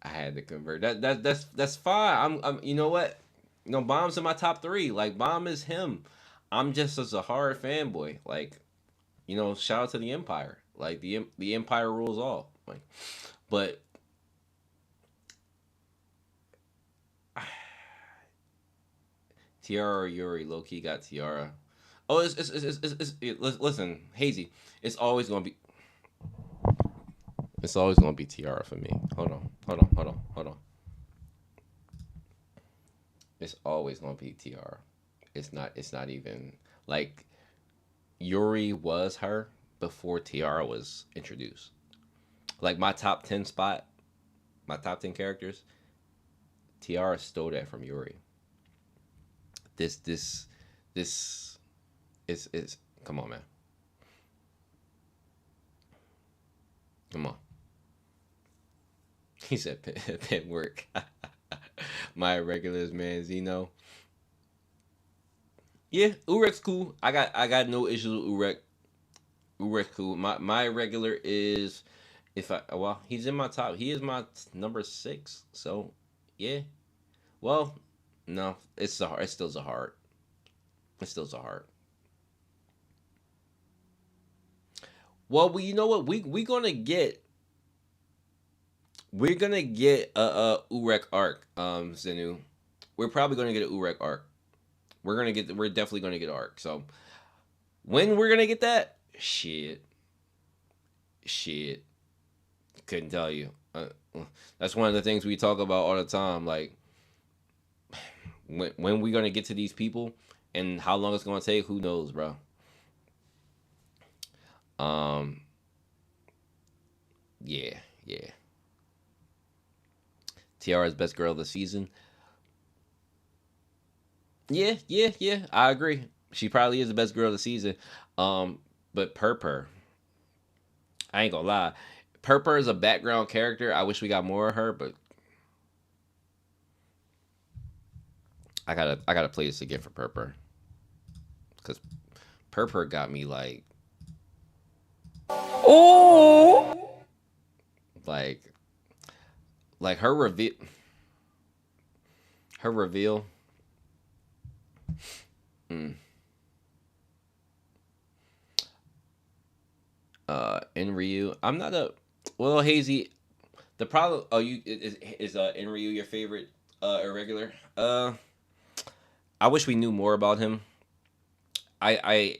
I had to convert. That's fine. I'm you know what? No, Bomb's in my top three. Like Bomb is him. I'm just as a hard fanboy. Like shout out to the Empire. Like the Empire rules all. Like, but Tiara or Yuri, low key got Tiara. Oh, listen, Hazy. It's always gonna be. It's always gonna be Tiara for me. Hold on. It's always gonna be Tiara. It's not even like Yuri was her before Tiara was introduced. Like my top 10 characters, Tiara stole that from Yuri. This is come on, man. Come on. He said pin work. My irregulars, man, Zeno. Yeah, Urek's cool. I got no issues with Urek. Urek's cool. My irregular is if I well, he's in my top. He is my number 6. So, yeah. Well, no, it's still Zahard. It's still Zahard. Well, you know what? We're gonna get a Urek arc, Zenu. We're probably gonna get an Urek arc. We're definitely gonna get arc. So when we're gonna get that? Shit. Couldn't tell you. That's one of the things we talk about all the time. Like when we gonna get to these people and how long it's gonna take? Who knows, bro? Um, yeah. Tiara's best girl of the season. Yeah. I agree. She probably is the best girl of the season. But I ain't gonna lie. Purpur is a background character. I wish we got more of her, but I gotta play this again for Purpur, because Purpur got me Oh. like like her reveal. Her reveal. Mm. In Ryu, I'm not a well hazy. The problem. Oh, you is in Ryu your favorite irregular? I wish we knew more about him. I I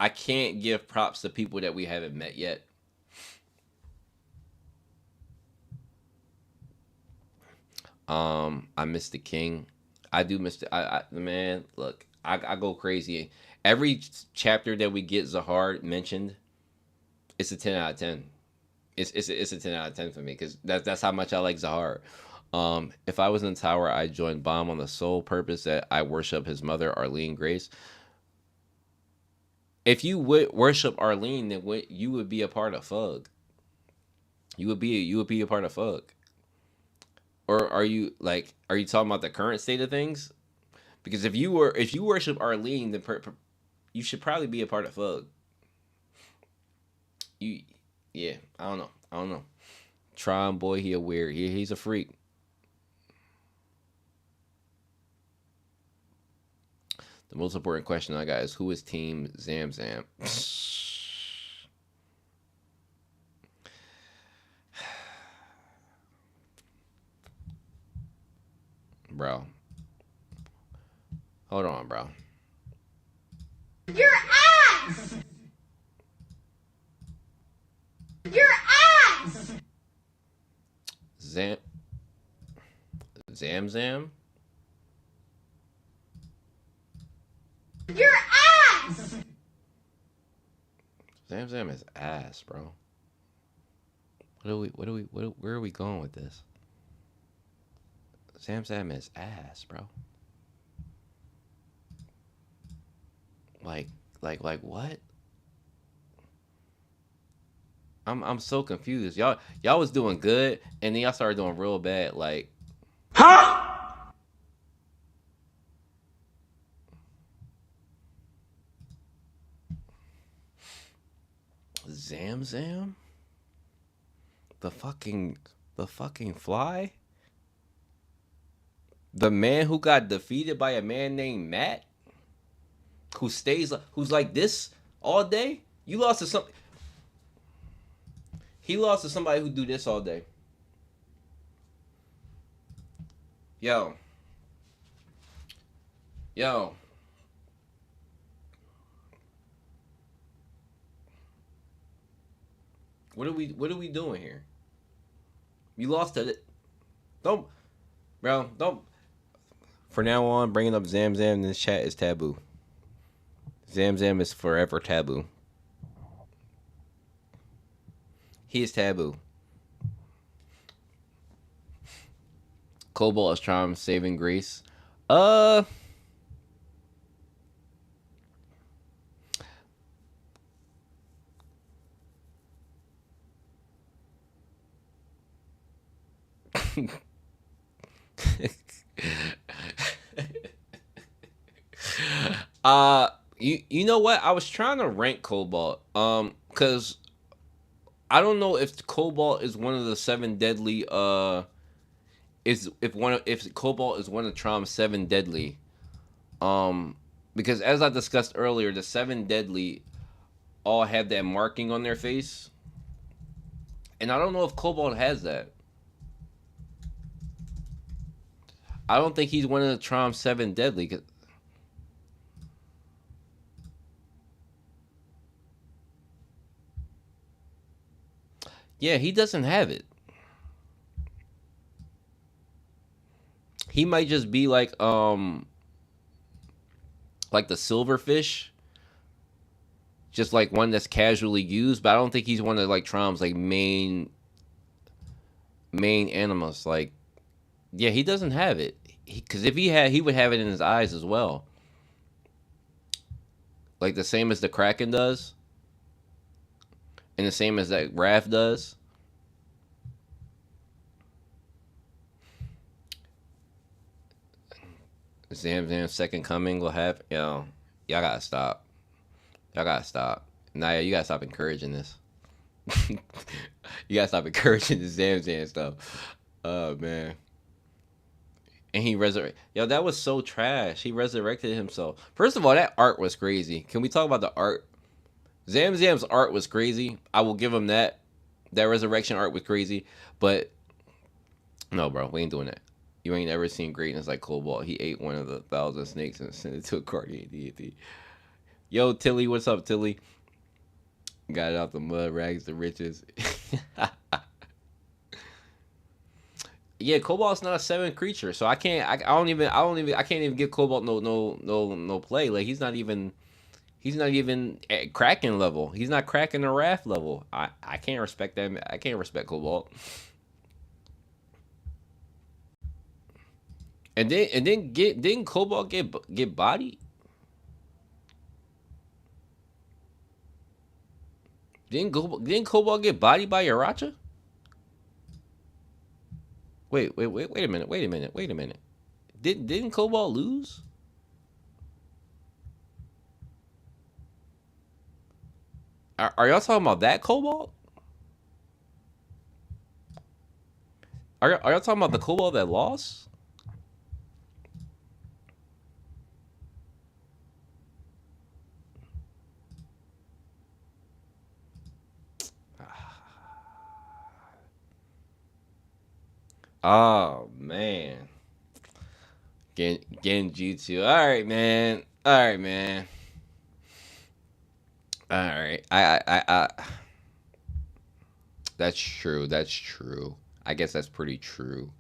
I can't give props to people that we haven't met yet. I miss the king. I do miss the man. Look, I go crazy. Every chapter that we get Zahar mentioned, it's a 10 out of 10. It's a 10 out of 10 for me because that's how much I like Zahar. If I was in the tower, I'd join Bomb on the sole purpose that I worship his mother, Arlene Grace. If you would worship Arlene, then you would be a part of Fug. You would be a part of Fug. Or are you talking about the current state of things? Because if you worship Arlene, then you should probably be a part of Fug. You Yeah, I don't know. Tron boy, he a weird. He's a freak. The most important question I got is who is Team Zam Zam? Bro. Hold on, bro. Your ass. Your ass. Zam Zam? Your ass. Zam is ass, bro. Where are we going with this? Zam is ass, bro. Like what? I'm so confused. Y'all was doing good, and then y'all started doing real bad. Like, Huh? Zam? The fucking fly? The man who got defeated by a man named Matt? Who's like this all day? You lost to some He lost to somebody who do this all day. Yo. Yo. What are we doing here? You lost to it. Don't Bro, don't. For now on, bringing up Zam in this chat is taboo. Zam is forever taboo. He is taboo. Cobalt is charm saving grace. You know what? I was trying to rank Cobalt. Cause I don't know if Cobalt is one of the seven deadly. If Cobalt is one of Trom's seven deadly. Because as I discussed earlier, the seven deadly all have that marking on their face, and I don't know if Cobalt has that. I don't think he's one of the Trom seven deadly. Yeah, he doesn't have it. He might just be like the silverfish, just like one that's casually used. But I don't think he's one of like Trom's like main animals. Like, yeah, he doesn't have it. Because if he had, he would have it in his eyes as well. Like the same as the Kraken does, and the same as that Raph does. Zam Zam's second coming will happen. Yo, y'all gotta stop. Y'all gotta stop. Naya, you gotta stop encouraging this. You gotta stop encouraging the Zam Zam stuff. Oh man. And he resurrected. Yo, that was so trash. He resurrected himself. First of all, that art was crazy. Can we talk about the art? Zam Zam's art was crazy. I will give him that. That resurrection art was crazy. But no, bro, we ain't doing that. You ain't ever seen greatness like Cobalt. He ate one of the 1,000 snakes and sent it to a guardian deity. Yo, Tilly, what's up, Tilly? Got it out the mud, rags to riches. Yeah, Cobalt's not a 7 creature, so I can't. I can't even give Cobalt no play. Like he's not even at Kraken level. He's not Kraken or Wrath level. I can't respect that. I can't respect Cobalt. And then didn't Cobalt get bodied? Didn't Cobalt get bodied by Iracha? Wait a minute. Didn't Cobalt lose? Are y'all talking about that Cobalt? Are y'all talking about the Cobalt that lost? Oh man, Genjutsu. All right, man. All right, man. All right. That's true. That's true. I guess that's pretty true.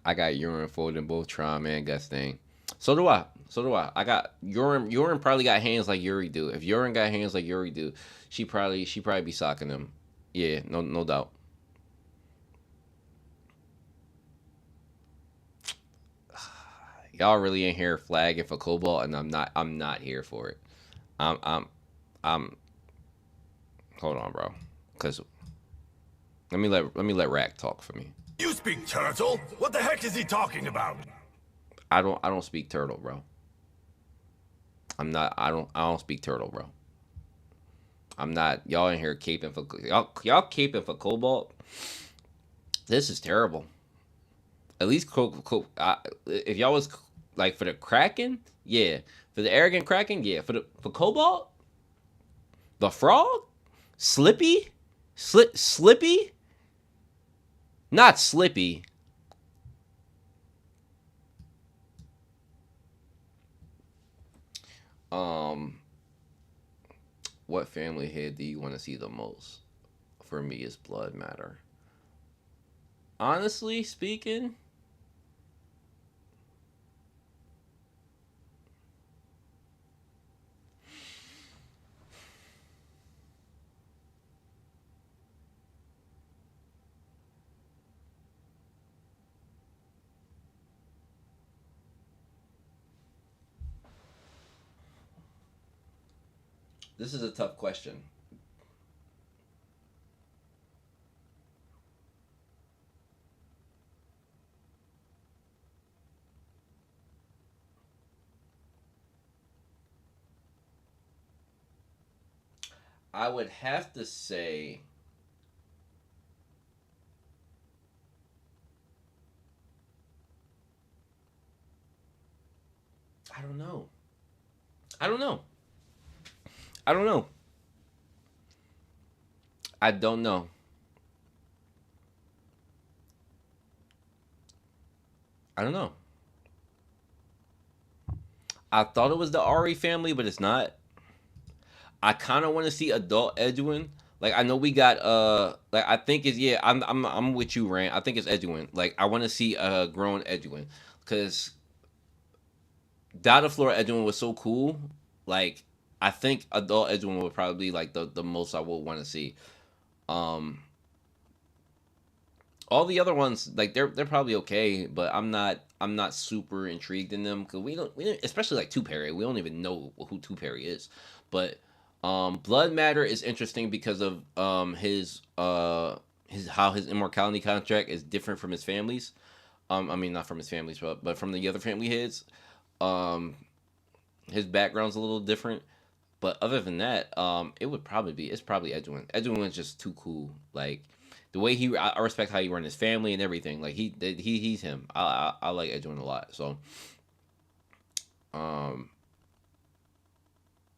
I got urine fold in both Tron and Gus thing. So do I. So do I. I got urine. Urine probably got hands like Yuri do. If urine got hands like Yuri do, she probably be socking them. Yeah, no doubt. Y'all really in here flagging for Cobalt, and I'm not here for it. I'm. Hold on, bro. Cause let Rack talk for me. You speak turtle? What the heck is he talking about? I don't speak turtle, bro. I don't speak turtle, bro. I'm not. Y'all in here caping for y'all caping for Cobalt. This is terrible. At least if y'all was like for the Kraken, yeah. For the arrogant Kraken, yeah. For Cobalt, the frog, Slippy, Slippy, not Slippy. Um, what family head do you want to see the most? For me, is Blood Matter. Honestly speaking, this is a tough question. I would have to say I don't know. I don't know. I don't know. I don't know. I don't know. I thought it was the Ari family, but it's not. I kind of want to see adult Edwin. Like I know we got like I think it's yeah. I'm with you, Rand. I think it's Edwin. Like I want to see a grown Edwin because Data Floor Edwin was so cool. Like I think adult Edwin would probably be like the most I would want to see. Um, all the other ones like they're probably okay, but I'm not super intrigued in them because we don't especially like Two Perry. We don't even know who Two Perry is, but Blood Matter is interesting because of his how his immortality contract is different from his family's. I mean, not from his family, but from the other family heads. Um, his background's a little different. But other than that, it's probably Edwin. Edwin's just too cool. Like the way I respect how he run his family and everything. Like he's him. I like Edwin a lot. So, um,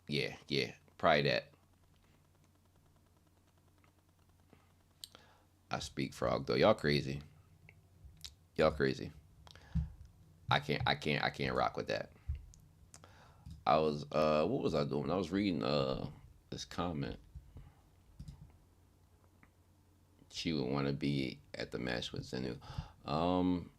yeah, probably that. I speak frog though. Y'all crazy. Y'all crazy. I can't rock with that. I was what was I doing? I was reading this comment. She would want to be at the match with Zenu. Um,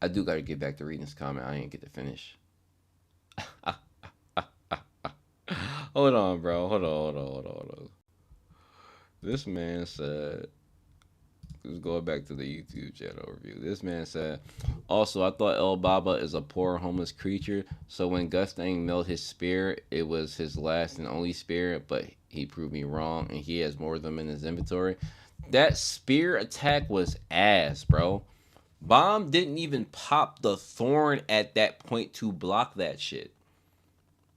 I do got to get back to reading this comment. I ain't get to finish. Hold on, bro. Hold on. This man said, let's go back to the YouTube channel review. This man said, also, I thought El Baba is a poor homeless creature. So when Gustang melted his spirit, it was his last and only spirit, but he proved me wrong and he has more of them in his inventory. That spear attack was ass, bro. Bomb didn't even pop the thorn at that point to block that shit.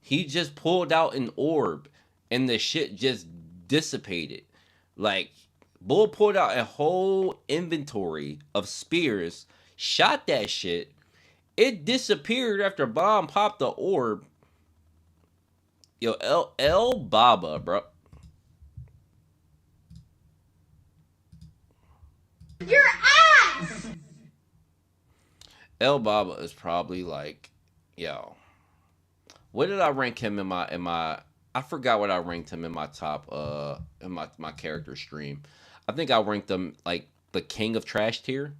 He just pulled out an orb and the shit just dissipated. Like, Bull pulled out a whole inventory of spears, shot that shit. It disappeared after Bomb popped the orb. Yo, El Baba, bro. Your ass! El Baba is probably like, yo. What did I rank him in my I forgot what I ranked him in my top in my character stream. I think I ranked him like the king of trash tier.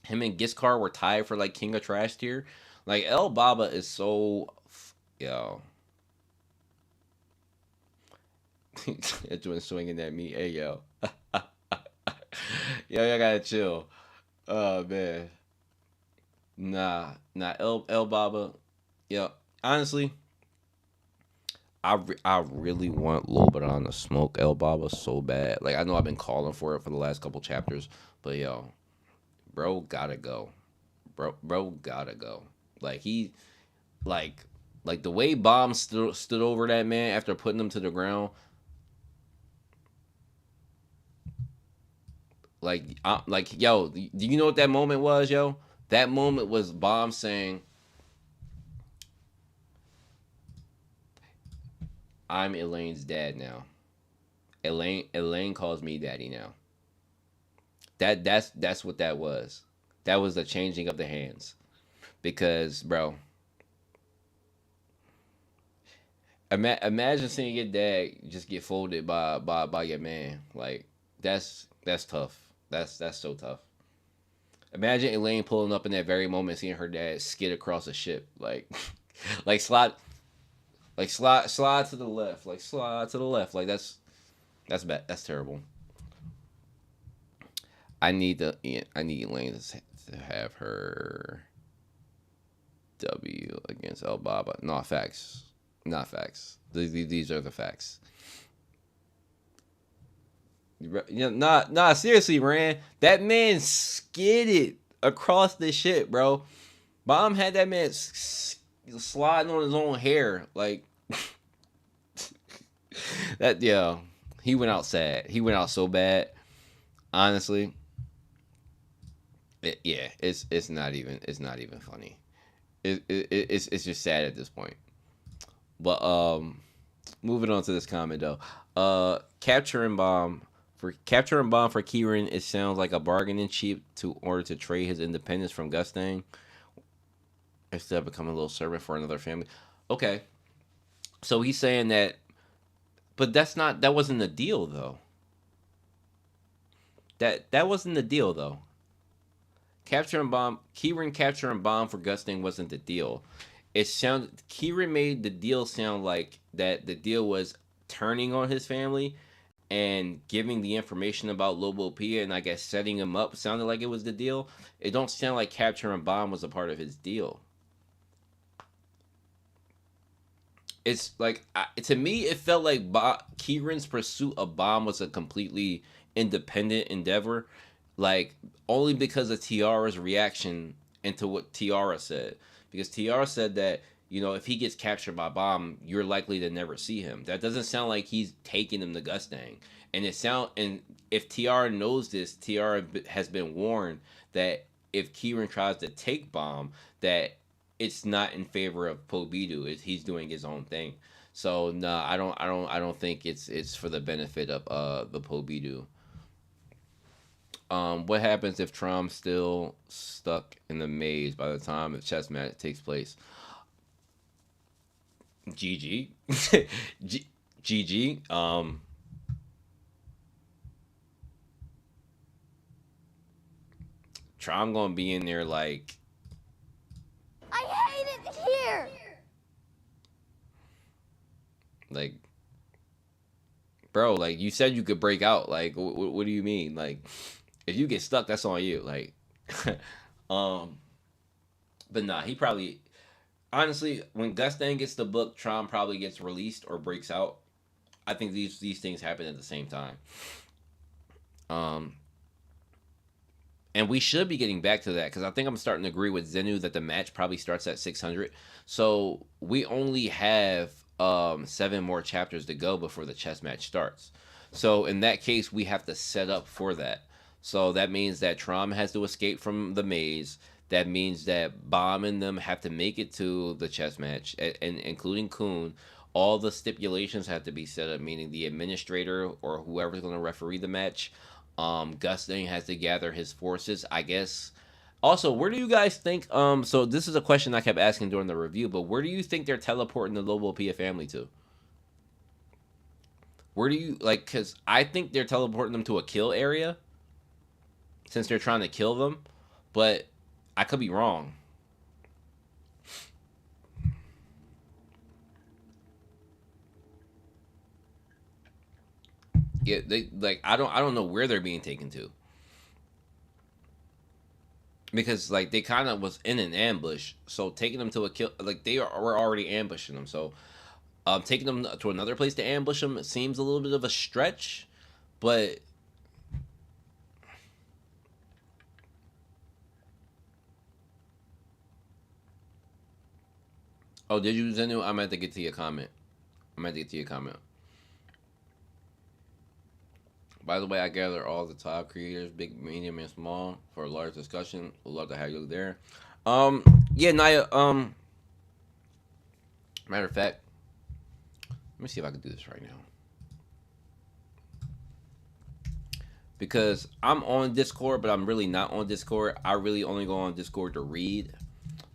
Him and Giskar were tied for like king of trash tier. Like El Baba is so yo. It's doing swinging at me. Hey yo. Yo, y'all gotta chill. Oh man. Nah, El Baba. Yo, honestly, I really want Lobaton to smoke El Baba so bad. Like I know I've been calling for it for the last couple chapters, but yo, bro gotta go. Bro gotta go. Like he like like the way Bomb stood over that man after putting him to the ground. Like yo, do you know what that moment was, yo? That moment was Bomb saying, I'm Elaine's dad now. Elaine calls me daddy now. That's what that was. That was the changing of the hands. Because, bro, imagine seeing your dad just get folded by your man. Like that's tough. That's so tough. Imagine Elaine pulling up in that very moment, seeing her dad skid across a ship, like like slide to the left, like slide to the left, like that's bad. That's terrible. I need Elaine to have her W against El Baba. Not facts. Not facts. These are the facts. Yeah, nah. Seriously, Ran. That man skidded across the shit, bro. Bomb had that man sliding on his own hair, like that. Yeah, he went out sad. He went out so bad. Honestly, it's not even funny. It's just sad at this point. But moving on to this comment though. Capturing bomb for Kieran, it sounds like a bargaining chip to order to trade his independence from Gustang instead of becoming a little servant for another family. Okay, so he's saying that, but that wasn't the deal though. That wasn't the deal though. Kieran capturing bomb for Gusting wasn't the deal. Kieran made the deal sound like that the deal was turning on his family and giving the information about Lobopia and I guess setting him up sounded like it was the deal. It don't sound like capturing bomb was a part of his deal. it's like to me, it felt like Kieran's pursuit of Bomb was a completely independent endeavor, like only because of Tiara's reaction into what Tiara said. Because Tiara said that if he gets captured by Bomb, you're likely to never see him. That doesn't sound like he's taking him to Gustang. And if Tiara knows this, Tiara has been warned that if Kieran tries to take Bomb, that it's not in favor of Pobidu. He's doing his own thing. So no, I don't think it's for the benefit of the Pobidu. What happens if Trom's still stuck in the maze by the time the chess match takes place? GG. GG. Trom gonna be in there like, I hate it here. like, bro, like you said you could break out. Like, what do you mean? Like, if you get stuck, that's on you. Like, but nah, he probably, honestly, when Gustang gets the book, Tron probably gets released or breaks out. I think these things happen at the same time. And we should be getting back to that because I think I'm starting to agree with Zenu that the match probably starts at 600. So we only have 7 more chapters to go before the chess match starts. So in that case, we have to set up for that. So that means that Trom has to escape from the maze. That means that Bomb and them have to make it to the chess match, and including Kun. All the stipulations have to be set up, meaning the administrator or whoever's going to referee the match. Gusting has to gather his forces, I guess. Also, where do you guys think? So this is a question I kept asking during the review, but where do you think they're teleporting the Lobo Pia family to? Where do you like? Because I think they're teleporting them to a kill area, since they're trying to kill them, but I could be wrong. Yeah, they like I don't know where they're being taken to. Because like they kind of was in an ambush, so taking them to a kill, like were already ambushing them. So taking them to another place to ambush them seems a little bit of a stretch, but oh, did you Zenu? I meant to get to your comment. By the way, I gather all the top creators, big, medium, and small, for a large discussion. Would love to have you there. Yeah, Naya. Matter of fact, let me see if I can do this right now. Because I'm on Discord, but I'm really not on Discord. I really only go on Discord to read.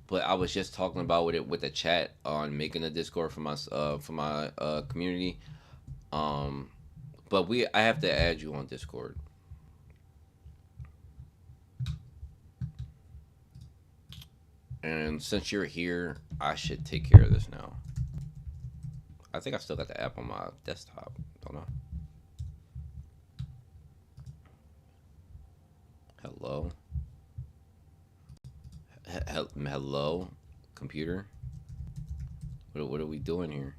But I was just talking about it with the chat on making a Discord for my community. But I have to add you on Discord. And since you're here, I should take care of this now. I think I still got the app on my desktop. Don't know. Hello. Hello, computer. What are we doing here?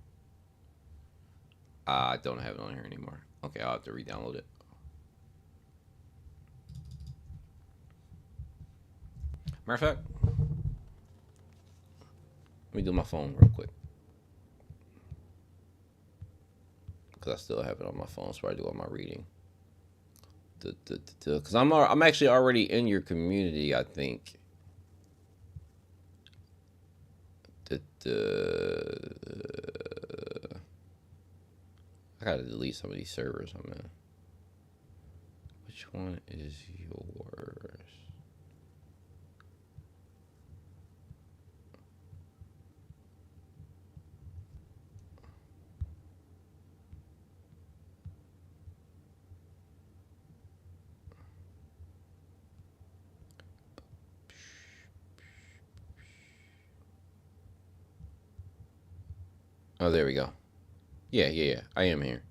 I don't have it on here anymore. Okay, I'll have to re-download it. Matter of fact, let me do my phone real quick. Because I still have it on my phone, so I do all my reading. Because I'm actually already in your community, I think. I gotta delete some of these servers I'm in. Which one is yours? Oh, there we go. Yeah. I am here.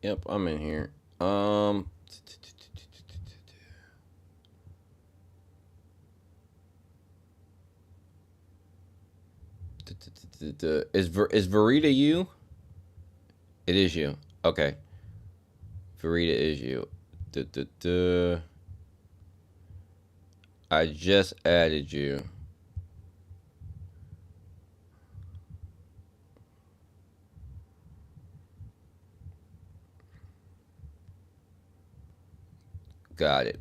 Yep, I'm in here. Is Verita you? It is you. Okay. Verita is you. I just added you. Got it.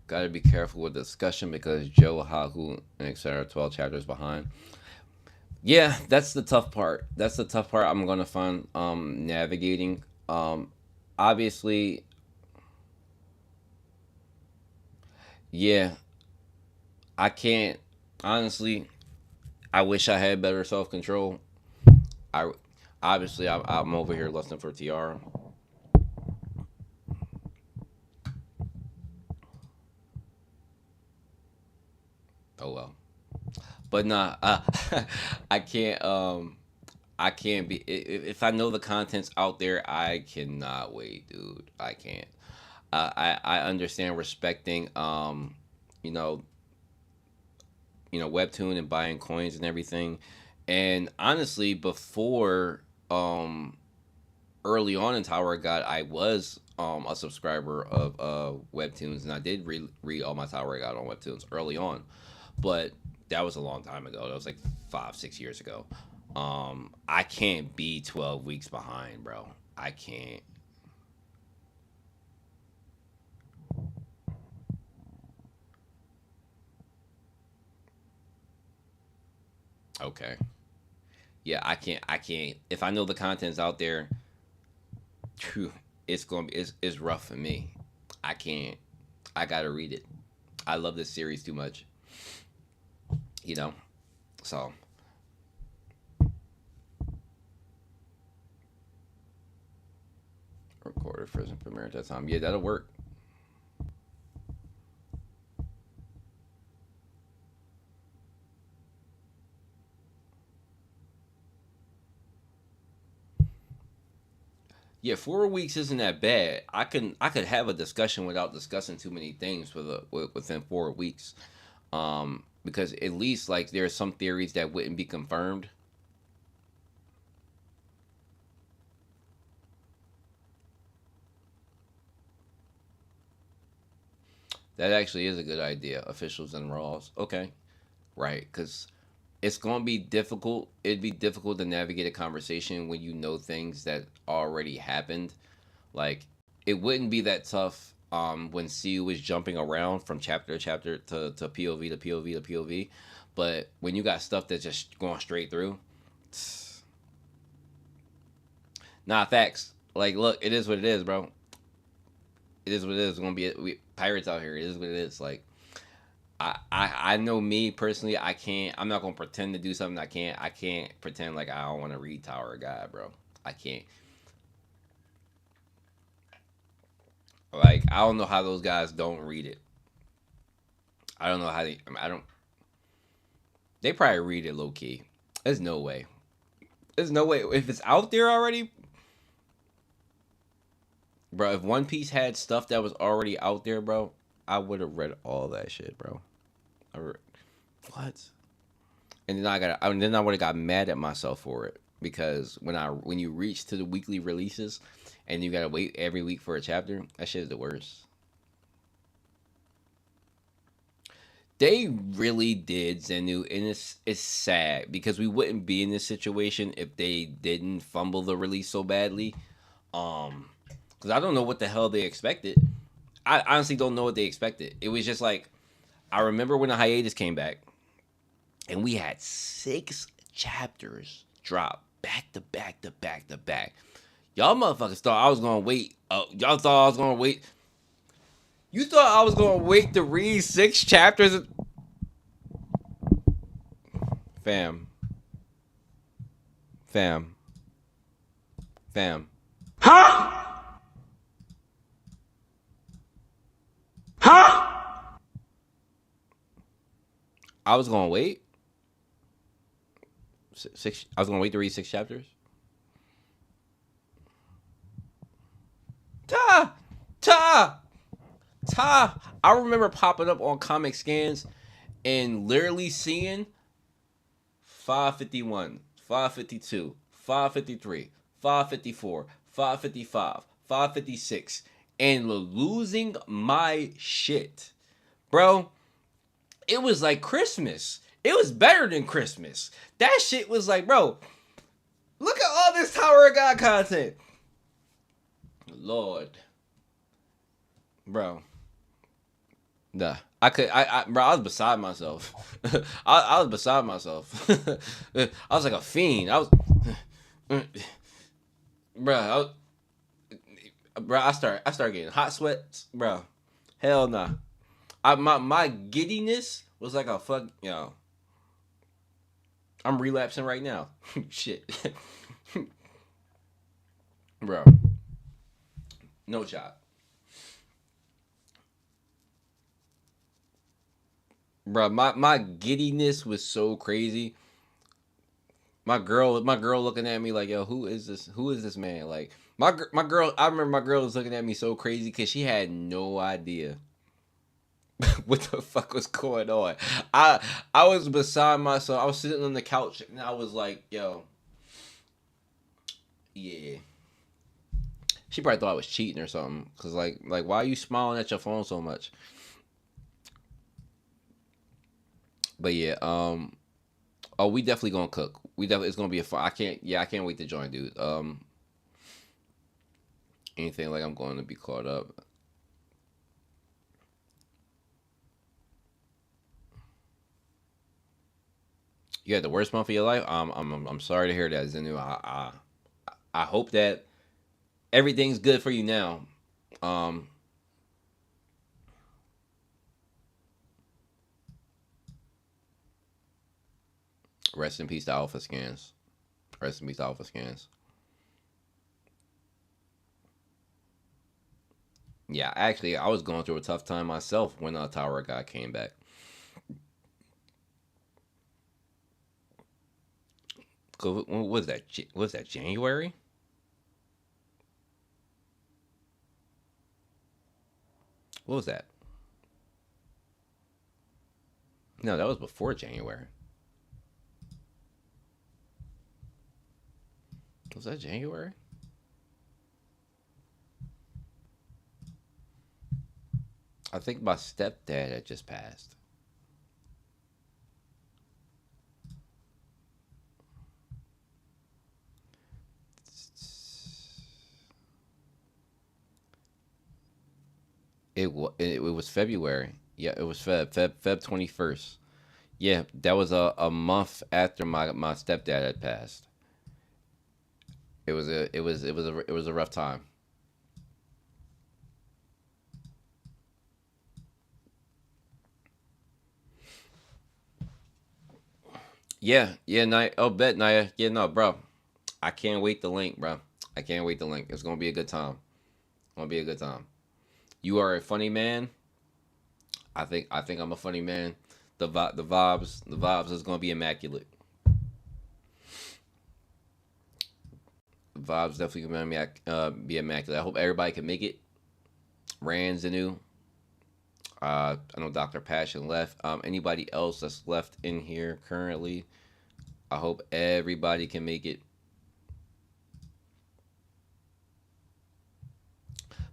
Got to be careful with discussion because Joe, Haku, and etc. 12 chapters behind. Yeah, that's the tough part. That's the tough part I'm gonna find navigating. Obviously, yeah, I can't honestly. I wish I had better self control. I obviously I'm over here listening for TR. Oh well, but nah, I can't. I can't be if I know the contents out there. I cannot wait, dude. I can't. I understand respecting you know webtoon and buying coins and everything, and honestly, before early on in Tower of God, I was a subscriber of webtoons, and I did read all my Tower of God on webtoons early on, but that was a long time ago. That was like 5-6 years ago. I can't be 12 weeks behind, bro. I can't. Okay. Yeah, I can't. I can't. If I know the content's out there, phew, it's gonna be it's rough for me. I can't. I gotta read it. I love this series too much. You know. So recorded first and premiere at that time. Yeah, that'll work. Yeah, 4 weeks isn't that bad. I could have a discussion without discussing too many things within 4 weeks. Because at least like there are some theories that wouldn't be confirmed. That actually is a good idea. Officials and Raws. Okay, right? Because it's gonna be difficult. It'd be difficult to navigate a conversation when you know things that already happened. Like it wouldn't be that tough when CU was jumping around from chapter to chapter to POV to POV to POV. But when you got stuff that's just going straight through, nah, facts. Like, look, it is what it is, bro. It is what it is. It's gonna be pirates out here. It is what it is. Like, I know me personally. I can't. I'm not gonna pretend to do something I can't. I can't pretend like I don't want to read Tower of God, bro. I can't. Like, I don't know how those guys don't read it. I don't know how they. I, mean, I don't. They probably read it low key. There's no way. There's no way. If it's out there already, bro. If One Piece had stuff that was already out there, bro, I would have read all that shit, bro. What? And then then I would have got mad at myself for it because when you reach to the weekly releases, and you gotta wait every week for a chapter, that shit is the worst. They really did, Zenu, and it's sad because we wouldn't be in this situation if they didn't fumble the release so badly. Because I don't know what the hell they expected. I honestly don't know what they expected. It was just like I remember when the hiatus came back, and we had 6 chapters drop back to back to back to back. Y'all motherfuckers thought I was gonna wait. Y'all thought I was gonna wait. You thought I was gonna wait to read 6 chapters? Fam, fam, fam. Huh? Huh? I was gonna wait. Six. I was gonna wait to read 6 chapters. Ta, ta, ta. I remember popping up on Comic Scans and literally seeing 551, 552, 553, 554, 555, 556, and losing my shit, bro. It was like Christmas. It was better than Christmas. That shit was like, bro, look at all this Tower of God content. Lord. Bro. Nah. Bro, I was beside myself. I was beside myself. I was like a fiend. Bro, I start getting hot sweats, bro. Hell nah. My giddiness was like a fuck, I'm relapsing right now. Shit. Bro. No shot. Bro, my giddiness was so crazy. My girl looking at me like, yo, who is this man? Like, my girl, I remember my girl was looking at me so crazy because she had no idea what the fuck was going on. I was beside myself. I was sitting on the couch and I was like, yo, yeah. She probably thought I was cheating or something. Cause like why are you smiling at your phone so much? But yeah, oh, we definitely gonna cook. It's gonna be a fun. I can't wait to join, dude. Anything like I'm going to be caught up. You had the worst month of your life. I'm sorry to hear that, Zenu. I hope that everything's good for you now. Rest in peace to Alpha Scans. Rest in peace to Alpha Scans. Yeah, actually, I was going through a tough time myself when Tower of God came back. What was that? Was that January? What was that? No, that was before January. Was that January? I think my stepdad had just passed. It was February. Yeah, it was Feb 21st. Yeah, that was a month after my stepdad had passed. It was a rough time. Yeah, Naya. Oh, bet Naya. Yeah, no, bro. I can't wait to link, bro. I can't wait to link. It's gonna be a good time. Gonna be a good time. You are a funny man. I think I'm a funny man. The vibes is gonna be immaculate. The vibes definitely gonna be immaculate. I hope everybody can make it. Rand Zanu. I know Dr. Passion left. Anybody else that's left in here currently? I hope everybody can make it.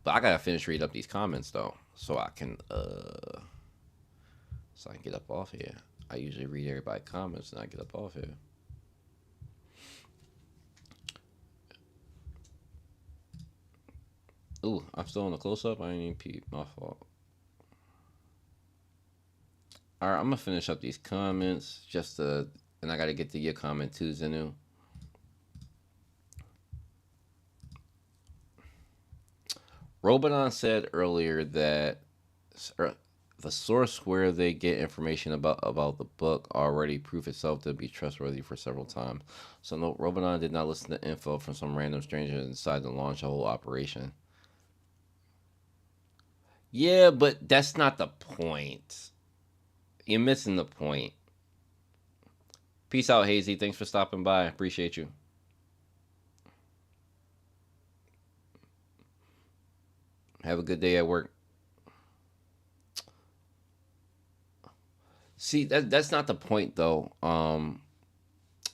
But I gotta finish reading up these comments though, so I can get up off here. I usually read everybody's comments and I get up off here. Ooh, I'm still on the close up. I ain't even peep. My fault. All right, I'm gonna finish up these comments and I gotta get to your comment too, Zenu. Robodon said earlier that the source where they get information about the book already proved itself to be trustworthy for several times. So no, Robodon did not listen to info from some random stranger and decided to launch a whole operation. Yeah, but that's not the point. You're missing the point. Peace out, Hazy. Thanks for stopping by. Appreciate you. Have a good day at work. See, that's not the point though.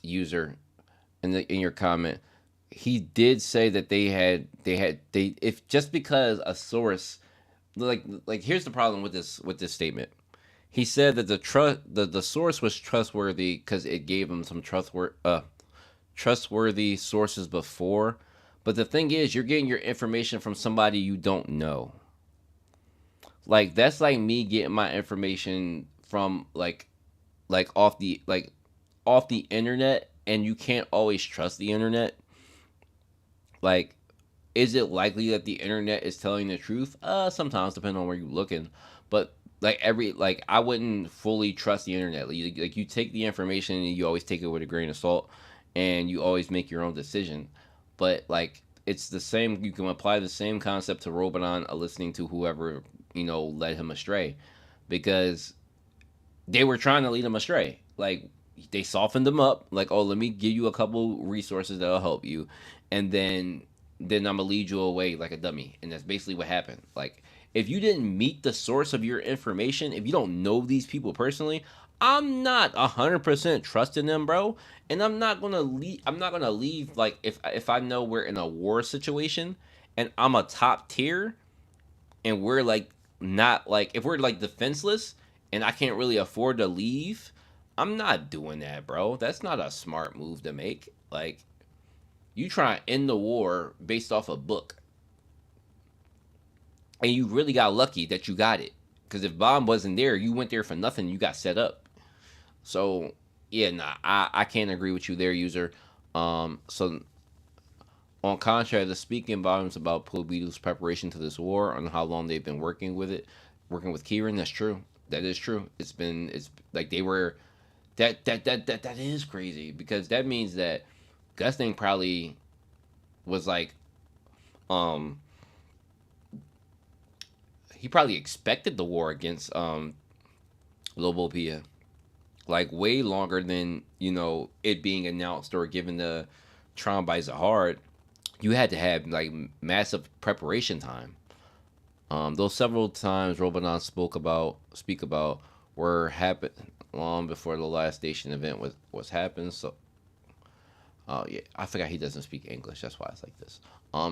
User, in your comment, he did say that they if just because a source like here's the problem with this statement. He said that the source was trustworthy because it gave him some trustworthy sources before. But the thing is, you're getting your information from somebody you don't know. Like that's like me getting my information from like off the internet, and you can't always trust the internet. Like, is it likely that the internet is telling the truth? Sometimes, depending on where you're looking. But like I wouldn't fully trust the internet. Like you take the information and you always take it with a grain of salt, and you always make your own decision. But like it's the same. You can apply the same concept to Roboton listening to whoever led him astray, because they were trying to lead him astray. Like they softened him up. Like, oh, let me give you a couple resources that'll help you, and then I'm gonna lead you away like a dummy. And that's basically what happened. Like if you didn't meet the source of your information, if you don't know these people personally, I'm not 100% trusting them, bro. And I'm not gonna leave. I'm not gonna leave. Like if I know we're in a war situation and I'm a top tier, and we're like not like if we're like defenseless and I can't really afford to leave, I'm not doing that, bro. That's not a smart move to make. Like you try to end the war based off a book, and you really got lucky that you got it. Because if bomb wasn't there, you went there for nothing. You got set up. So yeah, nah, I can't agree with you there, user. So on contrary, the speaking volumes about Puebito's preparation to this war and how long they've been working with Kieran. That's true. That is true. It's like they were. That is crazy, because that means that Gusting probably was like, he probably expected the war against Lobopia, like way longer than it being announced or given the Tron by Zahard. You had to have like massive preparation time. Those several times Roboton speak about were happened long before the last station event was happened. So, oh yeah, I forgot he doesn't speak English. That's why it's like this.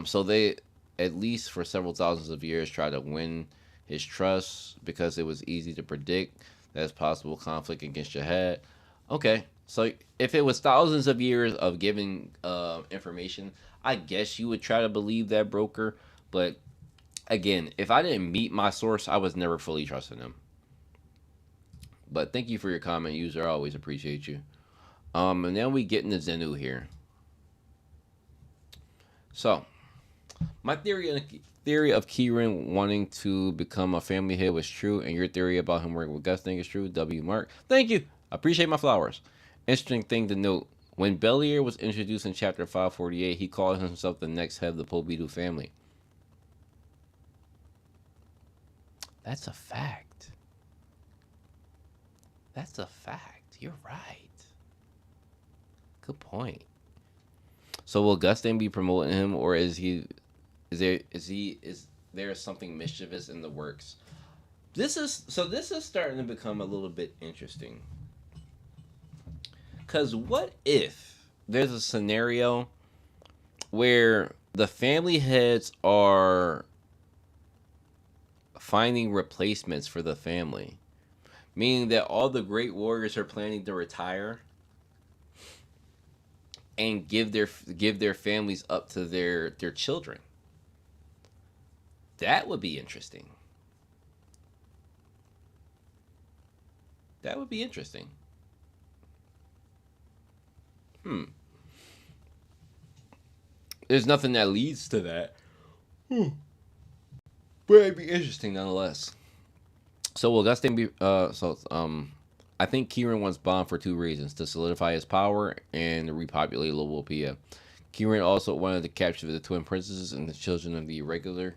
So they, at least for several thousands of years, tried to win his trust because it was easy to predict that possible conflict against Jihad. Okay, so if it was thousands of years of giving information, I guess you would try to believe that broker. But again, if I didn't meet my source, I was never fully trusting him. But thank you for your comment, user. I always appreciate you. And then we get into Zenu here. So, my theory of Kieran wanting to become a family head was true, and your theory about him working with Gusting is true. W. Mark. Thank you. I appreciate my flowers. Interesting thing to note. When Belier was introduced in Chapter 548, he called himself the next head of the Puebito family. That's a fact. That's a fact. You're right. Good point. So will Gusting be promoting him, or is there something mischievous in the works? This is starting to become a little bit interesting. Cause what if there's a scenario where the family heads are finding replacements for the family, meaning that all the great warriors are planning to retire and give their families up to their children. That would be interesting. That would be interesting. There's nothing that leads to that. But it'd be interesting nonetheless. So will Gusting be I think Kieran wants Bond for two reasons: to solidify his power and to repopulate Lobopia. Kieran also wanted to capture the twin princesses and the children of the irregular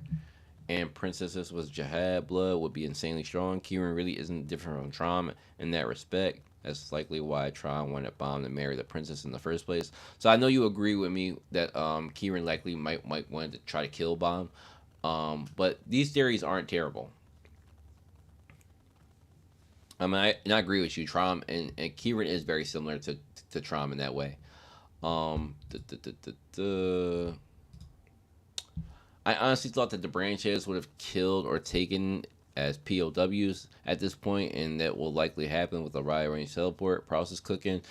and princesses with Jihad blood would be insanely strong. Kieran really isn't different from Trom in that respect. That's likely why Tron wanted Bomb to marry the princess in the first place. So I know you agree with me that Kieran likely might want to try to kill Bomb. But these theories aren't terrible. I mean, I agree with you. Trom and Kieran is very similar to Trom in that way. Duh, duh, duh, duh, duh. I honestly thought that the branches would have killed or taken as POWs at this point, and that will likely happen with the riot range teleport process cooking.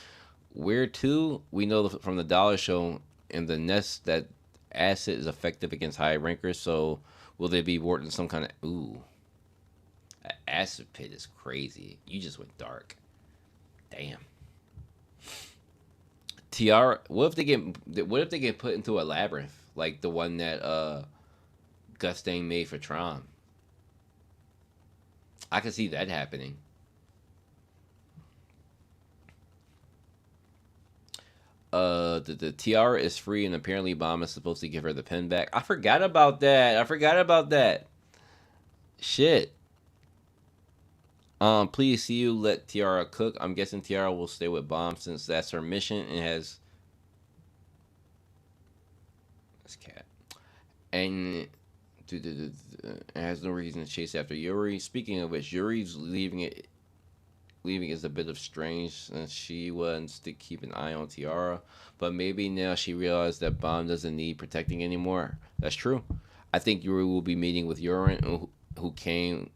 Where to? We know from the Dollar Show in the nest that acid is effective against high rankers. So will they be warped in some kind of acid pit? Is crazy. You just went dark. Damn. Tiara. What if they get put into a labyrinth like the one that Gustang made for Tron? I can see that happening. The tiara is free, and apparently Bomb is supposed to give her the pen back. I forgot about that. Shit. Please see you let Tiara cook. I'm guessing Tiara will stay with Bomb since that's her mission and has. This cat. And has no reason to chase after Yuri. Speaking of which, Yuri's leaving is a bit of strange since she wants to keep an eye on Tiara, but maybe now she realized that Bomb doesn't need protecting anymore. That's true. I think Yuri will be meeting with Yorin, who can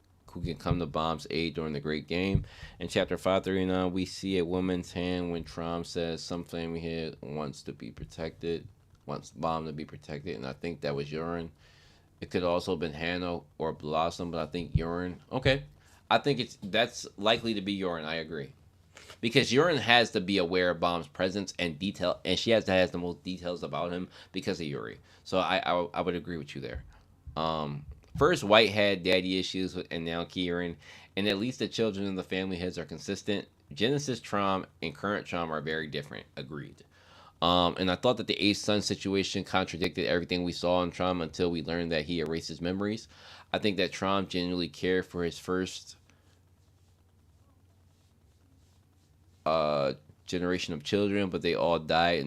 come to Bomb's aid during the Great Game. In Chapter 539, we see a woman's hand when Trom says some family here wants Bomb to be protected, and I think that was Yorin. It could also have been Hannah or Blossom, but I think Yorin. Okay, I think that's likely to be Yorin. I agree because Yorin has to be aware of Bomb's presence and detail, and she has the most details about him because of Yuri. So I would agree with you there. First, White had daddy issues, and now Kieran, and at least the children in the family heads are consistent. Genesis Trom and current Trom are very different. Agreed. And I thought that the Ace Sun situation contradicted everything we saw in Trom until we learned that he erases memories. I think that Trom genuinely cared for his first generation of children, but they all died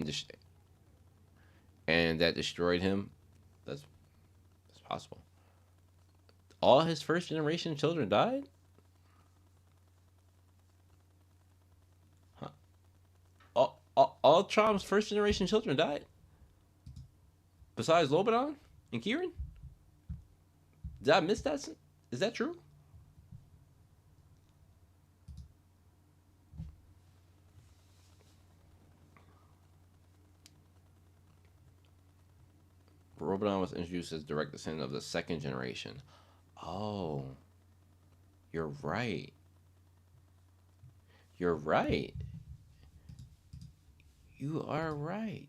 and that destroyed him. That's possible. All his first generation children died? Huh. All Trom's first generation children died? Besides Lobanon and Kieran? Did I miss that? Is that true? Lobanon was introduced as direct descendant of the second generation. Oh, you're right. You're right. You are right.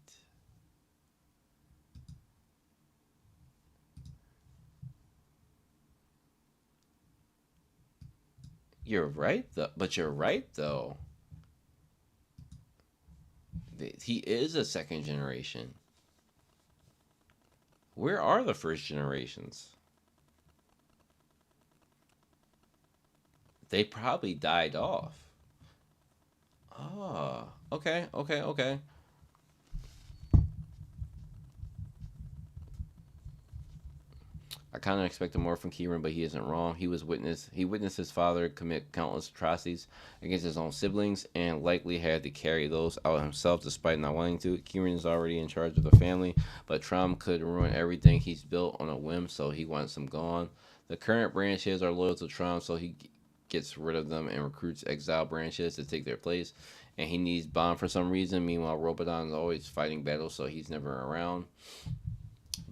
You're right though. But you're right though. He is a second generation. Where are the first generations? They probably died off. Oh, okay. I kind of expected more from Kieran, but he isn't wrong. He witnessed his father commit countless atrocities against his own siblings, and likely had to carry those out himself despite not wanting to. Kieran is already in charge of the family, but Trom could ruin everything he's built on a whim, so he wants them gone. The current branches are loyal to Trom, so he gets rid of them and recruits exile branches to take their place. And he needs Bomb for some reason. Meanwhile, Robodon is always fighting battles, so he's never around.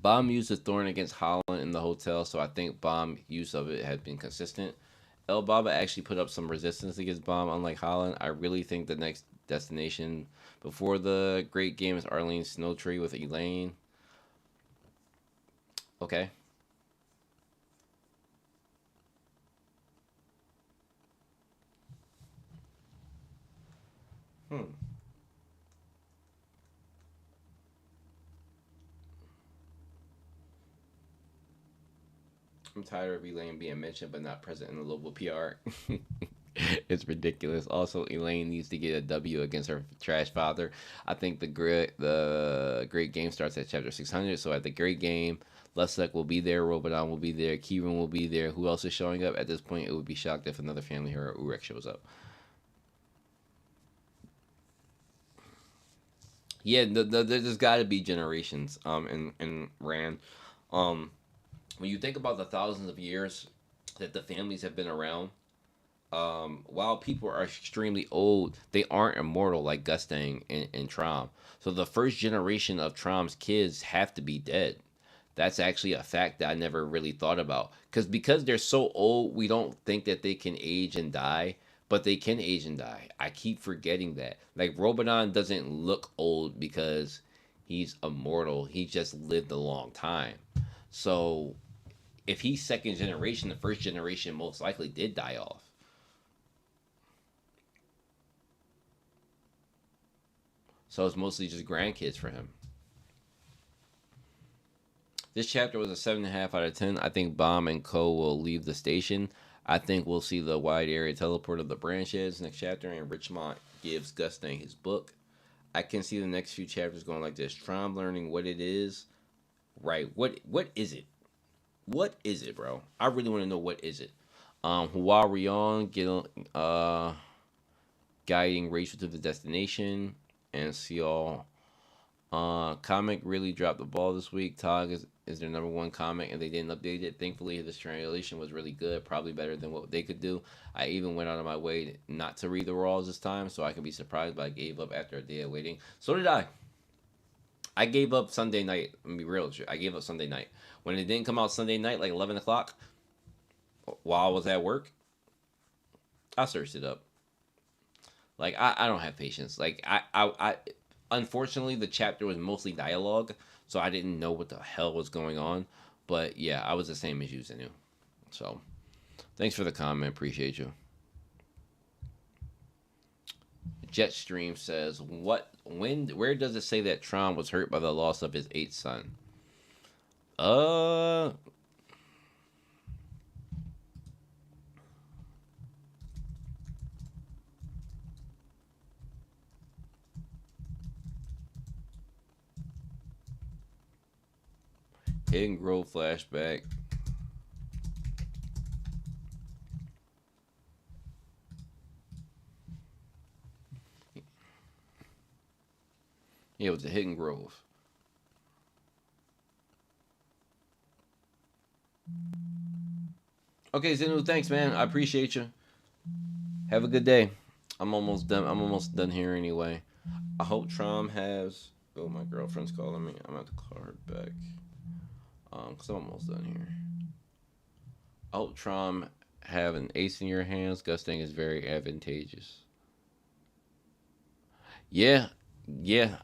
Bomb used a thorn against Holland in the hotel, so I think Bomb use of it has been consistent. El Baba actually put up some resistance against Bomb, unlike Holland. I really think the next destination before the Great Game is Arlene's Snow Tree with Elaine. Okay. Hmm. I'm tired of Elaine being mentioned but not present in the local PR. It's ridiculous. Also, Elaine needs to get a W against her trash father. I think the great game starts at chapter 600. So at the great game, Lusek will be there, Robodon will be there, Kieran will be there. Who else is showing up? At this point, it would be shocked if another family hero Urek shows up. Yeah, there's got to be generations. In Rand, um, when you think about the thousands of years that the families have been around, while people are extremely old, they aren't immortal like Gustang and Trom. So the first generation of Trom's kids have to be dead. That's actually a fact that I never really thought about. Because they're so old, we don't think that they can age and die, but they can age and die. I keep forgetting that. Like Robodon doesn't look old because he's immortal. He just lived a long time. So if he's second generation, the first generation most likely did die off. So it's mostly just grandkids for him. This chapter was a 7.5 out of 10. I think Bomb and Co. will leave the station. I think we'll see the wide area teleport of the branches next chapter, and Richmond gives Gustang his book. I can see the next few chapters going like this. Trom learning what it is. Right. What is it? What is it, bro? I really want to know what is it. Huarion guiding Rachel to the destination, and see all. Comic really dropped the ball this week. Tog is their number one comic, and they didn't update it. Thankfully, this translation was really good, probably better than what they could do. I even went out of my way not to read the Raws this time, so I can be surprised, but I gave up after a day of waiting. So did I. I gave up Sunday night. I'm gonna be real with you. I gave up Sunday night. When it didn't come out Sunday night, like 11 o'clock, while I was at work, I searched it up. Like, I don't have patience. Like, I unfortunately, the chapter was mostly dialogue, so I didn't know what the hell was going on. But yeah, I was the same as you, Zenu. So, thanks for the comment. Appreciate you. Jetstream says, where does it say that Tron was hurt by the loss of his eighth son? Uh, Hidden Grove flashback. Yeah, it was a Hidden Grove. Okay, Zenu, thanks, man. I appreciate you. Have a good day. I'm almost done. I'm almost done here anyway. I hope Trom has. Oh, my girlfriend's calling me. I'm gonna have to call her back. Cause I'm almost done here. I hope Trom have an ace in your hands. Gusting is very advantageous. Yeah, yeah.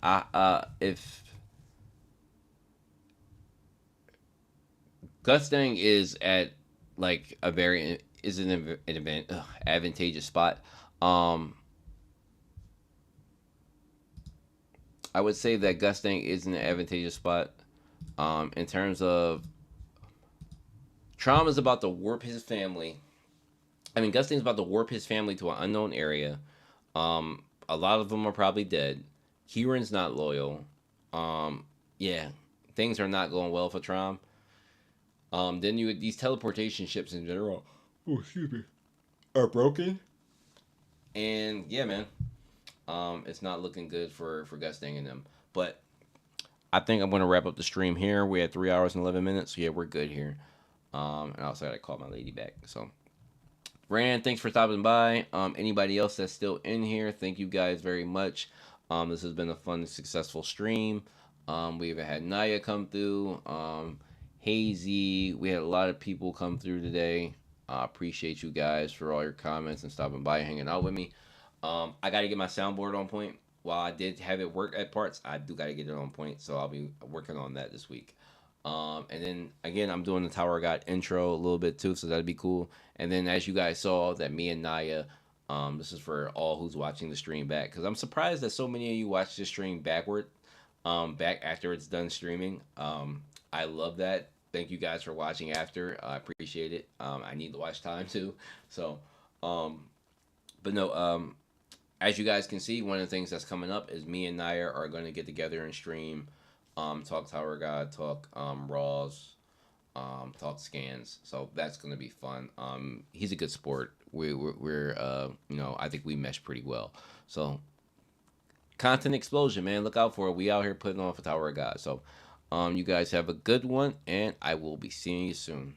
If Gusting is at like a very is an event advantageous spot. Um, I would say that Gusting is in an advantageous spot. In terms of Traum is about to warp his family. I mean, Gusting's about to warp his family to an unknown area. A lot of them are probably dead. Kieran's not loyal. Yeah, things are not going well for Traum. Then you these teleportation ships in general. Oh, excuse me. Are broken. And yeah, man. It's not looking good for Gusting and them. But I think I'm gonna wrap up the stream here. We had 3 hours and 11 minutes. So yeah, we're good here. And also I called my lady back. So Rand, thanks for stopping by. Anybody else that's still in here, thank you guys very much. This has been a fun, successful stream. We've had Naya come through. Hazy. We had a lot of people come through today. Appreciate you guys for all your comments and stopping by, hanging out with me. I got to get my soundboard on point. While I did have it work at parts, I do got to get it on point. So I'll be working on that this week. And then again, I'm doing the Tower of God intro a little bit too, so that'd be cool. And then as you guys saw, that me and Naya, this is for all who's watching the stream back, because I'm surprised that so many of you watch the stream backward, back after it's done streaming. I love that. Thank you guys for watching after. I appreciate it. I need the watch time too. So, But no, as you guys can see, one of the things that's coming up is me and Nair are going to get together and stream, talk Tower God, talk Raws, talk scans. So that's going to be fun. He's a good sport. We're I think we mesh pretty well. So content explosion, man. Look out for it. We out here putting on for Tower of God. So, you guys have a good one, and I will be seeing you soon.